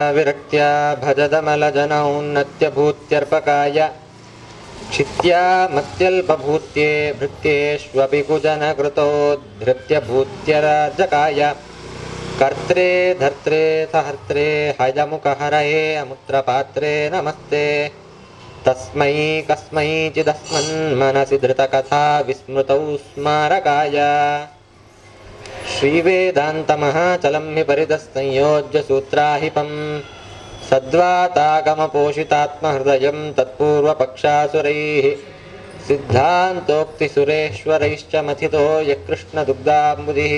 विरक्त्या भजदमलजनौन्नत्यभूत्यर्पकाय क्षित्या मत्यल्पभूत्ये भृत्येष्वपि कुजनकृतो धृत्यभूत्यराजकाय कर्त्रे धर्त्रे सहर्त्रे हयमुखहरये अमुत्रपात्रे नमस्ते तस्मै कस्मैचिदस्मन्मनसि धृतकथा विस्मृतौ स्मारकाय श्रीवेदान्तमहाचलं हि परितस्संयोज्य सूत्राहिपं सद्वातागमपोषितात्महृदयं तत्पूर्वपक्षासुरैः सिद्धान्तोक्तिसुरेश्वरैश्च मथितो यः कृष्णदुग्धाम्बुधिः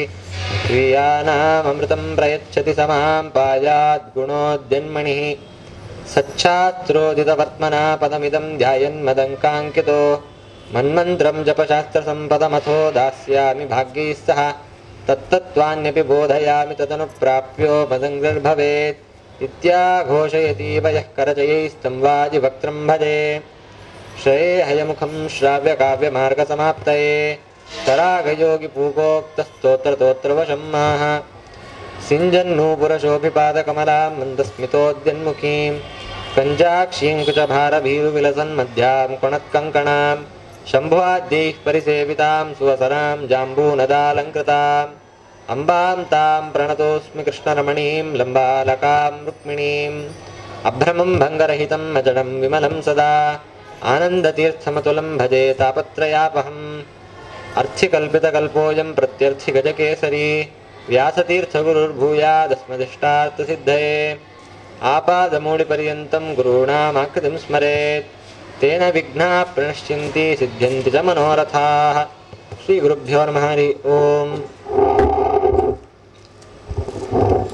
स्वीयानाममृतं प्रयच्छति समां पायाद्गुणोद्यन्मणिः सच्छास्त्रोदितवर्त्मना पदमिदं ध्यायन्मदङ्काङ्कितो मन्मन्त्रं जपशास्त्रसम्पदमथो दास्यामि भाग्यैः सह तत्तत्त्वान्यपि बोधयामि तदनुप्राप्यो मदङ्गर्भवेत् इत्याघोषयतीव यः करचयैस्तं वाजिवक्त्रं भजे श्रेयहयमुखं श्राव्यकाव्यमार्गसमाप्तये तरागयोगिपूकोक्तस्तोत्रतोत्रवशं माः सिञ्जन्नूपुरशोभिपादकमलां मन्दस्मितोद्यन्मुखीं कञ्जाक्षीं कुचभारभीरुविलसन्मध्यां कुणत्कङ्कणां शम्भुवाद्यैः परिसेवितां सुवसरां जाम्बूनदालङ्कृताम् अम्बां तां प्रणतोऽस्मि कृष्णरमणीं लम्बालकां रुक्मिणीम् अभ्रमं भङ्गरहितं अजडं विमलं सदा आनन्दतीर्थमतुलं भजे तापत्रयापहम् अर्थिकल्पितकल्पोऽयं प्रत्यर्थिगजकेसरी व्यासतीर्थगुरुर्भूयादस्मदिष्टार्थसिद्धये आपादमूलिपर्यन्तं गुरूणामाकृतिं स्मरेत् तेन विघ्नाः प्रणश्यन्ति सिद्ध्यन्ति च मनोरथाः ಶ್ರೀಗುರುಭ್ಯೋ ನಮಃ ಹರಿ ಓಂ.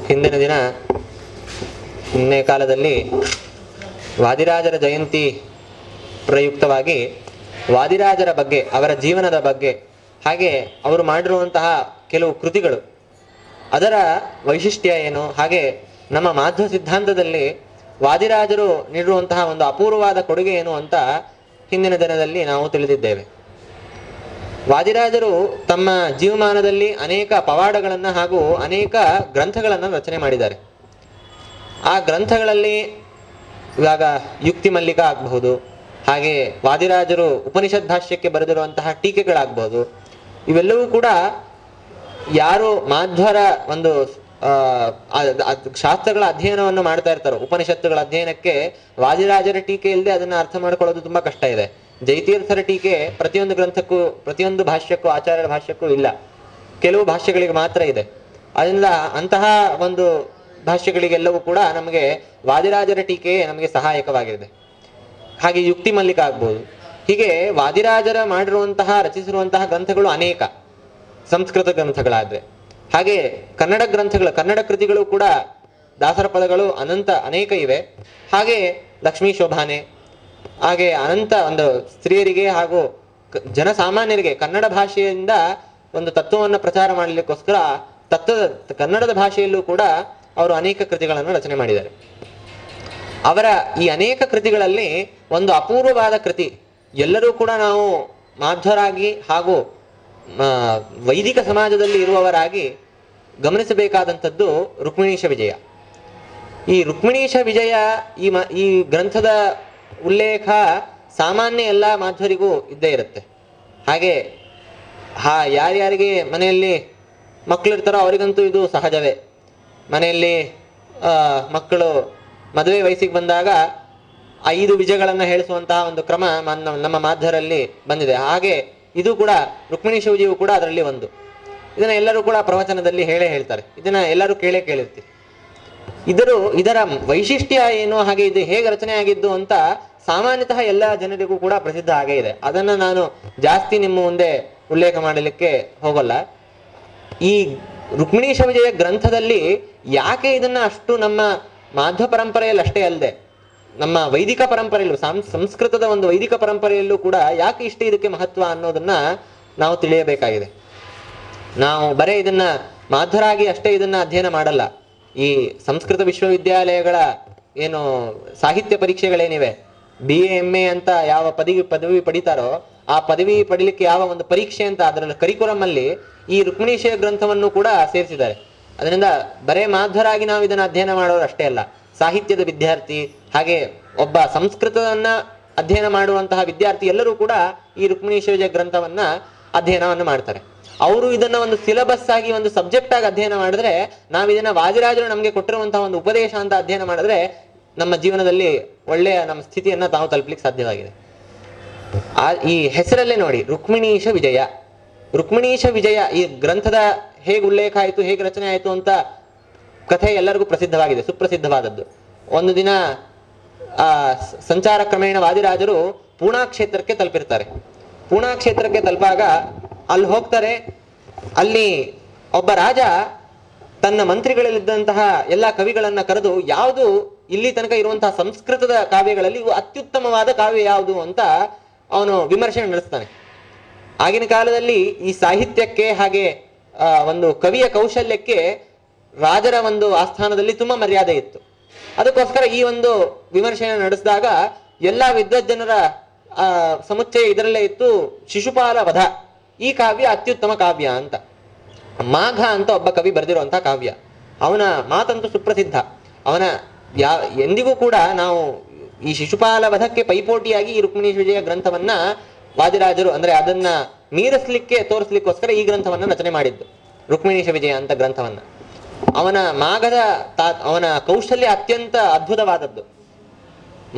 ಹಿಂದಿನ ದಿನ ಹಿಂದಿನ ಕಾಲದಲ್ಲಿ ವಾದಿರಾಜರ ಜಯಂತಿ ಪ್ರಯುಕ್ತವಾಗಿ ವಾದಿರಾಜರ ಬಗ್ಗೆ, ಅವರ ಜೀವನದ ಬಗ್ಗೆ, ಹಾಗೆ ಅವರು ಮಾಡಿರುವಂತಹ ಕೆಲವು ಕೃತಿಗಳು, ಅದರ ವೈಶಿಷ್ಟ್ಯ ಏನು, ಹಾಗೆ ನಮ್ಮ ಮಾಧ್ವ ಸಿದ್ಧಾಂತದಲ್ಲಿ ವಾದಿರಾಜರು ನೀಡಿರುವಂತಹ ಒಂದು ಅಪೂರ್ವವಾದ ಕೊಡುಗೆ ಏನು ಅಂತ ಹಿಂದಿನ ದಿನದಲ್ಲಿ ನಾವು ತಿಳಿದಿದ್ದೇವೆ. ವಾದಿರಾಜರು ತಮ್ಮ ಜೀವಮಾನದಲ್ಲಿ ಅನೇಕ ಪವಾಡಗಳನ್ನು ಹಾಗೂ ಅನೇಕ ಗ್ರಂಥಗಳನ್ನು ರಚನೆ ಮಾಡಿದ್ದಾರೆ. ಆ ಗ್ರಂಥಗಳಲ್ಲಿ ಇವಾಗ ಯುಕ್ತಿ ಮಲ್ಲಿಕ ಆಗಬಹುದು, ಹಾಗೆ ವಾದಿರಾಜರು ಉಪನಿಷತ್ ಭಾಷ್ಯಕ್ಕೆ ಬರೆದಿರುವಂತಹ ಟೀಕೆಗಳಾಗಬಹುದು. ಇವೆಲ್ಲವೂ ಕೂಡ ಯಾರು ಮಾಧ್ವರ ಒಂದು ಶಾಸ್ತ್ರಗಳ ಅಧ್ಯಯನವನ್ನು ಮಾಡ್ತಾ ಇರ್ತಾರೋ, ಉಪನಿಷತ್ತುಗಳ ಅಧ್ಯಯನಕ್ಕೆ ವಾದಿರಾಜರ ಟೀಕೆ ಇಲ್ಲದೆ ಅದನ್ನು ಅರ್ಥ ಮಾಡ್ಕೊಳ್ಳೋದು ತುಂಬಾ ಕಷ್ಟ ಇದೆ. ಜೈತೀರ್ಥರ ಟೀಕೆ ಪ್ರತಿಯೊಂದು ಗ್ರಂಥಕ್ಕೂ, ಪ್ರತಿಯೊಂದು ಭಾಷ್ಯಕ್ಕೂ, ಆಚಾರ್ಯರ ಭಾಷ್ಯಕ್ಕೂ ಇಲ್ಲ, ಕೆಲವು ಭಾಷ್ಯಗಳಿಗೆ ಮಾತ್ರ ಇದೆ. ಅದರಿಂದ ಅಂತಹ ಒಂದು ಭಾಷ್ಯಗಳಿಗೆಲ್ಲವೂ ಕೂಡ ನಮಗೆ ವಾದಿರಾಜರ ಟೀಕೆ ನಮಗೆ ಸಹಾಯಕವಾಗಿದೆ. ಹಾಗೆ ಯುಕ್ತಿ ಮಲ್ಲಿಕ ಆಗ್ಬೋದು. ಹೀಗೆ ವಾದಿರಾಜರ ಮಾಡಿರುವಂತಹ, ರಚಿಸಿರುವಂತಹ ಗ್ರಂಥಗಳು ಅನೇಕ, ಸಂಸ್ಕೃತ ಗ್ರಂಥಗಳಾದ್ರೆ. ಹಾಗೆ ಕನ್ನಡ ಗ್ರಂಥಗಳು, ಕನ್ನಡ ಕೃತಿಗಳು ಕೂಡ ದಾಸರ ಪದಗಳು ಅನೇಕ ಇವೆ. ಹಾಗೆ ಲಕ್ಷ್ಮೀ ಶೋಭಾನೆ, ಹಾಗೆ ಅನಂತ ಒಂದು ಸ್ತ್ರೀಯರಿಗೆ ಹಾಗೂ ಜನಸಾಮಾನ್ಯರಿಗೆ ಕನ್ನಡ ಭಾಷೆಯಿಂದ ಒಂದು ತತ್ವವನ್ನು ಪ್ರಚಾರ ಮಾಡಲಿಕ್ಕೋಸ್ಕರ ಕನ್ನಡದ ಭಾಷೆಯಲ್ಲೂ ಕೂಡ ಅವರು ಅನೇಕ ಕೃತಿಗಳನ್ನು ರಚನೆ ಮಾಡಿದ್ದಾರೆ. ಅವರ ಈ ಅನೇಕ ಕೃತಿಗಳಲ್ಲಿ ಒಂದು ಅಪೂರ್ವವಾದ ಕೃತಿ, ಎಲ್ಲರೂ ಕೂಡ ನಾವು ಮಾಧ್ವರಾಗಿ ಹಾಗೂ ವೈದಿಕ ಸಮಾಜದಲ್ಲಿ ಇರುವವರಾಗಿ ಗಮನಿಸಬೇಕಾದಂಥದ್ದು ರುಕ್ಮಿಣೀಶ ವಿಜಯ. ಈ ರುಕ್ಮಿಣೀಶ ವಿಜಯ ಈ ಗ್ರಂಥದ ಉಲ್ಲೇಖ ಸಾಮಾನ್ಯ ಎಲ್ಲ ಮಾಧ್ವರಿಗೂ ಇದ್ದೇ ಇರುತ್ತೆ. ಹಾಗೆ ಯಾರ್ಯಾರಿಗೆ ಮನೆಯಲ್ಲಿ ಮಕ್ಕಳಿರ್ತಾರೋ ಅವರಿಗಂತೂ ಇದು ಸಹಜವೇ. ಮನೆಯಲ್ಲಿ ಮಕ್ಕಳು ಮದುವೆ ವಯಸ್ಸಿಗೆ ಬಂದಾಗ 5 ವಿಜಯಗಳನ್ನು ಹೇಳಿಸುವಂತಹ ಒಂದು ಕ್ರಮ ನಮ್ಮ ಮಾಧ್ವರಲ್ಲಿ ಬಂದಿದೆ. ಹಾಗೆ ಇದು ಕೂಡ ರುಕ್ಮಿಣೀಶ ವಿಜಯವು ಕೂಡ ಅದರಲ್ಲಿ ಒಂದು. ಇದನ್ನ ಎಲ್ಲರೂ ಕೂಡ ಪ್ರವಚನದಲ್ಲಿ ಹೇಳ್ತಾರೆ, ಇದನ್ನ ಎಲ್ಲರೂ ಕೇಳಿರ್ತೀವಿ. ಇದರ ವೈಶಿಷ್ಟ್ಯ ಏನು, ಹಾಗೆ ಇದು ಹೇಗೆ ರಚನೆ ಆಗಿದ್ದು ಅಂತ ಸಾಮಾನ್ಯತಃ ಎಲ್ಲ ಜನರಿಗೂ ಕೂಡ ಪ್ರಸಿದ್ಧ ಆಗೇ ಇದೆ. ಅದನ್ನು ನಾನು ಜಾಸ್ತಿ ನಿಮ್ಮ ಮುಂದೆ ಉಲ್ಲೇಖ ಮಾಡಲಿಕ್ಕೆ ಹೋಗಲ್ಲ. ಈ ರುಕ್ಮಿಣೀಶ ವಿಜಯ ಗ್ರಂಥದಲ್ಲಿ ಯಾಕೆ ಇದನ್ನ ಅಷ್ಟು ನಮ್ಮ ಮಾಧ್ವ ಪರಂಪರೆಯಲ್ಲಿ ಅಷ್ಟೇ ಅಲ್ಲದೆ ನಮ್ಮ ವೈದಿಕ ಪರಂಪರೆಯಲ್ಲೂ, ಸಂಸ್ಕೃತದ ಒಂದು ವೈದಿಕ ಪರಂಪರೆಯಲ್ಲೂ ಕೂಡ ಯಾಕೆ ಇಷ್ಟೇ ಇದಕ್ಕೆ ಮಹತ್ವ ಅನ್ನೋದನ್ನ ನಾವು ತಿಳಿಯಬೇಕಾಗಿದೆ. ನಾವು ಬರೇ ಇದನ್ನ ಮಾಧ್ವರಾಗಿ ಅಷ್ಟೇ ಇದನ್ನ ಅಧ್ಯಯನ ಮಾಡಲ್ಲ. ಈ ಸಂಸ್ಕೃತ ವಿಶ್ವವಿದ್ಯಾಲಯಗಳ ಏನು ಸಾಹಿತ್ಯ ಪರೀಕ್ಷೆಗಳೇನಿವೆ, BA MA ಅಂತ ಯಾವ ಪದವಿ ಪಡಿತಾರೋ ಆ ಪದವಿ ಪಡಿಲಿಕ್ಕೆ ಯಾವ ಒಂದು ಪರೀಕ್ಷೆ ಅಂತ ಅದರಲ್ಲಿ ಕರಿಕುಲಮ್ ಅಲ್ಲಿ ಈ ರುಕ್ಮಿಣೀಶ ಗ್ರಂಥವನ್ನು ಕೂಡ ಸೇರಿಸಿದ್ದಾರೆ. ಅದರಿಂದ ಬರೇ ಮಾಧ್ವರಾಗಿ ನಾವು ಇದನ್ನು ಅಧ್ಯಯನ ಮಾಡೋರು ಅಷ್ಟೇ ಅಲ್ಲ, ಸಾಹಿತ್ಯದ ವಿದ್ಯಾರ್ಥಿ, ಹಾಗೆ ಒಬ್ಬ ಸಂಸ್ಕೃತವನ್ನ ಅಧ್ಯಯನ ಮಾಡುವಂತಹ ವಿದ್ಯಾರ್ಥಿ ಎಲ್ಲರೂ ಕೂಡ ಈ ರುಕ್ಮಿಣೀಶ ವಿಜಯ ಗ್ರಂಥವನ್ನ ಅಧ್ಯಯನವನ್ನು ಮಾಡ್ತಾರೆ. ಅವರು ಇದನ್ನ ಒಂದು ಸಿಲೆಬಸ್ ಆಗಿ ಒಂದು ಸಬ್ಜೆಕ್ಟ್ ಆಗಿ ಅಧ್ಯಯನ ಮಾಡಿದ್ರೆ, ನಾವು ಇದನ್ನ ವಾದಿರಾಜರು ನಮಗೆ ಕೊಟ್ಟಿರುವಂತಹ ಒಂದು ಉಪದೇಶ ಅಂತ ಅಧ್ಯಯನ ಮಾಡಿದ್ರೆ ನಮ್ಮ ಜೀವನದಲ್ಲಿ ಒಳ್ಳೆಯ ನಮ್ಮ ಸ್ಥಿತಿಯನ್ನ ತಾವು ತಲುಪಲಿಕ್ಕೆ ಸಾಧ್ಯವಾಗಿದೆ. ಈ ಹೆಸರಲ್ಲೇ ನೋಡಿ, ರುಕ್ಮಿಣೀಶ ವಿಜಯ. ರುಕ್ಮಿಣೀಶ ವಿಜಯ ಈ ಗ್ರಂಥದ ಹೇಗೆ ಉಲ್ಲೇಖ ಆಯಿತು, ಹೇಗೆ ರಚನೆ ಆಯಿತು ಅಂತ ಕಥೆ ಎಲ್ಲರಿಗೂ ಪ್ರಸಿದ್ಧವಾಗಿದೆ, ಸುಪ್ರಸಿದ್ಧವಾದದ್ದು. ಒಂದು ದಿನ ಸಂಚಾರ ಕ್ರಮೇಣ ವಾದಿರಾಜರು ಪೂರ್ಣಾ ಕ್ಷೇತ್ರಕ್ಕೆ ತಲುಪಿರ್ತಾರೆ. ಪೂರ್ಣಾ ಕ್ಷೇತ್ರಕ್ಕೆ ತಲುಪಾಗ ಅಲ್ಲಿ ಹೋಗ್ತಾರೆ. ಅಲ್ಲಿ ಒಬ್ಬ ರಾಜ ತನ್ನ ಮಂತ್ರಿಗಳಲ್ಲಿದ್ದಂತಹ ಎಲ್ಲ ಕವಿಗಳನ್ನ ಕರೆದು, ಯಾವುದು ಇಲ್ಲಿ ತನಕ ಇರುವಂತಹ ಸಂಸ್ಕೃತದ ಕಾವ್ಯಗಳಲ್ಲಿ ಅತ್ಯುತ್ತಮವಾದ ಕಾವ್ಯ ಯಾವುದು ಅಂತ ಅವನು ವಿಮರ್ಶೆ ನಡೆಸ್ತಾನೆ. ಆಗಿನ ಕಾಲದಲ್ಲಿ ಈ ಸಾಹಿತ್ಯಕ್ಕೆ ಹಾಗೆ ಒಂದು ಕವಿಯ ಕೌಶಲ್ಯಕ್ಕೆ ರಾಜರ ಒಂದು ಆಸ್ಥಾನದಲ್ಲಿ ತುಂಬಾ ಮರ್ಯಾದೆ ಇತ್ತು. ಅದಕ್ಕೋಸ್ಕರ ಈ ಒಂದು ವಿಮರ್ಶೆಯನ್ನು ನಡೆಸಿದಾಗ ಎಲ್ಲಾ ವಿದ್ವಜ್ಜನರ ಸಮುಚ್ಚಯ ಇದರಲ್ಲೇ ಇತ್ತು, ಶಿಶುಪಾಲ ವಧ ಈ ಕಾವ್ಯ ಅತ್ಯುತ್ತಮ ಕಾವ್ಯ ಅಂತ. ಮಾಘ ಅಂತ ಒಬ್ಬ ಕವಿ ಬರೆದಿರುವಂತಹ ಕಾವ್ಯ, ಅವನ ಮಾತಂತೂ ಸುಪ್ರಸಿದ್ಧ. ಅವನ ಎಂದಿಗೂ ಕೂಡ ನಾವು ಈ ಶಿಶುಪಾಲ ವಧಕ್ಕೆ ಪೈಪೋಟಿಯಾಗಿ ಈ ರುಕ್ಮಿಣೀಶ ವಿಜಯ ಗ್ರಂಥವನ್ನ ವಾದಿರಾಜರು ಅಂದ್ರೆ ಅದನ್ನ ಮೀರಿಸ್ಲಿಕ್ಕೆ ತೋರಿಸ್ಲಿಕ್ಕೋಸ್ಕರ ಈ ಗ್ರಂಥವನ್ನ ರಚನೆ ಮಾಡಿದ್ದು, ರುಕ್ಮಿಣೀಶ ವಿಜಯ ಅಂತ ಗ್ರಂಥವನ್ನ. ಅವನ ಮಾಘದ ಅವನ ಕೌಶಲ್ಯ ಅತ್ಯಂತ ಅದ್ಭುತವಾದದ್ದು.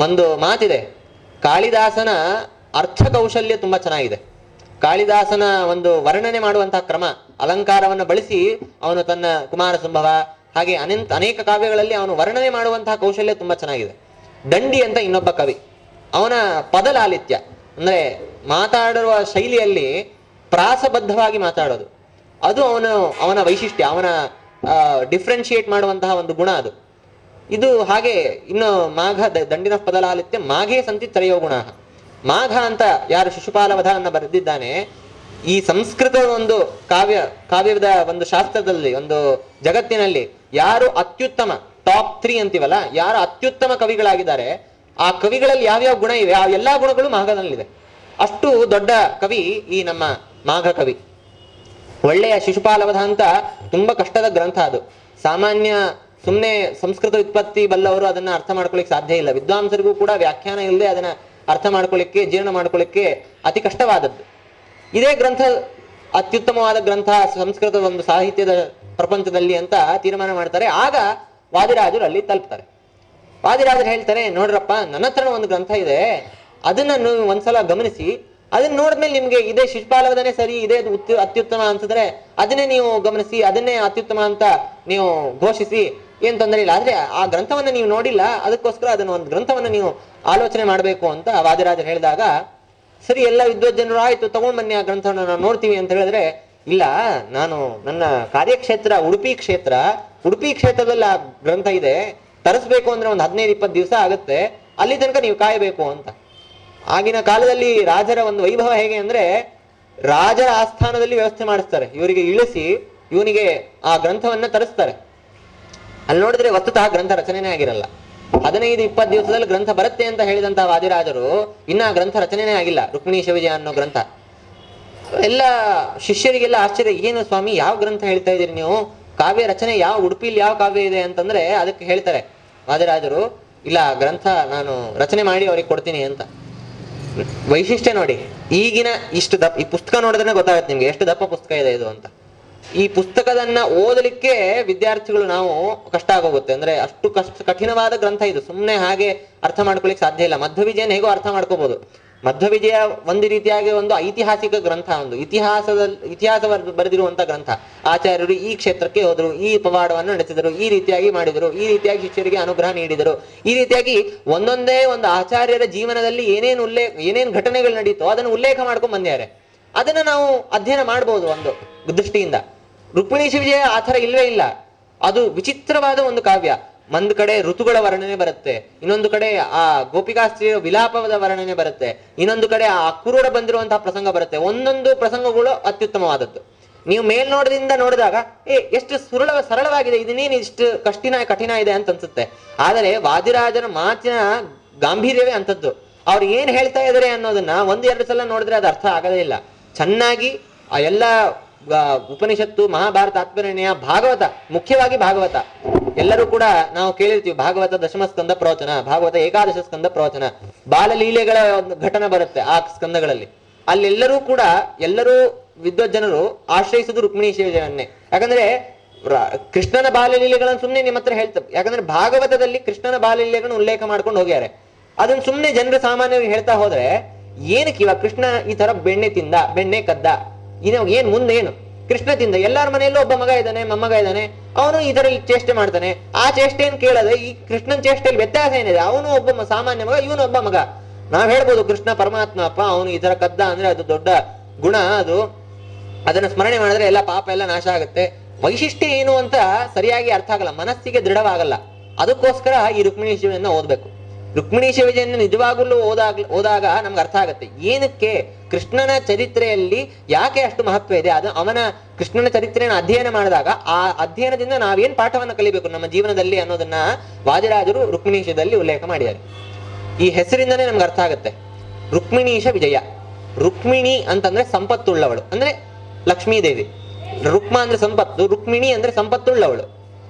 ಒಂದು ಮಾತಿದೆ, ಕಾಳಿದಾಸನ ಅರ್ಥ ಕೌಶಲ್ಯ ತುಂಬಾ ಚೆನ್ನಾಗಿದೆ. ಕಾಳಿದಾಸನ ಒಂದು ವರ್ಣನೆ ಮಾಡುವಂತಹ ಕ್ರಮ, ಅಲಂಕಾರವನ್ನು ಬಳಸಿ ಅವನು ತನ್ನ ಕುಮಾರ ಸಂಭವ ಹಾಗೆ ಅನೇಕ ಕಾವ್ಯಗಳಲ್ಲಿ ಅವನು ವರ್ಣನೆ ಮಾಡುವಂತಹ ಕೌಶಲ್ಯ ತುಂಬಾ ಚೆನ್ನಾಗಿದೆ. ದಂಡಿ ಅಂತ ಇನ್ನೊಬ್ಬ ಕವಿ, ಅವನ ಪದಲಾಲಿತ್ಯ ಅಂದ್ರೆ ಮಾತಾಡುವ ಶೈಲಿಯಲ್ಲಿ ಪ್ರಾಸಬದ್ಧವಾಗಿ ಮಾತಾಡೋದು, ಅದು ಅವನ ವೈಶಿಷ್ಟ್ಯ, ಅವನ ಡಿಫ್ರೆನ್ಶಿಯೇಟ್ ಮಾಡುವಂತಹ ಒಂದು ಗುಣ ಅದು. ಇದು ಹಾಗೆ ಇನ್ನು ಮಾಘ ದಂಡಿನ ಪದಲಾಲಿತ್ಯ ಮಾಘೇ ಸಂತಿ ತ್ರಯೋ ಗುಣ. ಮಾಘ ಅಂತ ಯಾರು ಶಿಶುಪಾಲ ವಧವನ್ನು ಬರೆದಿದ್ದಾನೆ, ಈ ಸಂಸ್ಕೃತದ ಒಂದು ಕಾವ್ಯದ ಒಂದು ಶಾಸ್ತ್ರದಲ್ಲಿ ಒಂದು ಜಗತ್ತಿನಲ್ಲಿ ಯಾರು ಅತ್ಯುತ್ತಮ ಟಾಪ್ 3 ಅಂತೀವಲ್ಲ, ಯಾರು ಅತ್ಯುತ್ತಮ ಕವಿಗಳಾಗಿದ್ದಾರೆ, ಆ ಕವಿಗಳಲ್ಲಿ ಯಾವ್ಯಾವ ಗುಣ ಇವೆ ಆ ಎಲ್ಲಾ ಗುಣಗಳು ಮಾಘದಲ್ಲಿದೆ. ಅಷ್ಟು ದೊಡ್ಡ ಕವಿ ಈ ನಮ್ಮ ಮಾಘ ಕವಿ. ಒಳ್ಳೆಯ ಶಿಶುಪಾಲವಧ ಅಂತ ತುಂಬಾ ಕಷ್ಟದ ಗ್ರಂಥ ಅದು. ಸಾಮಾನ್ಯ ಸುಮ್ಮನೆ ಸಂಸ್ಕೃತ ವ್ಯುತ್ಪತ್ತಿ ಬಲ್ಲವರು ಅದನ್ನ ಅರ್ಥ ಮಾಡ್ಕೊಳ್ಳಿಕ್ಕೆ ಸಾಧ್ಯ ಇಲ್ಲ. ವಿದ್ವಾಂಸರಿಗೂ ಕೂಡ ವ್ಯಾಖ್ಯಾನ ಇಲ್ಲದೆ ಅದನ್ನ ಅರ್ಥ ಮಾಡ್ಕೊಳ್ಳಿಕ್ಕೆ, ಜೀರ್ಣ ಮಾಡ್ಕೊಳ್ಳಿಕ್ಕೆ ಅತಿ ಕಷ್ಟವಾದದ್ದು. ಇದೇ ಗ್ರಂಥ ಅತ್ಯುತ್ತಮವಾದ ಗ್ರಂಥ ಸಂಸ್ಕೃತದ ಒಂದು ಸಾಹಿತ್ಯದ ಪ್ರಪಂಚದಲ್ಲಿ ಅಂತ ತೀರ್ಮಾನ ಮಾಡ್ತಾರೆ. ಆಗ ವಾದಿರಾಜರು ಅಲ್ಲಿ ತಲುಪ್ತಾರೆ. ವಾದಿರಾಜರು ಹೇಳ್ತಾರೆ, ನೋಡ್ರಪ್ಪ, ನನ್ನ ಹತ್ರ ಒಂದು ಗ್ರಂಥ ಇದೆ, ಅದನ್ನ ನೀವು ಒಂದ್ಸಲ ಗಮನಿಸಿ, ಅದನ್ನ ನೋಡಿದ್ಮೇಲೆ ನಿಮ್ಗೆ ಇದೇ ಶಿಶುಪಾಲವಧನೆ ಸರಿ, ಇದೇ ಅತ್ಯುತ್ತಮ ಅನ್ಸಿದ್ರೆ ಅದನ್ನೇ ನೀವು ಗಮನಿಸಿ, ಅದನ್ನೇ ಅತ್ಯುತ್ತಮ ಅಂತ ನೀವು ಘೋಷಿಸಿ, ಏನ್ ತೊಂದರೆ ಇಲ್ಲ. ಆದ್ರೆ ಆ ಗ್ರಂಥವನ್ನ ನೀವು ನೋಡಿಲ್ಲ, ಅದಕ್ಕೋಸ್ಕರ ಅದನ್ನ ಒಂದು ಗ್ರಂಥವನ್ನ ನೀವು ಆಲೋಚನೆ ಮಾಡಬೇಕು ಅಂತ ವಾದಿರಾಜರು ಹೇಳಿದಾಗ, ಸರಿ ಎಲ್ಲ ವಿದ್ವಜ್ಜನರು ಆಯ್ತು ತಗೊಂಡ್ ಬನ್ನಿ ಆ ಗ್ರಂಥವನ್ನ ನಾವು ನೋಡ್ತೀವಿ ಅಂತ ಹೇಳಿದ್ರೆ, ಇಲ್ಲ, ನಾನು ನನ್ನ ಕಾರ್ಯಕ್ಷೇತ್ರ ಉಡುಪಿ ಕ್ಷೇತ್ರದಲ್ಲಿ ಆ ಗ್ರಂಥ ಇದೆ, ತರಿಸ್ಬೇಕು ಅಂದ್ರೆ ಒಂದು 15-20 ದಿವಸ ಆಗುತ್ತೆ, ಅಲ್ಲಿ ತನಕ ನೀವು ಕಾಯಬೇಕು ಅಂತ. ಆಗಿನ ಕಾಲದಲ್ಲಿ ರಾಜರ ಒಂದು ವೈಭವ ಹೇಗೆ ಅಂದ್ರೆ, ರಾಜರ ಆಸ್ಥಾನದಲ್ಲಿ ವ್ಯವಸ್ಥೆ ಮಾಡಿಸ್ತಾರೆ, ಇವರಿಗೆ ಇಳಿಸಿ ಇವನಿಗೆ ಆ ಗ್ರಂಥವನ್ನ ತರಿಸ್ತಾರೆ. ಅಲ್ಲಿ ನೋಡಿದ್ರೆ ವಸ್ತುತಃ ಗ್ರಂಥ ರಚನೆನೇ ಆಗಿರಲ್ಲ. 15-20 ದಿವಸದಲ್ಲಿ ಗ್ರಂಥ ಬರುತ್ತೆ ಅಂತ ಹೇಳಿದಂತಹ ವಾದಿರಾಜರು ಇನ್ನ ಗ್ರಂಥ ರಚನೆನೇ ಆಗಿಲ್ಲ, ರುಕ್ಮಿಣೀಶ ವಿಜಯ ಅನ್ನೋ ಗ್ರಂಥ. ಎಲ್ಲ ಶಿಷ್ಯರಿಗೆಲ್ಲ ಆಶ್ಚರ್ಯ, ಏನು ಸ್ವಾಮಿ ಯಾವ ಗ್ರಂಥ ಹೇಳ್ತಾ ಇದ್ದೀರಿ ನೀವು, ಕಾವ್ಯ ರಚನೆ ಯಾವ ಉಡುಪಿಲಿ ಯಾವ ಕಾವ್ಯ ಇದೆ ಅಂತಂದ್ರೆ ಅದಕ್ಕೆ ಹೇಳ್ತಾರೆ ವಾದಿರಾಜರು, ಇಲ್ಲ ಗ್ರಂಥ ನಾನು ರಚನೆ ಮಾಡಿ ಅವ್ರಿಗೆ ಕೊಡ್ತೀನಿ ಅಂತ. ವೈಶಿಷ್ಟ್ಯ ನೋಡಿ, ಈಗಿನ ಇಷ್ಟು ದಪ್ಪ ಈ ಪುಸ್ತಕ ನೋಡಿದ್ರೆ ಗೊತ್ತಾಗುತ್ತೆ ನಿಮ್ಗೆ ಎಷ್ಟು ದಪ್ಪ ಪುಸ್ತಕ ಇದೆ ಇದು ಅಂತ. ಈ ಪುಸ್ತಕದನ್ನ ಓದಲಿಕ್ಕೆ ವಿದ್ಯಾರ್ಥಿಗಳು ನಾವು ಕಷ್ಟ ಆಗೋಗುತ್ತೆ, ಅಂದ್ರೆ ಅಷ್ಟು ಕಠಿಣವಾದ ಗ್ರಂಥ ಇದು. ಸುಮ್ಮನೆ ಹಾಗೆ ಅರ್ಥ ಮಾಡ್ಕೊಳಿಕ್ ಸಾಧ್ಯ ಇಲ್ಲ. ಮಧ್ವವಿಜಯನ ಹೇಗೋ ಅರ್ಥ ಮಾಡ್ಕೋಬಹುದು. ಮಧ್ವವಿಜಯ ಒಂದು ರೀತಿಯಾಗಿ ಒಂದು ಐತಿಹಾಸಿಕ ಗ್ರಂಥ, ಒಂದು ಇತಿಹಾಸ ಬರೆದಿರುವಂತ ಗ್ರಂಥ. ಆಚಾರ್ಯರು ಈ ಕ್ಷೇತ್ರಕ್ಕೆ ಹೋದ್ರು, ಈ ಪವಾಡವನ್ನು ನಡೆಸಿದರು, ಈ ರೀತಿಯಾಗಿ ಮಾಡಿದರು, ಈ ರೀತಿಯಾಗಿ ಶಿಷ್ಯರಿಗೆ ಅನುಗ್ರಹ ನೀಡಿದರು, ಈ ರೀತಿಯಾಗಿ ಒಂದೊಂದೇ ಒಂದು ಆಚಾರ್ಯರ ಜೀವನದಲ್ಲಿ ಏನೇನ್ ಘಟನೆಗಳು ನಡೀತೋ ಅದನ್ನು ಉಲ್ಲೇಖ ಮಾಡ್ಕೊಂಡ್ ಬಂದ್ಯಾರೆ. ಅದನ್ನ ನಾವು ಅಧ್ಯಯನ ಮಾಡ್ಬೋದು ಒಂದು ದೃಷ್ಟಿಯಿಂದ. ರುಕ್ಮಿಣೀಶ ವಿಜಯ ಆ ಥರ ಇಲ್ವೇ ಇಲ್ಲ. ಅದು ವಿಚಿತ್ರವಾದ ಒಂದು ಕಾವ್ಯ. ಒಂದು ಕಡೆ ಋತುಗಳ ವರ್ಣನೆ ಬರುತ್ತೆ, ಇನ್ನೊಂದು ಕಡೆ ಆ ಗೋಪಿಕಾಸ್ತ್ರೀಯ ವಿಲಾಪದ ವರ್ಣನೆ ಬರುತ್ತೆ, ಇನ್ನೊಂದು ಕಡೆ ಆ ಕುರುಡ ಬಂದಿರುವಂತಹ ಪ್ರಸಂಗ ಬರುತ್ತೆ. ಒಂದೊಂದು ಪ್ರಸಂಗಗಳು ಅತ್ಯುತ್ತಮವಾದದ್ದು. ನೀವು ಮೇಲ್ನೋಟದಿಂದ ನೋಡಿದಾಗ ಎಷ್ಟು ಸರಳವಾಗಿದೆ, ಇದನ್ನೇನು ಇಷ್ಟು ಕಠಿಣ ಇದೆ ಅಂತ ಅನ್ಸುತ್ತೆ. ಆದರೆ ವಾದಿರಾಜನ ಮಾತಿನ ಗಾಂಭೀರ್ಯವೇ ಅಂತದ್ದು. ಅವ್ರು ಏನ್ ಹೇಳ್ತಾ ಇದಾರೆ ಅನ್ನೋದನ್ನ 1-2 ಸಲ ನೋಡಿದ್ರೆ ಅದು ಅರ್ಥ ಆಗದೇ ಇಲ್ಲ. ಚೆನ್ನಾಗಿ ಆ ಎಲ್ಲ ಉಪನಿಷತ್ತು, ಮಹಾಭಾರತ, ಆತ್ಮನಿರ್ಣಯ, ಭಾಗವತ, ಮುಖ್ಯವಾಗಿ ಭಾಗವತ ಎಲ್ಲರೂ ಕೂಡ ನಾವು ಕೇಳಿರ್ತೀವಿ. ಭಾಗವತ ದಶಮ ಸ್ಕಂದ ಪ್ರವಚನ, ಭಾಗವತ ಏಕಾದಶ ಸ್ಕಂದ ಪ್ರವಚನ, ಬಾಲಲೀಲೆಗಳ ಒಂದು ಘಟನೆ ಬರುತ್ತೆ ಆ ಸ್ಕಂದಗಳಲ್ಲಿ. ಅಲ್ಲೆಲ್ಲರೂ ಕೂಡ ಎಲ್ಲರೂ ವಿದ್ವಜ್ಜನರು ಆಶ್ರಯಿಸುದು ರುಕ್ಮಿಣೀಶ ವಿಜಯವನ್ನೇ. ಯಾಕಂದ್ರೆ ಕೃಷ್ಣನ ಬಾಲಲೀಲೆಗಳನ್ನು ಸುಮ್ಮನೆ ನಿಮ್ಮ ಹತ್ರ ಹೇಳ್ತಾರೆ. ಯಾಕಂದ್ರೆ ಭಾಗವತದಲ್ಲಿ ಕೃಷ್ಣನ ಬಾಲಲೀಲೆಗಳನ್ನು ಉಲ್ಲೇಖ ಮಾಡ್ಕೊಂಡು ಹೋಗ್ಯಾರೆ. ಅದನ್ನ ಸುಮ್ಮನೆ ಜನರು ಸಾಮಾನ್ಯವಾಗಿ ಹೇಳ್ತಾ ಹೋದ್ರೆ ಏನಕ್ಕೆ ಇವಾಗ ಕೃಷ್ಣ ಈ ತರ ಬೆಣ್ಣೆ ತಿಂದ, ಬೆಣ್ಣೆ ಕದ್ದ, ಏನ್ ಮುಂದೇನು? ಕೃಷ್ಣ ತಿಂದ, ಎಲ್ಲಾರ ಮನೆಯಲ್ಲೂ ಒಬ್ಬ ಮಗ ಇದ್ದಾನೆ, ಮೊಮ್ಮಗ ಇದ್ದಾನೆ, ಅವನು ಈ ತರ ಚೇಷ್ಟೆ ಮಾಡ್ತಾನೆ. ಆ ಚೇಷ್ಟೆಯನ್ನು ಕೇಳದೆ ಈ ಕೃಷ್ಣನ್ ಚೇಷ್ಟೆಯಲ್ಲಿ ವ್ಯತ್ಯಾಸ ಏನಿದೆ? ಅವನು ಒಬ್ಬ ಸಾಮಾನ್ಯ ಮಗ, ಇವನು ಒಬ್ಬ ಮಗ. ನಾವ್ ಹೇಳ್ಬೋದು ಕೃಷ್ಣ ಪರಮಾತ್ಮ ಅಪ್ಪ, ಅವನು ಈ ತರ ಕದ್ದ ಅಂದ್ರೆ ಅದು ದೊಡ್ಡ ಗುಣ, ಅದು ಅದನ್ನ ಸ್ಮರಣೆ ಮಾಡಿದ್ರೆ ಎಲ್ಲ ಪಾಪ ಎಲ್ಲ ನಾಶ ಆಗುತ್ತೆ. ವೈಶಿಷ್ಟ್ಯ ಏನು ಅಂತ ಸರಿಯಾಗಿ ಅರ್ಥ ಆಗಲ್ಲ, ಮನಸ್ಸಿಗೆ ದೃಢವಾಗಲ್ಲ. ಅದಕ್ಕೋಸ್ಕರ ಈ ರುಕ್ಮಿಣೀಶ ವಿಜಯನ್ನ ಓದ್ಬೇಕು. ರುಕ್ಮಿಣೀಶ ವಿಜಯನ್ನ ನಿಜವಾಗಲೂ ಓದಾಗ ನಮ್ಗೆ ಅರ್ಥ ಆಗುತ್ತೆ ಏನಕ್ಕೆ ಕೃಷ್ಣನ ಚರಿತ್ರೆಯಲ್ಲಿ ಯಾಕೆ ಅಷ್ಟು ಮಹತ್ವ ಇದೆ. ಅದು ಅವನ ಕೃಷ್ಣನ ಚರಿತ್ರೆಯನ್ನು ಅಧ್ಯಯನ ಮಾಡಿದಾಗ ಆ ಅಧ್ಯಯನದಿಂದ ನಾವೇನ್ ಪಾಠವನ್ನ ಕಲಿಬೇಕು ನಮ್ಮ ಜೀವನದಲ್ಲಿ ಅನ್ನೋದನ್ನ ವಾದಿರಾಜರು ರುಕ್ಮಿಣೀಶದಲ್ಲಿ ಉಲ್ಲೇಖ ಮಾಡಿದ್ದಾರೆ. ಈ ಹೆಸರಿಂದನೇ ನಮ್ಗೆ ಅರ್ಥ ಆಗುತ್ತೆ. ರುಕ್ಮಿಣೀಶ ವಿಜಯ, ರುಕ್ಮಿಣಿ ಅಂತಂದ್ರೆ ಸಂಪತ್ತುಳ್ಳವಳು, ಅಂದ್ರೆ ಲಕ್ಷ್ಮೀದೇವಿ. ರುಕ್ಮ ಅಂದ್ರೆ ಸಂಪತ್ತು, ರುಕ್ಮಿಣಿ ಅಂದ್ರೆ ಸಂಪತ್ತುಳ್ಳವಳು.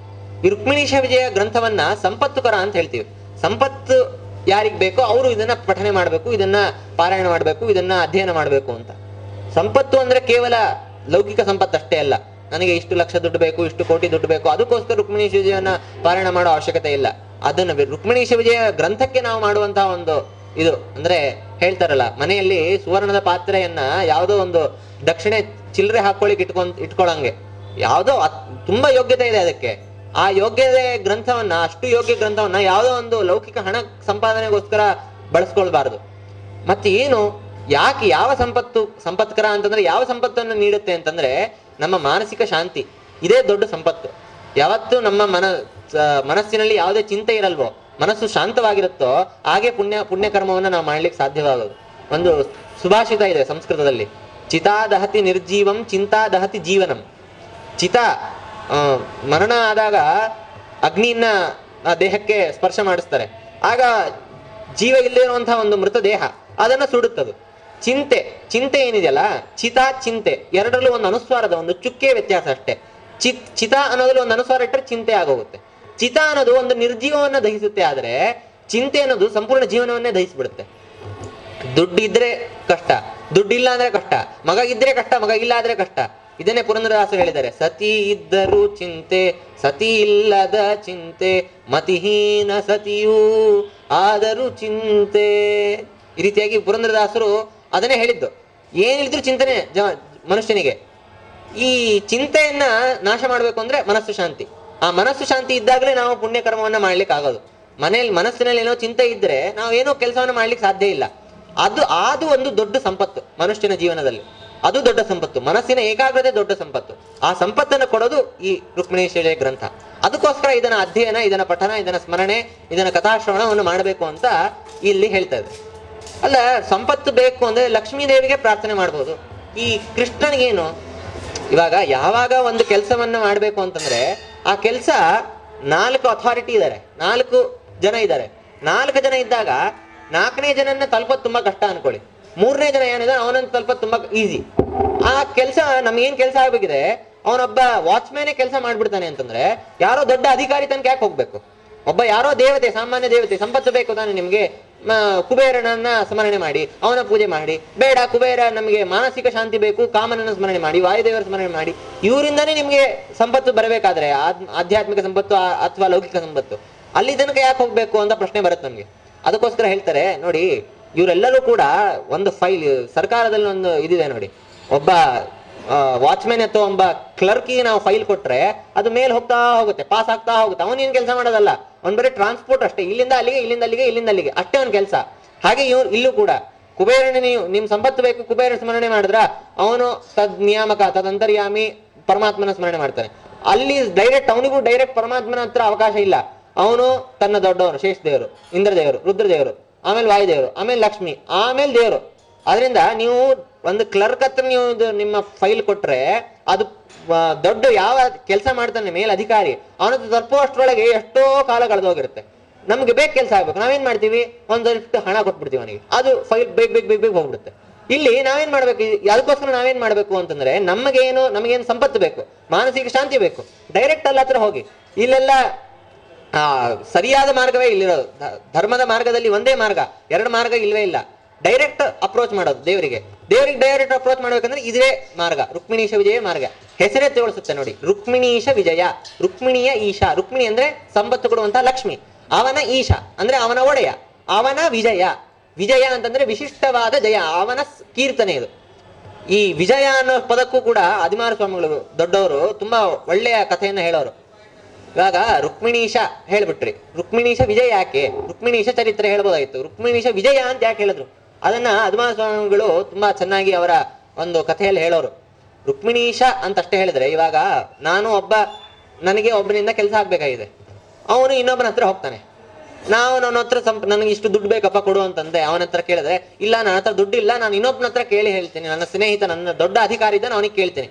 ಈ ರುಕ್ಮಿಣೀಶ ವಿಜಯ ಗ್ರಂಥವನ್ನ ಸಂಪತ್ತುಕರ ಅಂತ ಹೇಳ್ತೀವಿ. ಸಂಪತ್ತು ಯಾರಿಗ್ ಬೇಕೋ ಅವರು ಇದನ್ನ ಪಠನೆ ಮಾಡ್ಬೇಕು, ಇದನ್ನ ಪಾರಾಯಣ ಮಾಡ್ಬೇಕು, ಇದನ್ನ ಅಧ್ಯಯನ ಮಾಡ್ಬೇಕು ಅಂತ. ಸಂಪತ್ತು ಅಂದ್ರೆ ಕೇವಲ ಲೌಕಿಕ ಸಂಪತ್ತು ಅಷ್ಟೇ ಅಲ್ಲ. ನನಗೆ ಇಷ್ಟು ಲಕ್ಷ ದುಡ್ಡು ಬೇಕು, ಇಷ್ಟು ಕೋಟಿ ದುಡ್ಡು ಬೇಕು, ಅದಕ್ಕೋಸ್ಕರ ರುಕ್ಮಿಣೀಶ ವಿಜಯವನ್ನ ಪಾರಾಯಣ ಮಾಡೋ ಅವಶ್ಯಕತೆ ಇಲ್ಲ. ಅದನ್ನ ರುಕ್ಮಿಣೀಶ ವಿಜಯ ಗ್ರಂಥಕ್ಕೆ ನಾವು ಮಾಡುವಂತಹ ಒಂದು ಇದು ಅಂದ್ರೆ ಹೇಳ್ತಾರಲ್ಲ, ಮನೆಯಲ್ಲಿ ಸುವರ್ಣದ ಪಾತ್ರೆಯನ್ನ ಯಾವುದೋ ಒಂದು ದಕ್ಷಿಣೆ ಚಿಲ್ಲರೆ ಹಾಕೊಳ್ಳಿಕ್ ಇಟ್ಕೊಳಂಗೆ, ಯಾವುದೋ ತುಂಬಾ ಯೋಗ್ಯತೆ ಇದೆ ಅದಕ್ಕೆ. ಆ ಯೋಗ್ಯತೆ ಗ್ರಂಥವನ್ನ, ಅಷ್ಟು ಯೋಗ್ಯ ಗ್ರಂಥವನ್ನ ಯಾವುದೋ ಒಂದು ಲೌಕಿಕ ಹಣ ಸಂಪಾದನೆಗೋಸ್ಕರ ಬಳಸ್ಕೊಳ್ಬಾರ್ದು. ಮತ್ತೆ ಏನು, ಯಾಕೆ, ಯಾವ ಸಂಪತ್ಕರ ಅಂತಂದ್ರೆ ಯಾವ ಸಂಪತ್ತನ್ನು ನೀಡುತ್ತೆ ಅಂತಂದ್ರೆ ನಮ್ಮ ಮಾನಸಿಕ ಶಾಂತಿ. ಇದೇ ದೊಡ್ಡ ಸಂಪತ್ತು. ಯಾವತ್ತು ನಮ್ಮ ಮನಸ್ಸಿನಲ್ಲಿ ಯಾವುದೇ ಚಿಂತೆ ಇರಲ್ವೋ, ಮನಸ್ಸು ಶಾಂತವಾಗಿರುತ್ತೋ, ಹಾಗೆ ಪುಣ್ಯಕರ್ಮವನ್ನ ನಾವು ಮಾಡ್ಲಿಕ್ಕೆ ಸಾಧ್ಯವಾಗೋದು. ಒಂದು ಸುಭಾಷಿತ ಇದೆ ಸಂಸ್ಕೃತದಲ್ಲಿ, ಚಿತಾ ದಹತಿ ನಿರ್ಜೀವಂ ಚಿಂತಾ ದಹತಿ ಜೀವನಂ. ಚಿತಾ ಮರಣ ಆದಾಗ ಅಗ್ನಿಯನ್ನ ದೇಹಕ್ಕೆ ಸ್ಪರ್ಶ ಮಾಡಿಸ್ತಾರೆ, ಆಗ ಜೀವ ಇಲ್ಲಿರುವಂತಹ ಒಂದು ಮೃತ ದೇಹ ಅದನ್ನ ಸುಡುತ್ತದು. ಚಿಂತೆ ಏನಿದೆಯಲ್ಲ, ಚಿತಾ ಚಿಂತೆ ಎರಡರಲ್ಲೂ ಒಂದು ಅನುಸ್ವಾರದ ಒಂದು ಚುಕ್ಕೆ ವ್ಯತ್ಯಾಸ ಅಷ್ಟೇ. ಚಿತಾ ಅನ್ನೋದ್ರಲ್ಲಿ ಒಂದು ಅನುಸ್ವಾರ ಇಟ್ಟರೆ ಚಿಂತೆ ಆಗೋಗುತ್ತೆ. ಚಿತಾ ಅನ್ನೋದು ಒಂದು ನಿರ್ಜೀವವನ್ನ ದಹಿಸುತ್ತೆ, ಆದ್ರೆ ಚಿಂತೆ ಅನ್ನೋದು ಸಂಪೂರ್ಣ ಜೀವನವನ್ನೇ ದಹಿಸ್ಬಿಡುತ್ತೆ. ದುಡ್ಡಿದ್ರೆ ಕಷ್ಟ, ದುಡ್ಡಿಲ್ಲ ಅಂದ್ರೆ ಕಷ್ಟ, ಮಗ ಇದ್ರೆ ಕಷ್ಟ, ಮಗ ಇಲ್ಲ ಆದ್ರೆ ಕಷ್ಟ. ಇದನ್ನೇ ಪುರಂದರದಾಸರು ಹೇಳಿದ್ದಾರೆ, ಸತಿ ಇದ್ದರೂ ಚಿಂತೆ, ಸತಿ ಇಲ್ಲದ ಚಿಂತೆ, ಮತಿಹೀನ ಸತಿಯೂ ಆದರೂ ಚಿಂತೆ. ಈ ರೀತಿಯಾಗಿ ಪುರಂದರದಾಸರು ಅದನ್ನೇ ಹೇಳಿದ್ದು. ಏನಿದ್ರು ಚಿಂತನೆ ಮನುಷ್ಯನಿಗೆ. ಈ ಚಿಂತೆಯನ್ನ ನಾಶ ಮಾಡ್ಬೇಕು ಅಂದ್ರೆ ಮನಸ್ಸು ಶಾಂತಿ. ಆ ಮನಸ್ಸು ಶಾಂತಿ ಇದ್ದಾಗಲೇ ನಾವು ಪುಣ್ಯಕರ್ಮವನ್ನ ಮಾಡ್ಲಿಕ್ಕೆ ಆಗೋದು. ಮನಸ್ಸಿನಲ್ಲಿ ಏನೋ ಚಿಂತೆ ಇದ್ರೆ ನಾವು ಏನೋ ಕೆಲಸವನ್ನ ಮಾಡ್ಲಿಕ್ಕೆ ಸಾಧ್ಯ ಇಲ್ಲ. ಅದು ಒಂದು ದೊಡ್ಡ ಸಂಪತ್ತು ಮನುಷ್ಯನ ಜೀವನದಲ್ಲಿ. ಅದು ದೊಡ್ಡ ಸಂಪತ್ತು, ಮನಸ್ಸಿನ ಏಕಾಗ್ರತೆ ದೊಡ್ಡ ಸಂಪತ್ತು. ಆ ಸಂಪತ್ತನ್ನು ಕೊಡೋದು ಈ ರುಕ್ಮಿಣೀಶ ವಿಜಯ ಗ್ರಂಥ. ಅದಕ್ಕೋಸ್ಕರ ಇದನ್ನ ಅಧ್ಯಯನ, ಇದನ್ನ ಪಠನ, ಇದನ್ನ ಸ್ಮರಣೆ, ಇದನ್ನ ಕಥಾಶ್ರವಣವನ್ನು ಮಾಡಬೇಕು ಅಂತ ಇಲ್ಲಿ ಹೇಳ್ತಾ ಇದೆ. ಅಲ್ಲ, ಸಂಪತ್ತು ಬೇಕು ಅಂದ್ರೆ ಲಕ್ಷ್ಮೀ ದೇವಿಗೆ ಪ್ರಾರ್ಥನೆ ಮಾಡ್ಬೋದು. ಈ ಕೃಷ್ಣನಿಗೇನು, ಇವಾಗ ಯಾವಾಗ ಒಂದು ಕೆಲಸವನ್ನ ಮಾಡ್ಬೇಕು ಅಂತಂದ್ರೆ ಆ ಕೆಲಸ 4 ಅಥಾರಿಟಿ ಇದ್ದಾರೆ, 4 ಜನ ಇದ್ದಾರೆ. 4 ಜನ ಇದ್ದಾಗ 4ನೇ ಜನನ್ನ ತಲುಪೋದು ತುಂಬಾ ಕಷ್ಟ ಅನ್ಕೊಳ್ಳಿ. 3ನೇ ಜನ ಏನಿದೆ ಅವನನ್ನು ತಲುಪೋದು ತುಂಬಾ ಈಸಿ. ಆ ಕೆಲಸ ನಮ್ಗೇನ್ ಕೆಲಸ ಆಗ್ಬೇಕಿದೆ, ಅವನೊಬ್ಬ ವಾಚ್ಮ್ಯಾನೇ ಕೆಲಸ ಮಾಡ್ಬಿಡ್ತಾನೆ ಅಂತಂದ್ರೆ ಯಾರೋ ದೊಡ್ಡ ಅಧಿಕಾರಿ ತನಕ ಯಾಕೆ ಹೋಗ್ಬೇಕು? ಒಬ್ಬ ಯಾರೋ ದೇವತೆ, ಸಾಮಾನ್ಯ ದೇವತೆ, ಸಂಪತ್ತು ಬೇಕು ತಾನೆ ನಿಮ್ಗೆ, ಕುಬೇರನನ್ನ ಸ್ಮರಣೆ ಮಾಡಿ ಅವನ ಪೂಜೆ ಮಾಡಿ. ಬೇಡ, ಕುಬೇರ ನಮಗೆ ಮಾನಸಿಕ ಶಾಂತಿ ಬೇಕು, ಕಾಮನನ್ನ ಸ್ಮರಣೆ ಮಾಡಿ, ವಾಯುದೇವರ ಸ್ಮರಣೆ ಮಾಡಿ. ಇವರಿಂದಾನೇ ನಿಮ್ಗೆ ಸಂಪತ್ತು ಬರಬೇಕಾದ್ರೆ, ಆಧ್ಯಾತ್ಮಿಕ ಸಂಪತ್ತು ಅಥವಾ ಲೌಕಿಕ ಸಂಪತ್ತು, ಅಲ್ಲಿ ತನಕ ಯಾಕೆ ಹೋಗ್ಬೇಕು ಅಂತ ಪ್ರಶ್ನೆ ಬರುತ್ತೆ ನಮ್ಗೆ. ಅದಕ್ಕೋಸ್ಕರ ಹೇಳ್ತಾರೆ ನೋಡಿ, ಇವರೆಲ್ಲರೂ ಕೂಡ ಒಂದು ಫೈಲ್, ಸರ್ಕಾರದಲ್ಲಿ ಒಂದು ಇದಿದೆ ನೋಡಿ, ಒಬ್ಬ ವಾಚ್ಮ್ಯಾನ್ ಅಥವಾ ಒಬ್ಬ ಕ್ಲರ್ಕಿಗೆ ನಾವು ಫೈಲ್ ಕೊಟ್ರೆ ಅದು ಮೇಲೆ ಹೋಗ್ತಾ ಹೋಗುತ್ತೆ, ಪಾಸ್ ಆಗ್ತಾ ಹೋಗುತ್ತೆ. ಅವನೇನ್ ಕೆಲಸ ಮಾಡೋದಲ್ಲ, ಅವ್ನು ಬರೀ ಟ್ರಾನ್ಸ್ಪೋರ್ಟ್ ಅಷ್ಟೇ, ಇಲ್ಲಿಂದ ಅಲ್ಲಿಗೆ, ಇಲ್ಲಿಂದ ಅಲ್ಲಿಗೆ, ಇಲ್ಲಿಂದ ಅಲ್ಲಿಗೆ ಅಷ್ಟೇ ಅವ್ನ ಕೆಲಸ. ಹಾಗೆ ಇಲ್ಲೂ ಕೂಡ ಕುಬೇರನ, ನೀವು ನಿಮ್ ಸಂಪತ್ತು ಬೇಕು, ಕುಬೇರ ಸ್ಮರಣೆ ಮಾಡಿದ್ರ ಅವನು ತದ್ ನಿಯಾಮಕ, ತದಂತರ್ಯಾಮಿ ಪರಮಾತ್ಮನ ಸ್ಮರಣೆ ಮಾಡ್ತಾನೆ. ಅಲ್ಲಿ ಡೈರೆಕ್ಟ್ ಅವನಿಗೂ ಡೈರೆಕ್ಟ್ ಪರಮಾತ್ಮನ ಹತ್ರ ಅವಕಾಶ ಇಲ್ಲ. ಅವನು ತನ್ನ ದೊಡ್ಡವನು, ಶೇಷ ದೇವರು, ಇಂದ್ರದೇವರು, ರುದ್ರದೇವರು, ಆಮೇಲೆ ವಾಯುದೇವರು, ಆಮೇಲೆ ಲಕ್ಷ್ಮಿ, ಆಮೇಲೆ ದೇವರು. ಅದರಿಂದ ನೀವು ಒಂದು ಕ್ಲರ್ಕ್ ಹತ್ರ ನೀವು ನಿಮ್ಮ ಫೈಲ್ ಕೊಟ್ರೆ ಅದು ದೊಡ್ಡ ಯಾವ ಕೆಲಸ ಮಾಡ್ತಾನೆ ಮೇಲ್ ಅಧಿಕಾರಿ, ಅವನದ್ದು ತಲುಪುವಷ್ಟರೊಳಗೆ ಎಷ್ಟೋ ಕಾಲ ಕಳೆದೋಗಿರುತ್ತೆ. ನಮ್ಗೆ ಬೇಗ ಕೆಲಸ ಆಗ್ಬೇಕು, ನಾವೇನ್ ಮಾಡ್ತೀವಿ, ಒಂದಷ್ಟು ಹಣ ಕೊಟ್ಬಿಡ್ತೀವಿ ಅವನಿಗೆ, ಅದು ಫೈಲ್ ಬೇಗ ಹೋಗ್ಬಿಡುತ್ತೆ. ಇಲ್ಲಿ ನಾವೇನ್ ಮಾಡ್ಬೇಕು, ಅದಕ್ಕೋಸ್ಕರ ನಾವೇನ್ ಮಾಡ್ಬೇಕು ಅಂತಂದ್ರೆ ನಮಗೇನು ಸಂಪತ್ತು ಬೇಕು, ಮಾನಸಿಕ ಶಾಂತಿ ಬೇಕು. ಡೈರೆಕ್ಟ್ ಅಲ್ಲ ಹತ್ರ ಹೋಗಿ, ಇಲ್ಲೆಲ್ಲ ಸರಿಯಾದ ಮಾರ್ಗವೇ ಇಲ್ಲಿರೋದು. ಧರ್ಮದ ಮಾರ್ಗದಲ್ಲಿ ಒಂದೇ ಮಾರ್ಗ, ಎರಡು ಮಾರ್ಗ ಇಲ್ವೇ ಇಲ್ಲ. ಡೈರೆಕ್ಟ್ ಅಪ್ರೋಚ್ ಮಾಡೋದು ದೇವರಿಗೆ ಡೈರೆಕ್ಟ್ ಅಪ್ರೋಚ್ ಮಾಡ್ಬೇಕಂದ್ರೆ ಇದೇ ಮಾರ್ಗ, ರುಕ್ಮಿಣೀಶ ವಿಜಯ ಮಾರ್ಗ. ಹೆಸರೇ ತೋರಿಸುತ್ತೆ ನೋಡಿ, ರುಕ್ಮಿಣೀಶ ವಿಜಯ. ರುಕ್ಮಿಣಿಯ ಈಶಾ, ರುಕ್ಮಿಣಿ ಅಂದ್ರೆ ಸಂಪತ್ತು ಕೊಡುವಂತಹ ಲಕ್ಷ್ಮಿ, ಅವನ ಈಶಾ ಅಂದ್ರೆ ಅವನ ಒಡೆಯ, ಅವನ ವಿಜಯ. ವಿಜಯ ಅಂತಂದ್ರೆ ವಿಶಿಷ್ಟವಾದ ಜಯ, ಅವನ ಕೀರ್ತನೆ ಇದು. ಈ ವಿಜಯ ಅನ್ನೋ ಪದಕ್ಕೂ ಕೂಡ ಆದಿಮಾರ ಸ್ವಾಮಿಗಳು ದೊಡ್ಡವರು ತುಂಬಾ ಒಳ್ಳೆಯ ಕಥೆಯನ್ನ ಹೇಳೋರು. ಇವಾಗ ರುಕ್ಮಿಣೀಶ ಹೇಳ್ಬಿಟ್ರಿ, ರುಕ್ಮಿಣೀಶ ವಿಜಯ ಯಾಕೆ, ರುಕ್ಮಿಣೀಶ ಚರಿತ್ರೆ ಹೇಳ್ಬೋದಾಗಿತ್ತು, ರುಕ್ಮಿಣೀಶ ವಿಜಯ ಅಂತ ಯಾಕೆ ಹೇಳಿದ್ರು? ಅದನ್ನ ಆದಿಮಾರ ಸ್ವಾಮಿಗಳು ತುಂಬಾ ಚೆನ್ನಾಗಿ ಅವರ ಒಂದು ಕಥೆಯಲ್ಲಿ ಹೇಳೋರು. ರುಕ್ಮಿಣೀಶ ಅಂತ ಅಷ್ಟೇ ಹೇಳಿದ್ರೆ, ಇವಾಗ ನನಗೆ ಒಬ್ಬನಿಂದ ಕೆಲಸ ಆಗ್ಬೇಕಾಗಿದೆ, ಅವನು ಇನ್ನೊಬ್ಬನ ಹತ್ರ ಹೋಗ್ತಾನೆ. ನನ್ನ ಹತ್ರ ನನಗೆ ಇಷ್ಟು ದುಡ್ಡು ಬೇಕಪ್ಪ ಕೊಡು ಅಂತಂದೆ, ಅವನ ಹತ್ರ ಕೇಳಿದ್ರೆ ಇಲ್ಲ ನನ್ನ ಹತ್ರ ದುಡ್ಡು ಇಲ್ಲ, ನಾನು ಇನ್ನೊಬ್ಬನ ಹತ್ರ ಕೇಳಿ ಹೇಳ್ತೀನಿ, ನನ್ನ ಸ್ನೇಹಿತ ನನ್ನ ದೊಡ್ಡ ಅಧಿಕಾರಿ ಇದ್ದಾನೆ ಅವನಿಗೆ ಕೇಳ್ತೀನಿ.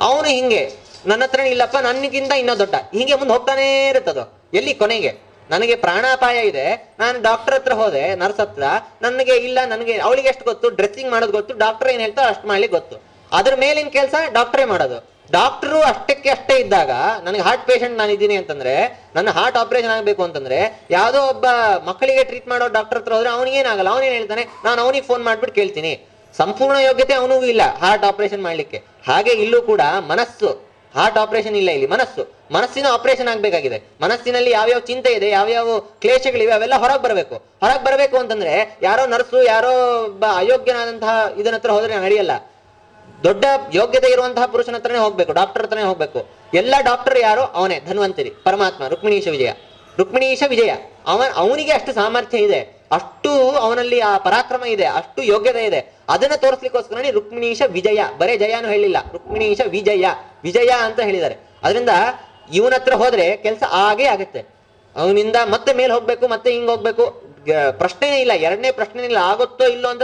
ಅವನು ಹಿಂಗೆ ನನ್ನ ಹತ್ರ ಇಲ್ಲಪ್ಪ ನನಗಿಂತ ಇನ್ನೂ ದೊಡ್ಡ, ಹೀಗೆ ಮುಂದೆ ಹೋಗ್ತಾನೇ ಇರುತ್ತದು. ಎಲ್ಲಿ ಕೊನೆಗೆ ನನಗೆ ಪ್ರಾಣಾಪಾಯ ಇದೆ, ನಾನು ಡಾಕ್ಟರ್ ಹತ್ರ ಹೋದೆ, ನರ್ಸ್ ಹತ್ರ, ನನಗೆ ಅವಳಿಗೆ ಎಷ್ಟು ಗೊತ್ತು, ಡ್ರೆಸ್ಸಿಂಗ್ ಮಾಡೋದು ಗೊತ್ತು, ಡಾಕ್ಟರ್ ಏನ್ ಹೇಳ್ತಾರೋ ಅಷ್ಟು ಮಾಡ್ಲಿಕ್ಕೆ ಗೊತ್ತು. ಅದ್ರ ಮೇಲಿನ ಕೆಲಸ ಡಾಕ್ಟರೇ ಮಾಡೋದು. ಡಾಕ್ಟರು ಅಷ್ಟೇ ಇದ್ದಾಗ, ನನಗೆ ಹಾರ್ಟ್ ಪೇಷಂಟ್ ನಾನಿದ್ದೀನಿ ಅಂತಂದ್ರೆ, ನನ್ನ ಹಾರ್ಟ್ ಆಪರೇಷನ್ ಆಗಬೇಕು ಅಂತಂದ್ರೆ, ಯಾವುದೋ ಒಬ್ಬ ಮಕ್ಕಳಿಗೆ ಟ್ರೀಟ್ ಮಾಡೋ ಡಾಕ್ಟರ್ ಹತ್ರ ಹೋದ್ರೆ ಅವನಿಗೇನಾಗಲ್ಲ, ಅವನೇನ್ ಹೇಳ್ತಾನೆ, ನಾನು ಅವನಿಗೆ ಫೋನ್ ಮಾಡ್ಬಿಟ್ಟು ಕೇಳ್ತೀನಿ. ಸಂಪೂರ್ಣ ಯೋಗ್ಯತೆ ಅವನಿಗೂ ಇಲ್ಲ ಹಾರ್ಟ್ ಆಪರೇಷನ್ ಮಾಡ್ಲಿಕ್ಕೆ. ಹಾಗೆ ಇಲ್ಲೂ ಕೂಡ ಮನಸ್ಸು, ಹಾರ್ಟ್ ಆಪರೇಷನ್ ಇಲ್ಲ, ಇಲ್ಲಿ ಮನಸ್ಸಿನ ಆಪರೇಷನ್ ಆಗ್ಬೇಕಾಗಿದೆ. ಮನಸ್ಸಿನಲ್ಲಿ ಯಾವ್ಯಾವ ಚಿಂತೆ ಇದೆ, ಯಾವ್ಯಾವ ಕ್ಲೇಶಗಳಿವೆ, ಅವೆಲ್ಲ ಹೊರಗೆ ಬರಬೇಕು ಅಂತಂದ್ರೆ ಯಾರೋ ನರ್ಸು, ಯಾರೋ ಒಬ್ಬ ಅಯೋಗ್ಯನಾದಂತಹ ಇದನ್ನ ಹತ್ರ ಹೋದ್ರೆ ನಡೆಯಲ್ಲ. ದೊಡ್ಡ ಯೋಗ್ಯತೆ ಇರುವಂತಹ ಪುರುಷನ ಹತ್ರನೇ ಹೋಗ್ಬೇಕು, ಡಾಕ್ಟರ್ ಹತ್ರನೇ ಹೋಗ್ಬೇಕು. ಎಲ್ಲ ಡಾಕ್ಟರ್ ಯಾರು? ಅವನೇ ಧನ್ವಂತರಿ ಪರಮಾತ್ಮ, ರುಕ್ಮಿಣೀಶ ವಿಜಯ. ಅವನಿಗೆ ಅಷ್ಟು ಸಾಮರ್ಥ್ಯ ಇದೆ, ಅಷ್ಟು ಅವನಲ್ಲಿ ಆ ಪರಾಕ್ರಮ ಇದೆ, ಅಷ್ಟು ಯೋಗ್ಯತೆ ಇದೆ. ಅದನ್ನ ತೋರಿಸ್ಲಿಕ್ಕೋಸ್ಕರನೇ ರುಕ್ಮಿಣೀಶ ವಿಜಯ, ಬರೇ ಜಯನೂ ಹೇಳಿಲ್ಲ, ರುಕ್ಮಿಣೀಶ ವಿಜಯ ಅಂತ ಹೇಳಿದ್ದಾರೆ. ಅದರಿಂದ ಇವನ ಹತ್ರ ಹೋದ್ರೆ ಕೆಲಸ ಆಗೇ ಆಗುತ್ತೆ. ಅವನಿಂದ ಮತ್ತೆ ಮೇಲೆ ಹೋಗ್ಬೇಕು, ಮತ್ತೆ ಹಿಂಗ್ ಹೋಗ್ಬೇಕು, ಪ್ರಶ್ನೆನೇ ಇಲ್ಲ, ಎರಡನೇ ಪ್ರಶ್ನೆ ಇಲ್ಲ, ಆಗುತ್ತೋ ಇಲ್ಲೋ ಅಂತ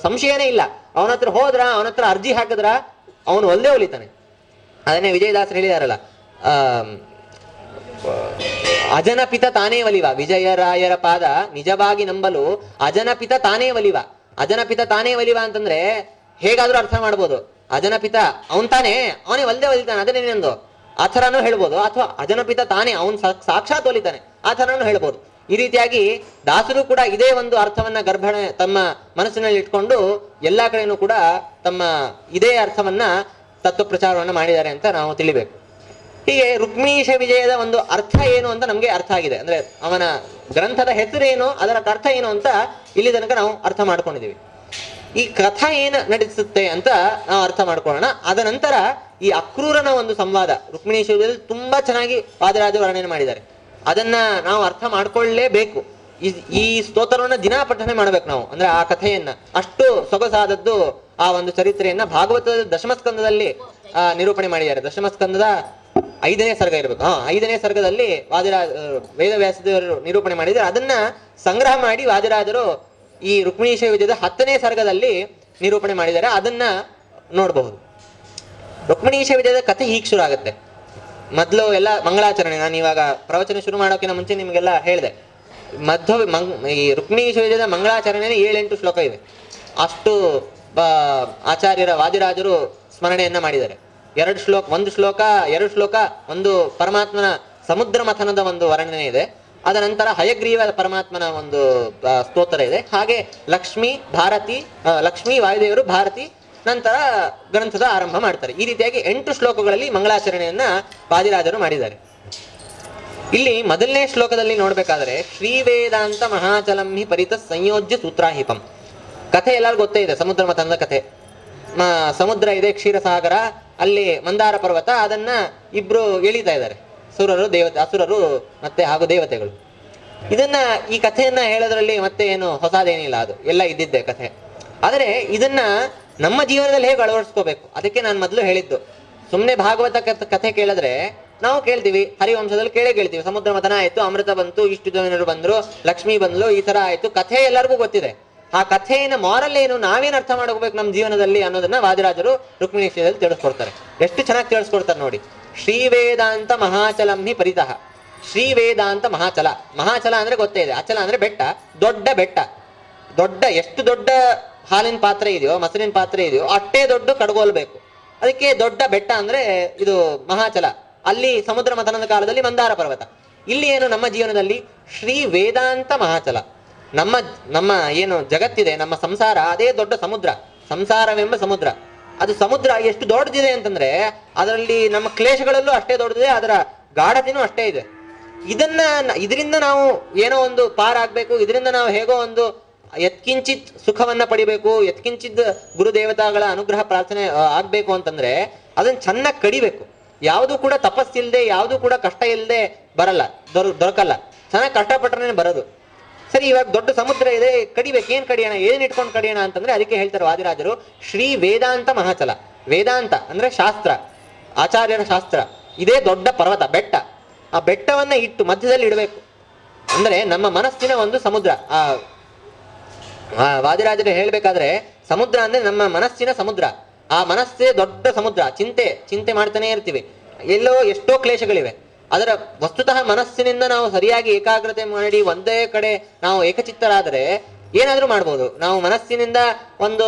ಸಂಶಯನೇ ಇಲ್ಲ. ಅವನ ಹತ್ರ ಹೋದ್ರ, ಅವನ ಹತ್ರ ಅರ್ಜಿ ಹಾಕಿದ್ರ ಅವನು ಒಲ್ಲೆ ಒಲಿತಾನೆ. ಅದನ್ನೇ ವಿಜಯದಾಸರು ಹೇಳಿದಾರಲ್ಲ, ಅಜನಪಿತ ತಾನೇ ಒಲಿವ, ವಿಜಯರಾಯರ ಪಾದ ನಿಜವಾಗಿ ನಂಬಲು ಅಜನಪಿತ ತಾನೇ ಒಲಿವ. ಅಜನಪಿತ ತಾನೇ ಒಲಿವ ಅಂತಂದ್ರೆ ಹೇಗಾದ್ರೂ ಅರ್ಥ ಮಾಡ್ಬೋದು. ಅಜನಪಿತ ಅವನ್ ತಾನೇ, ಅವನೇ ಒಲ್ದೆ ಒಲಿತಾನೆ, ಅದನ್ನೇನೆಂದು ಆ ಥರನೂ ಹೇಳ್ಬೋದು. ಅಥವಾ ಅಜನಪಿತ ತಾನೇ ಅವನ್ ಸಾಕ್ಷಾತ್ ಒಲಿತಾನೆ, ಆ ಥರನೂ ಹೇಳ್ಬೋದು. ಈ ರೀತಿಯಾಗಿ ದಾಸರು ಕೂಡ ಇದೇ ಒಂದು ಅರ್ಥವನ್ನ ತಮ್ಮ ಮನಸ್ಸಿನಲ್ಲಿ ಇಟ್ಕೊಂಡು ಎಲ್ಲಾ ಕಡೆನೂ ಕೂಡ ತಮ್ಮ ಇದೇ ಅರ್ಥವನ್ನ ತತ್ವ ಪ್ರಚಾರವನ್ನ ಮಾಡಿದ್ದಾರೆ ಅಂತ ನಾವು ತಿಳಿಬೇಕು. ಹೀಗೆ ರುಕ್ಮಿಣೀಶ ವಿಜಯದ ಒಂದು ಅರ್ಥ ಏನು ಅಂತ ನಮ್ಗೆ ಅರ್ಥ ಆಗಿದೆ. ಅಂದ್ರೆ ಅವನ ಗ್ರಂಥದ ಹೆಸರೇನು, ಅದರ ಅರ್ಥ ಏನು ಅಂತ ಇಲ್ಲಿ ತನಕ ನಾವು ಅರ್ಥ ಮಾಡ್ಕೊಂಡಿದೀವಿ. ಈ ಕಥಾ ಏನು ನಡೆಸುತ್ತೆ ಅಂತ ನಾವು ಅರ್ಥ ಮಾಡ್ಕೊಳ್ಳೋಣ. ಅದ ನಂತರ ಈ ಅಕ್ರೂರನ ಒಂದು ಸಂವಾದ ರುಕ್ಮಿಣೀಶ ವಿಜಯದಲ್ಲಿ ತುಂಬಾ ಚೆನ್ನಾಗಿ ವಾದಿರಾಜರು ವರ್ಣನೆ ಮಾಡಿದ್ದಾರೆ. ಅದನ್ನ ನಾವು ಅರ್ಥ ಮಾಡ್ಕೊಳ್ಳೇಬೇಕು. ಈ ಸ್ತೋತ್ರವನ್ನ ದಿನಾ ಪಠನೆ ಮಾಡ್ಬೇಕು ನಾವು. ಅಂದ್ರೆ ಆ ಕಥೆಯನ್ನ ಅಷ್ಟು ಸೊಗಸಾದದ್ದು ಆ ಒಂದು ಚರಿತ್ರೆಯನ್ನ ಭಾಗವತದ ದಶಮಸ್ಕಂದದಲ್ಲಿ ನಿರೂಪಣೆ ಮಾಡಿದ್ದಾರೆ. ದಶಮಸ್ಕಂದದ 5ನೇ ಸರ್ಗ ಇರ್ಬೇಕು, 5ನೇ ಸರ್ಗದಲ್ಲಿ ವೇದವ್ಯಾಸದೇವರು ನಿರೂಪಣೆ ಮಾಡಿದ್ದಾರೆ. ಅದನ್ನ ಸಂಗ್ರಹ ಮಾಡಿ ವಾದಿರಾಜರು ಈ ರುಕ್ಮಿಣೀಶ ವಿಜಯದ 10ನೇ ಸರ್ಗದಲ್ಲಿ ನಿರೂಪಣೆ ಮಾಡಿದ್ದಾರೆ. ಅದನ್ನ ನೋಡಬಹುದು. ರುಕ್ಮಿಣೀಶ ವಿಜಯದ ಕಥೆ ಹೀಗೆ ಶುರು ಆಗುತ್ತೆ. ಮೊದಲು ಎಲ್ಲ ಮಂಗಳಾಚರಣೆ, ನಾನು ಇವಾಗ ಪ್ರವಚನ ಶುರು ಮಾಡೋಕಿನ ಮುಂಚೆ ನಿಮ್ಗೆಲ್ಲ ಹೇಳಿದೆ, ಈ ರುಕ್ಮಿಣೀಶ ವಿಜಯದ ಮಂಗಳಾಚರಣೆ 7-8 ಶ್ಲೋಕ ಇವೆ. ಅಷ್ಟು ಆಚಾರ್ಯರ ವಾದಿರಾಜರು ಸ್ಮರಣೆಯನ್ನ ಮಾಡಿದ್ದಾರೆ. 2 ಶ್ಲೋಕ ಒಂದು ಪರಮಾತ್ಮನ ಸಮುದ್ರ ಮಥನದ ಒಂದು ವರ್ಣನೆ ಇದೆ. ಅದ ನಂತರ ಹಯಗ್ರೀವ ಪರಮಾತ್ಮನ ಒಂದು ಸ್ತೋತ್ರ ಇದೆ. ಹಾಗೆ ಲಕ್ಷ್ಮೀ ವಾಯುದೇವರು, ಭಾರತಿ, ನಂತರ ಗ್ರಂಥದ ಆರಂಭ ಮಾಡ್ತಾರೆ. ಈ ರೀತಿಯಾಗಿ 8 ಶ್ಲೋಕಗಳಲ್ಲಿ ಮಂಗಳಾಚರಣೆಯನ್ನ ವಾದಿರಾಜರು ಮಾಡಿದ್ದಾರೆ. ಇಲ್ಲಿ ಮೊದಲನೇ ಶ್ಲೋಕದಲ್ಲಿ ನೋಡ್ಬೇಕಾದ್ರೆ ಶ್ರೀ ವೇದಾಂತ ಮಹಾಚಲಂ ಹಿ ಪರಿತ ಸಂಯೋಜ್ಯ ಸೂತ್ರಾಹಿಪಂ. ಕಥೆ ಎಲ್ಲರಿಗೂ ಗೊತ್ತೇ ಇದೆ, ಸಮುದ್ರ ಮಥನದ ಕಥೆ. ಸಮುದ್ರ ಇದೆ, ಕ್ಷೀರಸಾಗರ, ಅಲ್ಲಿ ಮಂದಾರ ಪರ್ವತ, ಅದನ್ನ ಇಬ್ರು ಎಳಿತಾ ಇದ್ದಾರೆ, ಅಸುರರು ಮತ್ತೆ ಹಾಗೂ ದೇವತೆಗಳು. ಈ ಕಥೆಯನ್ನ ಹೇಳೋದ್ರಲ್ಲಿ ಮತ್ತೆ ಏನು ಹೊಸದೇನಿಲ್ಲ, ಅದು ಎಲ್ಲ ಇದ್ದಿದ್ದೆ ಕಥೆ. ಆದರೆ ಇದನ್ನ ನಮ್ಮ ಜೀವನದಲ್ಲಿ ಹೇಗೆ ಅಳವಡಿಸ್ಕೋಬೇಕು, ಅದಕ್ಕೆ ನಾನು ಮೊದಲು ಹೇಳಿದ್ದು. ಸುಮ್ಮನೆ ಭಾಗವತ ಕಥೆ ಕೇಳಿದ್ರೆ ನಾವು ಕೇಳ್ತೀವಿ, ಹರಿವಂಶದಲ್ಲಿ ಕೇಳ್ತೀವಿ, ಸಮುದ್ರ ಮಥನ ಆಯ್ತು, ಅಮೃತ ಬಂತು, ಇಷ್ಟು ಜನರು ಬಂದ್ರು, ಲಕ್ಷ್ಮಿ ಬಂದ್ಲು, ಈ ತರ ಆಯ್ತು, ಕಥೆ ಎಲ್ಲರಿಗೂ ಗೊತ್ತಿದೆ. ಆ ಕಥೆಯ ಮಾರಲ್ ಏನು, ನಾವೇನ್ ಅರ್ಥ ಮಾಡ್ಕೋಬೇಕು ನಮ್ಮ ಜೀವನದಲ್ಲಿ ಅನ್ನೋದನ್ನ ವಾದಿರಾಜರು ರುಕ್ಮಿಣೀಶದಲ್ಲಿ ತಿಳಿಸ್ಕೊಡ್ತಾರೆ. ಎಷ್ಟು ಚೆನ್ನಾಗಿ ತಿಳಿಸ್ಕೊಡ್ತಾರೆ ನೋಡಿ. ಶ್ರೀ ವೇದಾಂತ ಮಹಾಚಲಂ ಹಿ ಪರಿತಃ. ಶ್ರೀ ವೇದಾಂತ ಮಹಾಚಲ ಅಂದ್ರೆ ಗೊತ್ತೇ ಇದೆ, ಅಚಲ ಅಂದ್ರೆ ಬೆಟ್ಟ, ದೊಡ್ಡ ಬೆಟ್ಟ. ಎಷ್ಟು ದೊಡ್ಡ ಹಾಲಿನ ಪಾತ್ರೆ ಇದೆಯೋ, ಮೊಸರಿನ ಪಾತ್ರೆ ಇದೆಯೋ, ಅಷ್ಟೇ ದೊಡ್ಡ ಕಡ್ಗೋಲ್ ಬೇಕು. ಅದಕ್ಕೆ ದೊಡ್ಡ ಬೆಟ್ಟ ಅಂದ್ರೆ ಇದು ಮಹಾಚಲ. ಅಲ್ಲಿ ಸಮುದ್ರ ಮಥನದ ಕಾಲದಲ್ಲಿ ಮಂದಾರ ಪರ್ವತ. ಇಲ್ಲಿ ಏನು ನಮ್ಮ ಜೀವನದಲ್ಲಿ ಶ್ರೀ ವೇದಾಂತ ಮಹಾಚಲ. ನಮ್ಮ ಏನು ಜಗತ್ತಿದೆ, ನಮ್ಮ ಸಂಸಾರ, ಅದೇ ದೊಡ್ಡ ಸಮುದ್ರ. ಸಂಸಾರವೆಂಬ ಸಮುದ್ರ. ಅದು ಸಮುದ್ರ ಎಷ್ಟು ದೊಡ್ಡದಿದೆ ಅಂತಂದ್ರೆ ಅದರಲ್ಲಿ ನಮ್ಮ ಕ್ಲೇಶಗಳಲ್ಲೂ ಅಷ್ಟೇ ದೊಡ್ಡದಿದೆ, ಅದರ ಗಾಢತೆನೂ ಅಷ್ಟೇ ಇದೆ. ಇದರಿಂದ ನಾವು ಏನೋ ಒಂದು ಪಾರಾಗ್ಬೇಕು, ಇದರಿಂದ ನಾವು ಹೇಗೋ ಒಂದು ಯತ್ಕಿಂಚಿತ್ ಸುಖವನ್ನ ಪಡಿಬೇಕು, ಯತ್ಕಿಂಚಿತ್ ಗುರುದೇವತಾಗಳ ಅನುಗ್ರಹ ಪ್ರಾರ್ಥನೆ ಆಗ್ಬೇಕು ಅಂತಂದ್ರೆ ಅದನ್ನ ಚೆನ್ನಾಗಿ ಕಡಿಬೇಕು. ಯಾವುದು ಕೂಡ ತಪಸ್ಸಿಲ್ದೆ, ಯಾವುದು ಕೂಡ ಕಷ್ಟ ಇಲ್ಲದೆ ಬರಲ್ಲ, ದೊರಕಲ್ಲ. ಚೆನ್ನಾಗಿ ಕಷ್ಟಪಟ್ಟರೆ ಬರೋದು. ಸರಿ, ಇವಾಗ ದೊಡ್ಡ ಸಮುದ್ರ ಇದೆ, ಕಡಿಬೇಕು. ಏನ್ ಕಡಿಯೋಣ, ಏನ್ ಇಟ್ಕೊಂಡು ಕಡಿಯೋಣ ಅಂತಂದ್ರೆ ಅದಕ್ಕೆ ಹೇಳ್ತಾರೆ ವಾದಿರಾಜರು ಶ್ರೀ ವೇದಾಂತ ಮಹಾಚಲ. ವೇದಾಂತ ಅಂದ್ರೆ ಶಾಸ್ತ್ರ, ಆಚಾರ್ಯರ ಶಾಸ್ತ್ರ. ಇದೇ ದೊಡ್ಡ ಪರ್ವತ, ಬೆಟ್ಟ. ಆ ಬೆಟ್ಟವನ್ನ ಇಟ್ಟು ಮಧ್ಯದಲ್ಲಿ ಇಡಬೇಕು. ಅಂದ್ರೆ ನಮ್ಮ ಮನಸ್ಸಿನ ಒಂದು ಸಮುದ್ರ. ವಾದಿರಾಜರು ಹೇಳ್ಬೇಕಾದ್ರೆ ಸಮುದ್ರ ಅಂದ್ರೆ ನಮ್ಮ ಮನಸ್ಸಿನ ಸಮುದ್ರ. ಆ ಮನಸ್ಸೇ ದೊಡ್ಡ ಸಮುದ್ರ. ಚಿಂತೆ ಮಾಡ್ತಾನೆ ಇರ್ತೀವಿ, ಎಲ್ಲೋ ಎಷ್ಟೋ ಕ್ಲೇಶಗಳಿವೆ. ಅದರ ವಸ್ತುತಃ ಮನಸ್ಸಿನಿಂದ ನಾವು ಸರಿಯಾಗಿ ಏಕಾಗ್ರತೆ ಮಾಡಿ ಒಂದೇ ಕಡೆ ನಾವು ಏಕಚಿತ್ತರಾದರೆ ಏನಾದ್ರೂ ಮಾಡ್ಬೋದು. ನಾವು ಮನಸ್ಸಿನಿಂದ ಒಂದು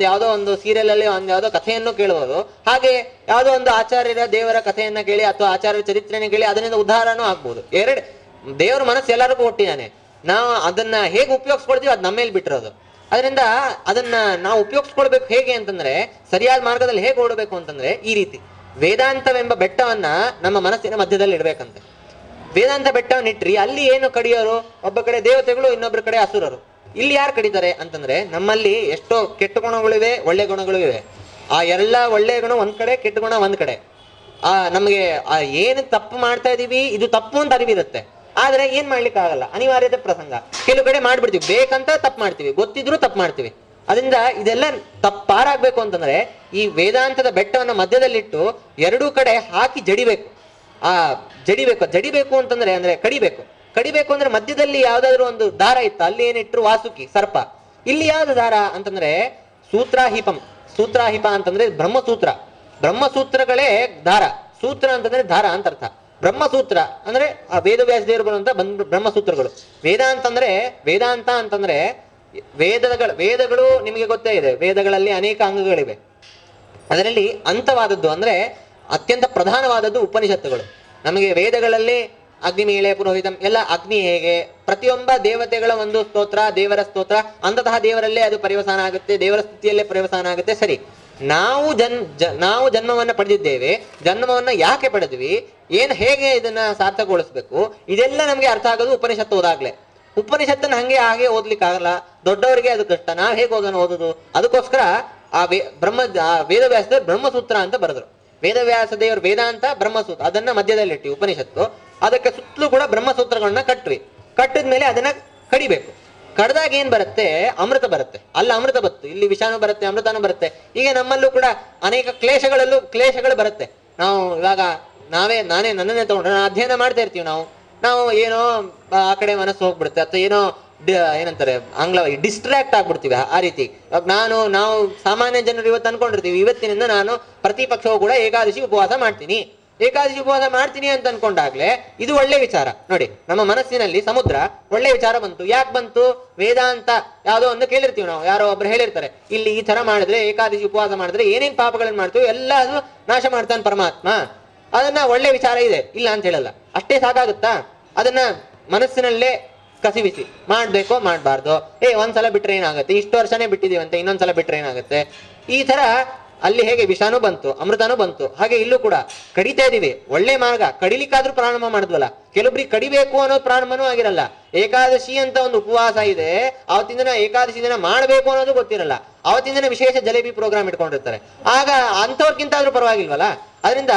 ಯಾವುದೋ ಒಂದು ಸೀರಿಯಲ್ ಅಲ್ಲಿ ಯಾವುದೋ ಕಥೆಯನ್ನು ಕೇಳಬಹುದು. ಹಾಗೆ ಯಾವುದೋ ಒಂದು ಆಚಾರ್ಯರ ದೇವರ ಕಥೆಯನ್ನ ಕೇಳಿ ಅಥವಾ ಆಚಾರ್ಯರ ಚರಿತ್ರೆಯನ್ನು ಕೇಳಿ ಅದರಿಂದ ಉದ್ಧಾರನೂ ಆಗ್ಬೋದು. ದೇವರ ಮನಸ್ಸು ಎಲ್ಲರಿಗೂ ಕೊಟ್ಟಿದ್ದಾನೆ. ನಾವು ಅದನ್ನ ಹೇಗೆ ಉಪಯೋಗಿಸ್ಕೊಳ್ತೀವಿ ಅದು ನಮ್ಮ ಮೇಲೆ ಬಿಟ್ಟಿರೋದು. ಅದರಿಂದ ಅದನ್ನ ನಾವು ಉಪಯೋಗಿಸ್ಕೊಳ್ಬೇಕು ಹೇಗೆ ಅಂತಂದ್ರೆ, ಸರಿಯಾದ ಮಾರ್ಗದಲ್ಲಿ ಹೇಗೆ ಓಡಬೇಕು ಅಂತಂದ್ರೆ ಈ ರೀತಿ ವೇದಾಂತವೆಂಬ ಬೆಟ್ಟವನ್ನ ನಮ್ಮ ಮನಸ್ಸಿನ ಮಧ್ಯದಲ್ಲಿ ಇಡ್ಬೇಕಂತೆ. ವೇದಾಂತ ಬೆಟ್ಟವನ್ನು ಇಟ್ರಿ, ಅಲ್ಲಿ ಏನು ಕಡಿಯೋರು, ಒಬ್ಬ ಕಡೆ ದೇವತೆಗಳು, ಇನ್ನೊಬ್ಬರ ಕಡೆ ಅಸುರರು. ಇಲ್ಲಿ ಯಾರು ಕಡಿತಾರೆ ಅಂತಂದ್ರೆ ನಮ್ಮಲ್ಲಿ ಎಷ್ಟೋ ಕೆಟ್ಟ ಗುಣಗಳಿವೆ, ಒಳ್ಳೆ ಗುಣಗಳು ಇವೆ. ಆ ಎಲ್ಲ ಒಳ್ಳೆ ಗುಣ ಒಂದ್ ಕಡೆ, ಕೆಟ್ಟ ಗುಣ ಒಂದ್ ಕಡೆ. ನಮಗೆ ಏನು ತಪ್ಪು ಮಾಡ್ತಾ ಇದೀವಿ, ಇದು ತಪ್ಪು ಅಂತ ಅರಿವಿರುತ್ತೆ. ಆದ್ರೆ ಏನ್ ಮಾಡ್ಲಿಕ್ಕೆ ಆಗಲ್ಲ, ಅನಿವಾರ್ಯತೆ ಪ್ರಸಂಗ. ಕೆಲವು ಕಡೆ ಮಾಡ್ಬಿಡ್ತೀವಿ, ಬೇಕಂತ ತಪ್ಪು ಮಾಡ್ತೀವಿ, ಗೊತ್ತಿದ್ರು ತಪ್ಪು ಮಾಡ್ತೀವಿ. ಅದರಿಂದ ಇದೆಲ್ಲ ಪಾರಾಗ್ಬೇಕು ಅಂತಂದ್ರೆ ಈ ವೇದಾಂತದ ಬೆಟ್ಟವನ್ನ ಮಧ್ಯದಲ್ಲಿಟ್ಟು ಎರಡೂ ಕಡೆ ಹಾಕಿ ಜಡಿಬೇಕು. ಜಡಿಬೇಕು ಅಂತಂದ್ರೆ ಅಂದ್ರೆ ಕಡಿಬೇಕು ಅಂದ್ರೆ ಮಧ್ಯದಲ್ಲಿ ಯಾವ್ದಾದ್ರು ಒಂದು ದಾರ ಇತ್ತು, ಅಲ್ಲಿ ಏನಿಟ್ರು ವಾಸುಕಿ ಸರ್ಪ. ಇಲ್ಲಿ ಯಾವ್ದು ದಾರ ಅಂತಂದ್ರೆ ಸೂತ್ರಾಹಿಪ ಅಂತಂದ್ರೆ ಬ್ರಹ್ಮಸೂತ್ರಗಳೇ ದಾರ. ಸೂತ್ರ ಅಂತಂದ್ರೆ ದಾರ ಅಂತ ಅರ್ಥ. ಬ್ರಹ್ಮಸೂತ್ರ ಅಂದ್ರೆ ಆ ವೇದವ್ಯಾಸ ದೇವರು ಬರುವಂತ ಬ್ರಹ್ಮಸೂತ್ರಗಳು. ವೇದಾಂತ ಅಂತಂದ್ರೆ ವೇದಗಳು ನಿಮಗೆ ಗೊತ್ತೇ ಇದೆ. ವೇದಗಳಲ್ಲಿ ಅನೇಕ ಅಂಗಗಳಿವೆ. ಅದರಲ್ಲಿ ಅಂತವಾದದ್ದು ಅಂದ್ರೆ ಅತ್ಯಂತ ಪ್ರಧಾನವಾದದ್ದು ಉಪನಿಷತ್ತುಗಳು. ನಮಗೆ ವೇದಗಳಲ್ಲಿ ಅಗ್ನಿಮೀಳೆ ಪುರೋಹಿತಂ ಎಲ್ಲ, ಅಗ್ನಿ ಹೇಗೆ, ಪ್ರತಿಯೊಬ್ಬ ದೇವತೆಗಳ ಒಂದು ಸ್ತೋತ್ರ, ದೇವರ ಸ್ತೋತ್ರ, ಅಂತಹ ದೇವರಲ್ಲೇ ಅದು ಪರ್ಯವಸಾನ ಆಗುತ್ತೆ, ದೇವರ ಸ್ಥಿತಿಯಲ್ಲೇ ಪರ್ಯವಸಾನ ಆಗುತ್ತೆ. ಸರಿ, ನಾವು ಜನ್ಮವನ್ನ ಪಡೆದಿದ್ದೇವೆ. ಜನ್ಮವನ್ನ ಯಾಕೆ ಪಡೆದ್ವಿ, ಹೇಗೆ ಇದನ್ನ ಸಾರ್ಥಕಗೊಳಿಸ್ಬೇಕು, ಇದೆಲ್ಲ ನಮ್ಗೆ ಅರ್ಥ ಆಗೋದು ಉಪನಿಷತ್ತು ಓದಾಗ್ಲೆ. ಉಪನಿಷತ್ತನ್ನ ಹಾಗೆ ಓದ್ಲಿಕ್ಕೆ ಆಗಲ್ಲ, ದೊಡ್ಡವರಿಗೆ ಅದು ಕಷ್ಟ. ನಾವ್ ಹೇಗೆ ಓದೋದು? ಅದಕ್ಕೋಸ್ಕರ ವೇದವ್ಯಾಸ ಬ್ರಹ್ಮಸೂತ್ರ ಅಂತ ಬರೆದ್ರು. ವೇದವ್ಯಾಸ ದೇವರು ವೇದಾಂತ ಬ್ರಹ್ಮಸೂತ್ರ, ಅದನ್ನ ಮಧ್ಯದಲ್ಲಿಟ್ಟಿ ಉಪನಿಷತ್ತು. ಅದಕ್ಕೆ ಸುತ್ತಲೂ ಕೂಡ ಬ್ರಹ್ಮಸೂತ್ರಗಳನ್ನ ಕಟ್ಟಿದ್ಮೇಲೆ ಅದನ್ನ ಕಡಿಬೇಕು. ಕಡ್ದಾಗ ಏನ್ ಬರುತ್ತೆ, ಅಮೃತ ಬರುತ್ತೆ. ಅಲ್ಲಿ ಅಮೃತ ಬತ್ತು, ಇಲ್ಲಿ ವಿಷಾನು ಬರುತ್ತೆ, ಅಮೃತನೂ ಬರುತ್ತೆ. ಈಗ ನಮ್ಮಲ್ಲೂ ಕೂಡ ಅನೇಕ ಕ್ಲೇಶಗಳು ಬರುತ್ತೆ. ನಾವು ಇವಾಗ ನನ್ನನ್ನೇ ತಗೊಂಡ್ರೆ ಅಧ್ಯಯನ ಮಾಡ್ತಾ ಇರ್ತೀವಿ. ನಾವು ಏನೋ ಆ ಕಡೆ ಮನಸ್ಸು ಹೋಗ್ಬಿಡುತ್ತೆ, ಅಥವಾ ಏನೋ ಏನಂತಾರೆ ಆಂಗ್ಲವಾಗಿ ಡಿಸ್ಟ್ರಾಕ್ಟ್ ಆಗ್ಬಿಡ್ತೀವಿ. ಆ ರೀತಿ ನಾವು ಸಾಮಾನ್ಯ ಜನರು ಇವತ್ತು ಅನ್ಕೊಂಡಿರ್ತೀವಿ, ಇವತ್ತಿನಿಂದ ನಾನು ಪ್ರತಿಪಕ್ಷವೂ ಕೂಡ ಏಕಾದಶಿ ಉಪವಾಸ ಮಾಡ್ತೀನಿ ಅಂತ ಅನ್ಕೊಂಡಾಗ್ಲೇ ಇದು ಒಳ್ಳೆ ವಿಚಾರ. ನೋಡಿ, ನಮ್ಮ ಮನಸ್ಸಿನಲ್ಲಿ ಸಮುದ್ರ ಒಳ್ಳೆ ವಿಚಾರ ಬಂತು. ಯಾಕೆ ಬಂತು? ವೇದಾಂತ ಯಾವುದೋ ಒಂದು ಕೇಳಿರ್ತೀವಿ ನಾವು, ಯಾರೋ ಒಬ್ರು ಹೇಳಿರ್ತಾರೆ, ಇಲ್ಲಿ ಈ ತರ ಮಾಡಿದ್ರೆ, ಏಕಾದಶಿ ಉಪವಾಸ ಮಾಡಿದ್ರೆ ಏನೇನ್ ಪಾಪಗಳನ್ನ ಮಾಡ್ತೀವಿ ಎಲ್ಲ ಅದು ನಾಶ ಮಾಡ್ತಾನೆ ಪರಮಾತ್ಮ. ಅದನ್ನ ಒಳ್ಳೆ ವಿಚಾರ ಇದೆ, ಇಲ್ಲ ಅಂತ ಹೇಳಲ್ಲ. ಅಷ್ಟೇ ಸಾಕಾಗುತ್ತಾ? ಅದನ್ನ ಮನಸ್ಸಿನಲ್ಲೇ ಕಸಿವಿಸಿ ಮಾಡ್ಬೇಕೋ ಮಾಡ್ಬಾರ್ದು, ಒಂದ್ಸಲ ಬಿಟ್ರೆ ಏನಾಗುತ್ತೆ, ಇಷ್ಟು ವರ್ಷನೇ ಬಿಟ್ಟಿದೀವಂತೆ, ಇನ್ನೊಂದ್ಸಲ ಬಿಟ್ರೆ ಏನಾಗುತ್ತೆ, ಈ ತರ. ಅಲ್ಲಿ ಹೇಗೆ ವಿಷಾನೂ ಬಂತು, ಅಮೃತನೂ ಬಂತು, ಹಾಗೆ ಇಲ್ಲೂ ಕೂಡ ಕಡಿತಾ ಇದೀವಿ. ಒಳ್ಳೆ ಮಾರ್ಗ, ಕಡಿಲಿಕ್ಕಾದ್ರೂ ಪ್ರಾರಂಭ ಮಾಡಿದ್ವಲ್ಲ. ಕೆಲವೊಬ್ರಿಗೆ ಕಡಿಬೇಕು ಅನ್ನೋದು ಪ್ರಾರಂಭನೂ ಆಗಿರಲ್ಲ. ಏಕಾದಶಿ ಅಂತ ಒಂದು ಉಪವಾಸ ಇದೆ, ಅವತ್ತಿನ ದಿನ ಏಕಾದಶಿ ದಿನ ಮಾಡ್ಬೇಕು ಅನ್ನೋದು ಗೊತ್ತಿರಲ್ಲ. ಅವತ್ತಿನ ದಿನ ವಿಶೇಷ ಜಲೇಬಿ ಪ್ರೋಗ್ರಾಮ್ ಇಟ್ಕೊಂಡಿರ್ತಾರೆ. ಆಗ ಅಂಥವ್ರಿಗಿಂತ ಆದ್ರೂ ಪರವಾಗಿಲ್ವಲ್ಲ. ಅದರಿಂದ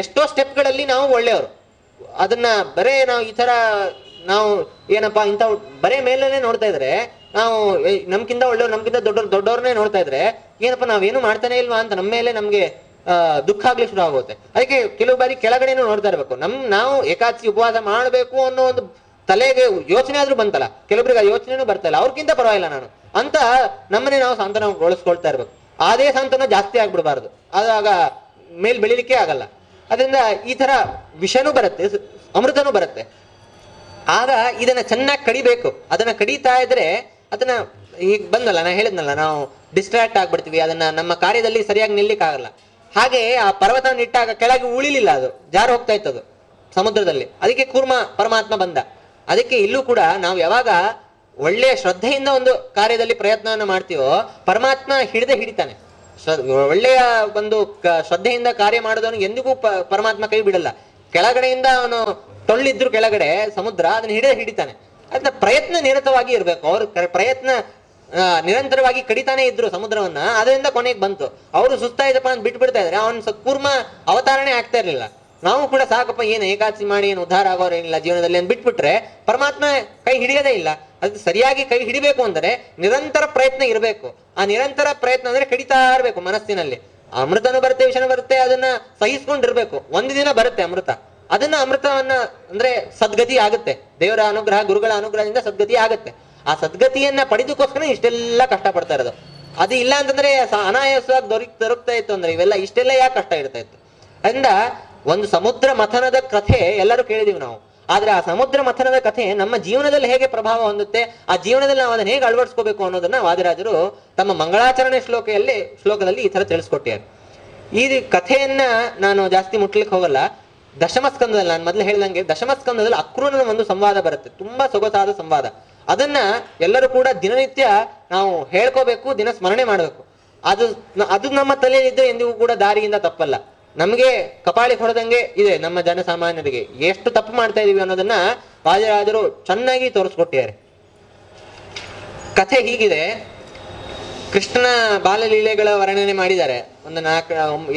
ಎಷ್ಟೋ ಸ್ಟೆಪ್ಗಳಲ್ಲಿ ನಾವು ಒಳ್ಳೆಯವರು. ಅದನ್ನ ಬರೇ ನಾವು ಈ ತರ ನಾವು ಏನಪ್ಪಾ ಇಂಥ ಬರೇ ಮೇಲೇನೆ ನೋಡ್ತಾ ಇದ್ರೆ, ನಾವು ನಮ್ಗಿಂತ ಒಳ್ಳೆಯವ್ರು, ನಮ್ಗಿಂತ ದೊಡ್ಡವ್ರನ್ನೇ ನೋಡ್ತಾ ಇದ್ರೆ ಏನಪ್ಪಾ ನಾವೇನು ಮಾಡ್ತಾನೆ ಇಲ್ವಾ ಅಂತ ನಮ್ಮ ಮೇಲೆ ನಮ್ಗೆ ದುಃಖ ಆಗ್ಲಿ ಶುರು ಆಗುತ್ತೆ. ಅದಕ್ಕೆ ಕೆಲವು ಬಾರಿ ಕೆಳಗಡೆನೂ ನೋಡ್ತಾ ಇರ್ಬೇಕು. ನಾವು ಏಕಾದಶಿ ಉಪವಾಸ ಮಾಡ್ಬೇಕು ಅನ್ನೋ ಒಂದು ತಲೆಗೆ ಯೋಚನೆ ಆದ್ರೂ ಬಂತಲ್ಲ, ಕೆಲವೊಬ್ರಿಗೆ ಆ ಯೋಚನೆನೂ ಬರ್ತಾ ಇಲ್ಲ, ಅವ್ರಿಗಿಂತ ಪರವಾಗಿಲ್ಲ ನಾನು ಅಂತ ನಮ್ಮನ್ನೇ ನಾವು ಸಾಂತ್ವನಗೊಳಿಸ್ಕೊಳ್ತಾ ಇರ್ಬೇಕು. ಅದೇ ಸಾಂತ್ವನ ಜಾಸ್ತಿ ಆಗ್ಬಿಡ್ಬಾರ್ದು, ಆಗ ಮೇಲ್ ಬೆಳಿಲಿಕ್ಕೆ ಆಗಲ್ಲ. ಅದರಿಂದ ಈ ತರ ವಿಷನೂ ಬರುತ್ತೆ, ಅಮೃತನೂ ಬರುತ್ತೆ. ಆಗ ಇದನ್ನ ಚೆನ್ನಾಗಿ ಕಡಿಬೇಕು. ಅದನ್ನ ಕಡಿತಾ ಇದ್ರೆ ಅದನ್ನ ಈಗ ಬಂದಲ್ಲ, ನಾ ಹೇಳಿದ್ನಲ್ಲ, ನಾವು ಡಿಸ್ಟ್ರಾಕ್ಟ್ ಆಗ್ಬಿಡ್ತೀವಿ, ಅದನ್ನ ನಮ್ಮ ಕಾರ್ಯದಲ್ಲಿ ಸರಿಯಾಗಿ ನಿಲ್ಲಿಕ್ ಆಗಲ್ಲ. ಹಾಗೆ ಆ ಪರ್ವತವನ್ನು ಇಟ್ಟಾಗ ಕೆಳಗೆ ಉಳಿಲಿಲ್ಲ, ಅದು ಜಾರು ಹೋಗ್ತಾ ಇತ್ತು ಅದು ಸಮುದ್ರದಲ್ಲಿ. ಅದಕ್ಕೆ ಕೂರ್ಮ ಪರಮಾತ್ಮ ಬಂದ. ಅದಕ್ಕೆ ಇಲ್ಲೂ ಕೂಡ ನಾವು ಯಾವಾಗ ಒಳ್ಳೆಯ ಶ್ರದ್ಧೆಯಿಂದ ಒಂದು ಕಾರ್ಯದಲ್ಲಿ ಪ್ರಯತ್ನವನ್ನು ಮಾಡ್ತೀವೋ ಪರಮಾತ್ಮ ಹಿಡಿತಾನೆ. ಒಳ್ಳೆಯ ಒಂದು ಶ್ರದ್ಧೆಯಿಂದ ಕಾರ್ಯ ಮಾಡೋದವನಿಗೆ ಎಂದಿಗೂ ಪರಮಾತ್ಮ ಕೈ ಬಿಡಲ್ಲ. ಕೆಳಗಡೆಯಿಂದ ಅವನು ಟೊಳ್ಳಿದ್ರು ಕೆಳಗಡೆ ಸಮುದ್ರ, ಅದನ್ನ ಹಿಡಿತಾನೆ. ಅದನ್ನ ಪ್ರಯತ್ನ ನಿರತವಾಗಿ ಇರ್ಬೇಕು. ಅವ್ರ ಪ್ರಯತ್ನ ನಿರಂತರವಾಗಿ ಕಡಿತಾನೆ ಇದ್ರು ಸಮುದ್ರವನ್ನ, ಅದರಿಂದ ಕೊನೆಗೆ ಬಂತು. ಅವರು ಸುಸ್ತಾಯ್ತಪ್ಪ ಅಂತ ಬಿಟ್ಬಿಡ್ತಾ ಇದ್ರೆ ಅವನ್ ಕೂರ್ಮ ಅವತಾರಣೆ ಆಗ್ತಾ ಇರ್ಲಿಲ್ಲ. ನಾವು ಕೂಡ ಸಾಕಪ್ಪ, ಏನು ಏಕಾದಶಿ ಮಾಡಿ ಏನು ಉದ್ಧಾರ ಆಗೋರೇನಿಲ್ಲ ಜೀವನದಲ್ಲಿ ಅಂತ ಬಿಟ್ಬಿಟ್ರೆ ಪರಮಾತ್ಮ ಕೈ ಹಿಡಿಯೋದೇ ಇಲ್ಲ. ಅದು ಸರಿಯಾಗಿ ಕೈ ಹಿಡಿಬೇಕು ಅಂದರೆ ನಿರಂತರ ಪ್ರಯತ್ನ ಇರಬೇಕು. ಆ ನಿರಂತರ ಪ್ರಯತ್ನ ಅಂದ್ರೆ ಕಡಿತಾ ಇರ್ಬೇಕು ಮನಸ್ಸಿನಲ್ಲಿ. ಅಮೃತನು ಬರುತ್ತೆ, ವಿಷನು ಬರುತ್ತೆ, ಅದನ್ನ ಸಹಿಸ್ಕೊಂಡಿರ್ಬೇಕು. ಒಂದು ದಿನ ಬರುತ್ತೆ ಅಮೃತ, ಅದನ್ನ ಅಮೃತವನ್ನ ಅಂದ್ರೆ ಸದ್ಗತಿ ಆಗುತ್ತೆ. ದೇವರ ಅನುಗ್ರಹ, ಗುರುಗಳ ಅನುಗ್ರಹದಿಂದ ಸದ್ಗತಿ ಆಗುತ್ತೆ. ಆ ಸದ್ಗತಿಯನ್ನ ಪಡೆದಕ್ಕೋಸ್ಕರ ಇಷ್ಟೆಲ್ಲ ಕಷ್ಟ ಪಡ್ತಾ ಇರೋದು. ಅದು ಇಲ್ಲ ಅಂತಂದ್ರೆ ಅನಾಯಾಸವಾಗಿ ದೊರಕ್ತಾ ಇತ್ತು ಅಂದ್ರೆ ಇವೆಲ್ಲ ಇಷ್ಟೆಲ್ಲ ಯಾಕೆ ಕಷ್ಟ ಇರ್ತಾ ಇತ್ತು. ಅದರಿಂದ ಒಂದು ಸಮುದ್ರ ಮಥನದ ಕಥೆ ಎಲ್ಲರೂ ಕೇಳಿದೀವಿ ನಾವು. ಆದ್ರೆ ಆ ಸಮುದ್ರ ಮಥನದ ಕಥೆ ನಮ್ಮ ಜೀವನದಲ್ಲಿ ಹೇಗೆ ಪ್ರಭಾವ ಹೊಂದುತ್ತೆ, ಆ ಜೀವನದಲ್ಲಿ ನಾವು ಅದನ್ನ ಹೇಗೆ ಅಳವಡಿಸ್ಕೋಬೇಕು ಅನ್ನೋದನ್ನ ವಾದಿರಾಜರು ತಮ್ಮ ಮಂಗಳಾಚರಣೆ ಶ್ಲೋಕದಲ್ಲಿ ಈ ತರ ತಿಳಿಸ್ಕೊಟ್ಟಿದ್ದಾರೆ. ಈ ಕಥೆಯನ್ನ ನಾನು ಜಾಸ್ತಿ ಮುಟ್ಲಿಕ್ಕೆ ಹೋಗಲ್ಲ. ದಶಮಸ್ಕಂದದಲ್ಲಿ ನಾನು ಮೊದಲು ಹೇಳ್ದಂಗೆ ದಶಮಸ್ಕಂದದಲ್ಲಿ ಅಕ್ರೂರನ ಒಂದು ಸಂವಾದ ಬರುತ್ತೆ, ತುಂಬಾ ಸೊಗಸಾದ ಸಂವಾದ. ಅದನ್ನ ಎಲ್ಲರೂ ಕೂಡ ದಿನನಿತ್ಯ ನಾವು ಹೇಳ್ಕೋಬೇಕು, ದಿನ ಸ್ಮರಣೆ ಮಾಡಬೇಕು. ಅದು ನಮ್ಮ ತಲೆಯಲ್ಲಿದ್ದರೆ ಎಂದಿಗೂ ಕೂಡ ದಾರಿಯಿಂದ ತಪ್ಪಲ್ಲ. ನಮಗೆ ಕಪಾಳಿ ಹೊಡೆದಂಗೆ ಇದೆ ನಮ್ಮ ಜನಸಾಮಾನ್ಯರಿಗೆ. ಎಷ್ಟು ತಪ್ಪು ಮಾಡ್ತಾ ಇದೀವಿ ಅನ್ನೋದನ್ನ ವಾದಿರಾಜರು ಚೆನ್ನಾಗಿ ತೋರಿಸ್ಕೊಟ್ಟಿದ್ದಾರೆ. ಕಥೆ ಹೀಗಿದೆ. ಕೃಷ್ಣನ ಬಾಲಲೀಲೆಗಳ ವರ್ಣನೆ ಮಾಡಿದ್ದಾರೆ ಒಂದು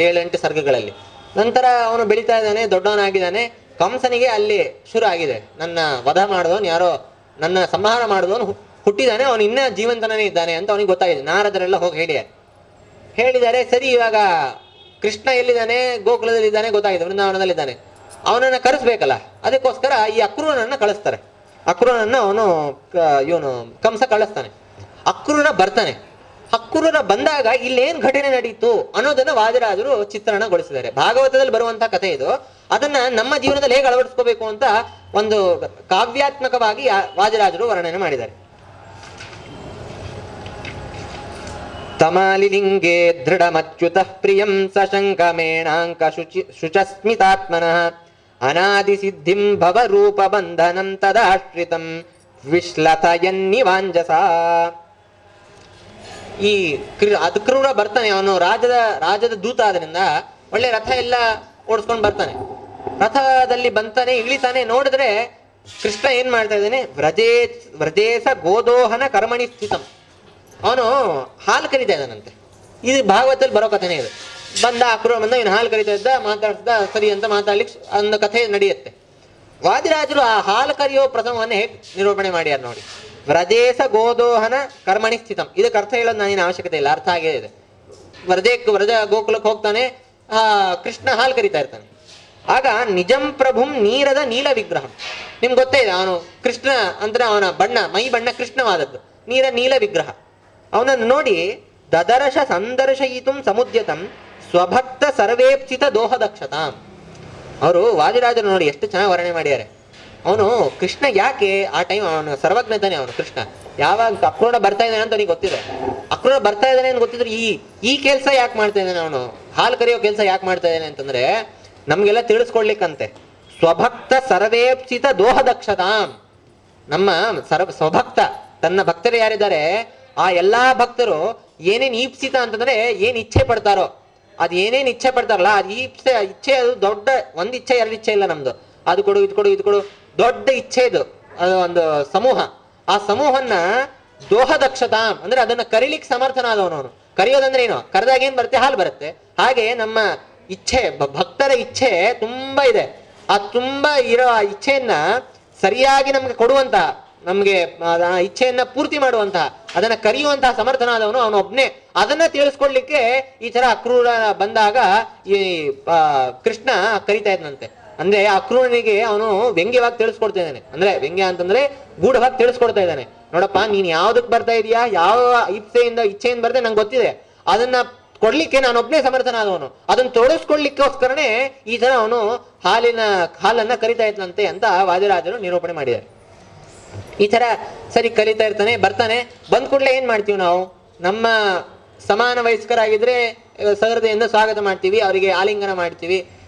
7-8 ಸರ್ಗಗಳಲ್ಲಿ. ನಂತರ ಅವನು ಬೆಳೀತಾ ಇದ್ದಾನೆ, ದೊಡ್ಡವನಾಗಿದ್ದಾನೆ. ಕಂಸನಿಗೆ ಅಲ್ಲಿ ಶುರು ಆಗಿದೆ, ನನ್ನ ವಧ ಮಾಡಿದವನು ಯಾರೋ, ನನ್ನ ಸಂಹಾರ ಮಾಡಿದವನು ಹುಟ್ಟಿದ್ದಾನೆ, ಅವನು ಇನ್ನ ಜೀವಂತನೇ ಇದ್ದಾನೆ ಅಂತ ಅವನಿಗೆ ಗೊತ್ತಾಗಿದೆ. ನಾರದರೆಲ್ಲ ಹೋಗಿ ಹೇಳಿದ್ದಾರೆ. ಸರಿ, ಇವಾಗ ಕೃಷ್ಣ ಎಲ್ಲಿದ್ದಾನೆ, ಗೋಕುಲದಲ್ಲಿದ್ದಾನೆ ಗೊತ್ತಾಗಿದೆ, ವೃಂದಾವನದಲ್ಲಿದ್ದಾನೆ. ಅವನನ್ನ ಕರೆಸ್ಬೇಕಲ್ಲ, ಅದಕ್ಕೋಸ್ಕರ ಈ ಅಕ್ರೂರನನ್ನ ಕಳಿಸ್ತಾರೆ. ಅಕ್ರೂರನನ್ನ ಇವನು ಕಂಸ ಕಳಿಸ್ತಾನೆ. ಅಕ್ರೂರ ಬರ್ತಾನೆ. ಅಕ್ರೂರ ಬಂದಾಗ ಇಲ್ಲೇನ್ ಘಟನೆ ನಡೀತು ಅನ್ನೋದನ್ನ ವಾದಿರಾಜರು ಚಿತ್ರಣಗೊಳಿಸಿದ್ದಾರೆ. ಭಾಗವತದಲ್ಲಿ ಬರುವಂತಹ ಕಥೆ ಇದು. ಅದನ್ನ ನಮ್ಮ ಜೀವನದಲ್ಲಿ ಹೇಗೆ ಅಳವಡಿಸ್ಕೋಬೇಕು ಅಂತ ಒಂದು ಕಾವ್ಯಾತ್ಮಕವಾಗಿ ವಾದಿರಾಜರು ವರ್ಣನೆ ಮಾಡಿದ್ದಾರೆ. ತಮಾಲಿಲಿಂಗೇ ದೃಢಮಚ್ಯುತಃ ಪ್ರಿಯಂ ಸಶಂಕಮೇಣಾಂಕ ಶುಚಸ್ಮಿತಾತ್ಮನಃ ಅನಾದಿ ಸಿದ್ಧಿಂ ಭವರೂಪ ಬಂಧನಂ ತದಾಶ್ರಿತಂ ವಿಶ್ಲಥಯನ್ನಿವಾಂಜಸ. ಈ ಅಕ್ರೂರ ಬರ್ತಾನೆ. ಅವನು ರಾಜದ ದೂತ ಆದ್ರಿಂದ ಒಳ್ಳೆ ರಥ ಎಲ್ಲ ಓಡಿಸ್ಕೊಂಡು ಬರ್ತಾನೆ. ರಥದಲ್ಲಿ ಬಂತಾನೆ, ಇಳಿತಾನೆ. ನೋಡಿದ್ರೆ ಕೃಷ್ಣ ಏನ್ ಮಾಡ್ತಾ ಇದ್ದಾನೆ, ವ್ರಜೇಶ ಗೋದೋಹನ ಕರ್ಮಣಿ ಸ್ಥಿತಂ. ಅವನು ಹಾಲು ಕರಿತಾ ಇದ್ದಾನಂತೆ. ಇದು ಭಾಗವತದಲ್ಲಿ ಬರೋ ಕಥೆನೇ ಇದು. ಅಕ್ರೂರ ಬಂದ, ಇವನು ಹಾಲು ಕರಿತಾ ಇದ್ದ, ಮಾತಾಡ್ಸ್ದ, ಸರಿ ಅಂತ ಮಾತಾಡ್ಲಿಕ್ಕೆ ಒಂದು ಕಥೆ ನಡೆಯುತ್ತೆ. ವಾದಿರಾಜರು ಆ ಹಾಲು ಕರಿಯೋ ಪ್ರಸಂಗವನ್ನು ಹೇಗೆ ನಿರೂಪಣೆ ಮಾಡ್ಯಾರ ನೋಡಿ. ವ್ರಜೇಶ ಗೋದೋಹನ ಕರ್ಮಣಿ ಸ್ಥಿತಂ. ಇದಕ್ಕೆ ಅರ್ಥ ಹೇಳೋದು ನಾನೇನು ಅವಶ್ಯಕತೆ ಇಲ್ಲ, ಅರ್ಥ ಆಗೇ ಇದೆ. ವ್ರಜ ಗೋಕುಲಕ್ಕೆ ಹೋಗ್ತಾನೆ, ಕೃಷ್ಣ ಹಾಲು ಕರಿತಾ ಇರ್ತಾನೆ. ಆಗ ನಿಜಂ ಪ್ರಭುಂ ನೀರದ ನೀಲ ವಿಗ್ರಹ. ನಿಮ್ಗೆ ಗೊತ್ತೇ ಇದೆ, ಅವನು ಕೃಷ್ಣ ಅಂದ್ರೆ ಅವನ ಬಣ್ಣ, ಮೈ ಬಣ್ಣ ಕೃಷ್ಣವಾದದ್ದು, ನೀಲ ವಿಗ್ರಹ. ಅವನನ್ನು ನೋಡಿ ದದರ್ಶ ಸಂದರ್ಶಯಿತು ಸಮುದ್ಯತಂ ಸ್ವಭಕ್ತ ಸರ್ವೇಪ್ಸಿತ ದೋಹದಕ್ಷತಾಂ. ಅವರು ವಾದಿರಾಜರು ನೋಡಿ ಎಷ್ಟು ಚೆನ್ನಾಗಿ ವರ್ಣನೆ ಮಾಡಿದ್ದಾರೆ. ಅವನು ಕೃಷ್ಣ ಯಾಕೆ ಆ ಟೈಮ್ ಅವನು ಸರ್ವಜ್ಞತಾನೆ. ಅವನು ಕೃಷ್ಣ ಯಾವಾಗ ಅಕ್ರೂರ ಬರ್ತಾ ಇದ್ದಾನೆ ಅಂತ ಅವನಿಗೆ ಗೊತ್ತಿದೆ. ಅಕ್ರೂರ ಬರ್ತಾ ಇದ್ದಾನೆ ಅಂತ ಗೊತ್ತಿದ್ರೆ ಈ ಕೆಲಸ ಯಾಕೆ ಮಾಡ್ತಾ ಇದ್ದಾನೆ, ಅವನು ಹಾಲು ಕರೆಯೋ ಕೆಲಸ ಯಾಕೆ ಮಾಡ್ತಾ ಇದ್ದಾನೆ ಅಂತಂದ್ರೆ ನಮ್ಗೆಲ್ಲ ತಿಳಿಸ್ಕೊಡ್ಲಿಕ್ಕಂತೆ. ಸ್ವಭಕ್ತ ಸರ್ವೇಪ್ಸಿತ ದೋಹದಕ್ಷತಾಂ. ನಮ್ಮ ಸ್ವಭಕ್ತ, ತನ್ನ ಭಕ್ತರು ಯಾರಿದ್ದಾರೆ ಆ ಎಲ್ಲಾ ಭಕ್ತರು ಏನೇನ್ ಈಪ್ಸಿತ ಅಂತಂದ್ರೆ ಏನ್ ಇಚ್ಛೆ ಪಡ್ತಾರೋ, ಅದ್ ಏನೇನ್ ಇಚ್ಛೆ ಪಡ್ತಾರಲ್ಲ ಅದು ಇಚ್ಛೆ ಅದು ದೊಡ್ಡ ಒಂದ್ ಇಚ್ಛೆ 2 ಇಚ್ಛೆ ಇಲ್ಲ ನಮ್ದು. ಅದು ಕೊಡು, ಇದು ಕೊಡು, ಇದು ಕೊಡು, ದೊಡ್ಡ ಇಚ್ಛೆ ಇದು. ಅದು ಒಂದು ಸಮೂಹ. ಆ ಸಮೂಹನ್ನ ದೋಹದಕ್ಷತಾಂ ಅಂದ್ರೆ ಅದನ್ನ ಕರಿಲಿಕ್ಕೆ ಸಮರ್ಥನಾದವನು. ಕರೆಯೋದಂದ್ರೆ ಏನು, ಕರೆದಾಗ ಏನ್ ಬರುತ್ತೆ, ಹಾಲು ಬರುತ್ತೆ. ಹಾಗೆ ನಮ್ಮ ಇಚ್ಛೆ, ಭಕ್ತರ ಇಚ್ಛೆ ತುಂಬಾ ಇದೆ. ಆ ತುಂಬಾ ಇರೋ ಇಚ್ಛೆಯನ್ನ ಸರಿಯಾಗಿ ನಮ್ಗೆ ಕೊಡುವಂತಹ, ನಮ್ಗೆ ಇಚ್ಛೆಯನ್ನ ಪೂರ್ತಿ ಮಾಡುವಂತಹ, ಅದನ್ನ ಕರೆಯುವಂತಹ ಸಮರ್ಥನಾದವನು ಅವನು ಒಬ್ನೇ. ಅದನ್ನ ತಿಳಿಸ್ಕೊಡ್ಲಿಕ್ಕೆ ಈ ತರ ಅಕ್ರೂರ ಬಂದಾಗ ಈ ಕೃಷ್ಣ ಕರಿತಾ ಇದ್ನಂತೆ. ಅಂದ್ರೆ ಅಕ್ರೂರನಿಗೆ ಅವನು ವ್ಯಂಗ್ಯವಾಗಿ ತಿಳಿಸ್ಕೊಡ್ತಾ ಇದ್ದಾನೆ. ಅಂದ್ರೆ ವ್ಯಂಗ್ಯ ಅಂತಂದ್ರೆ ಗೂಢವಾಗಿ ತಿಳಿಸ್ಕೊಡ್ತಾ ಇದ್ದಾನೆ. ನೋಡಪ್ಪ, ನೀನ್ ಯಾವ್ದಕ್ ಬರ್ತಾ ಇದೀಯಾ, ಯಾವ ಇಚ್ಛೆಯಿಂದ ಬರ್ದೆ ನಂಗೆ ಗೊತ್ತಿದೆ. ಅದನ್ನ ಕೊಡ್ಲಿಕ್ಕೆ ನಾನು ಒಬ್ನೇ ಸಮರ್ಥನಾದವನು. ಅದನ್ನ ತೊಡಸ್ಕೊಡ್ಲಿಕ್ಕೋಸ್ಕರನೇ ಈ ತರ ಅವನು ಹಾಲನ್ನ ಕರಿತಾ ಇದ್ನಂತೆ ಅಂತ ವಾದಿರಾಜರು ನಿರೂಪಣೆ ಮಾಡಿದ್ದಾರೆ. ಈ ತರ ಸರಿ ಕಲಿತಾ ಇರ್ತಾನೆ, ಬರ್ತಾನೆ. ಬಂದ್ ಕೂಡಲೇ ಏನ್ ಮಾಡ್ತೀವಿ ನಾವು? ನಮ್ಮ ಸಮಾನ ವಯಸ್ಕರಾಗಿದ್ರೆ ಸಹೃದಯಿಂದ ಸ್ವಾಗತ ಮಾಡ್ತೀವಿ, ಅವರಿಗೆ ಆಲಿಂಗನ ಮಾಡ್ತೀವಿ,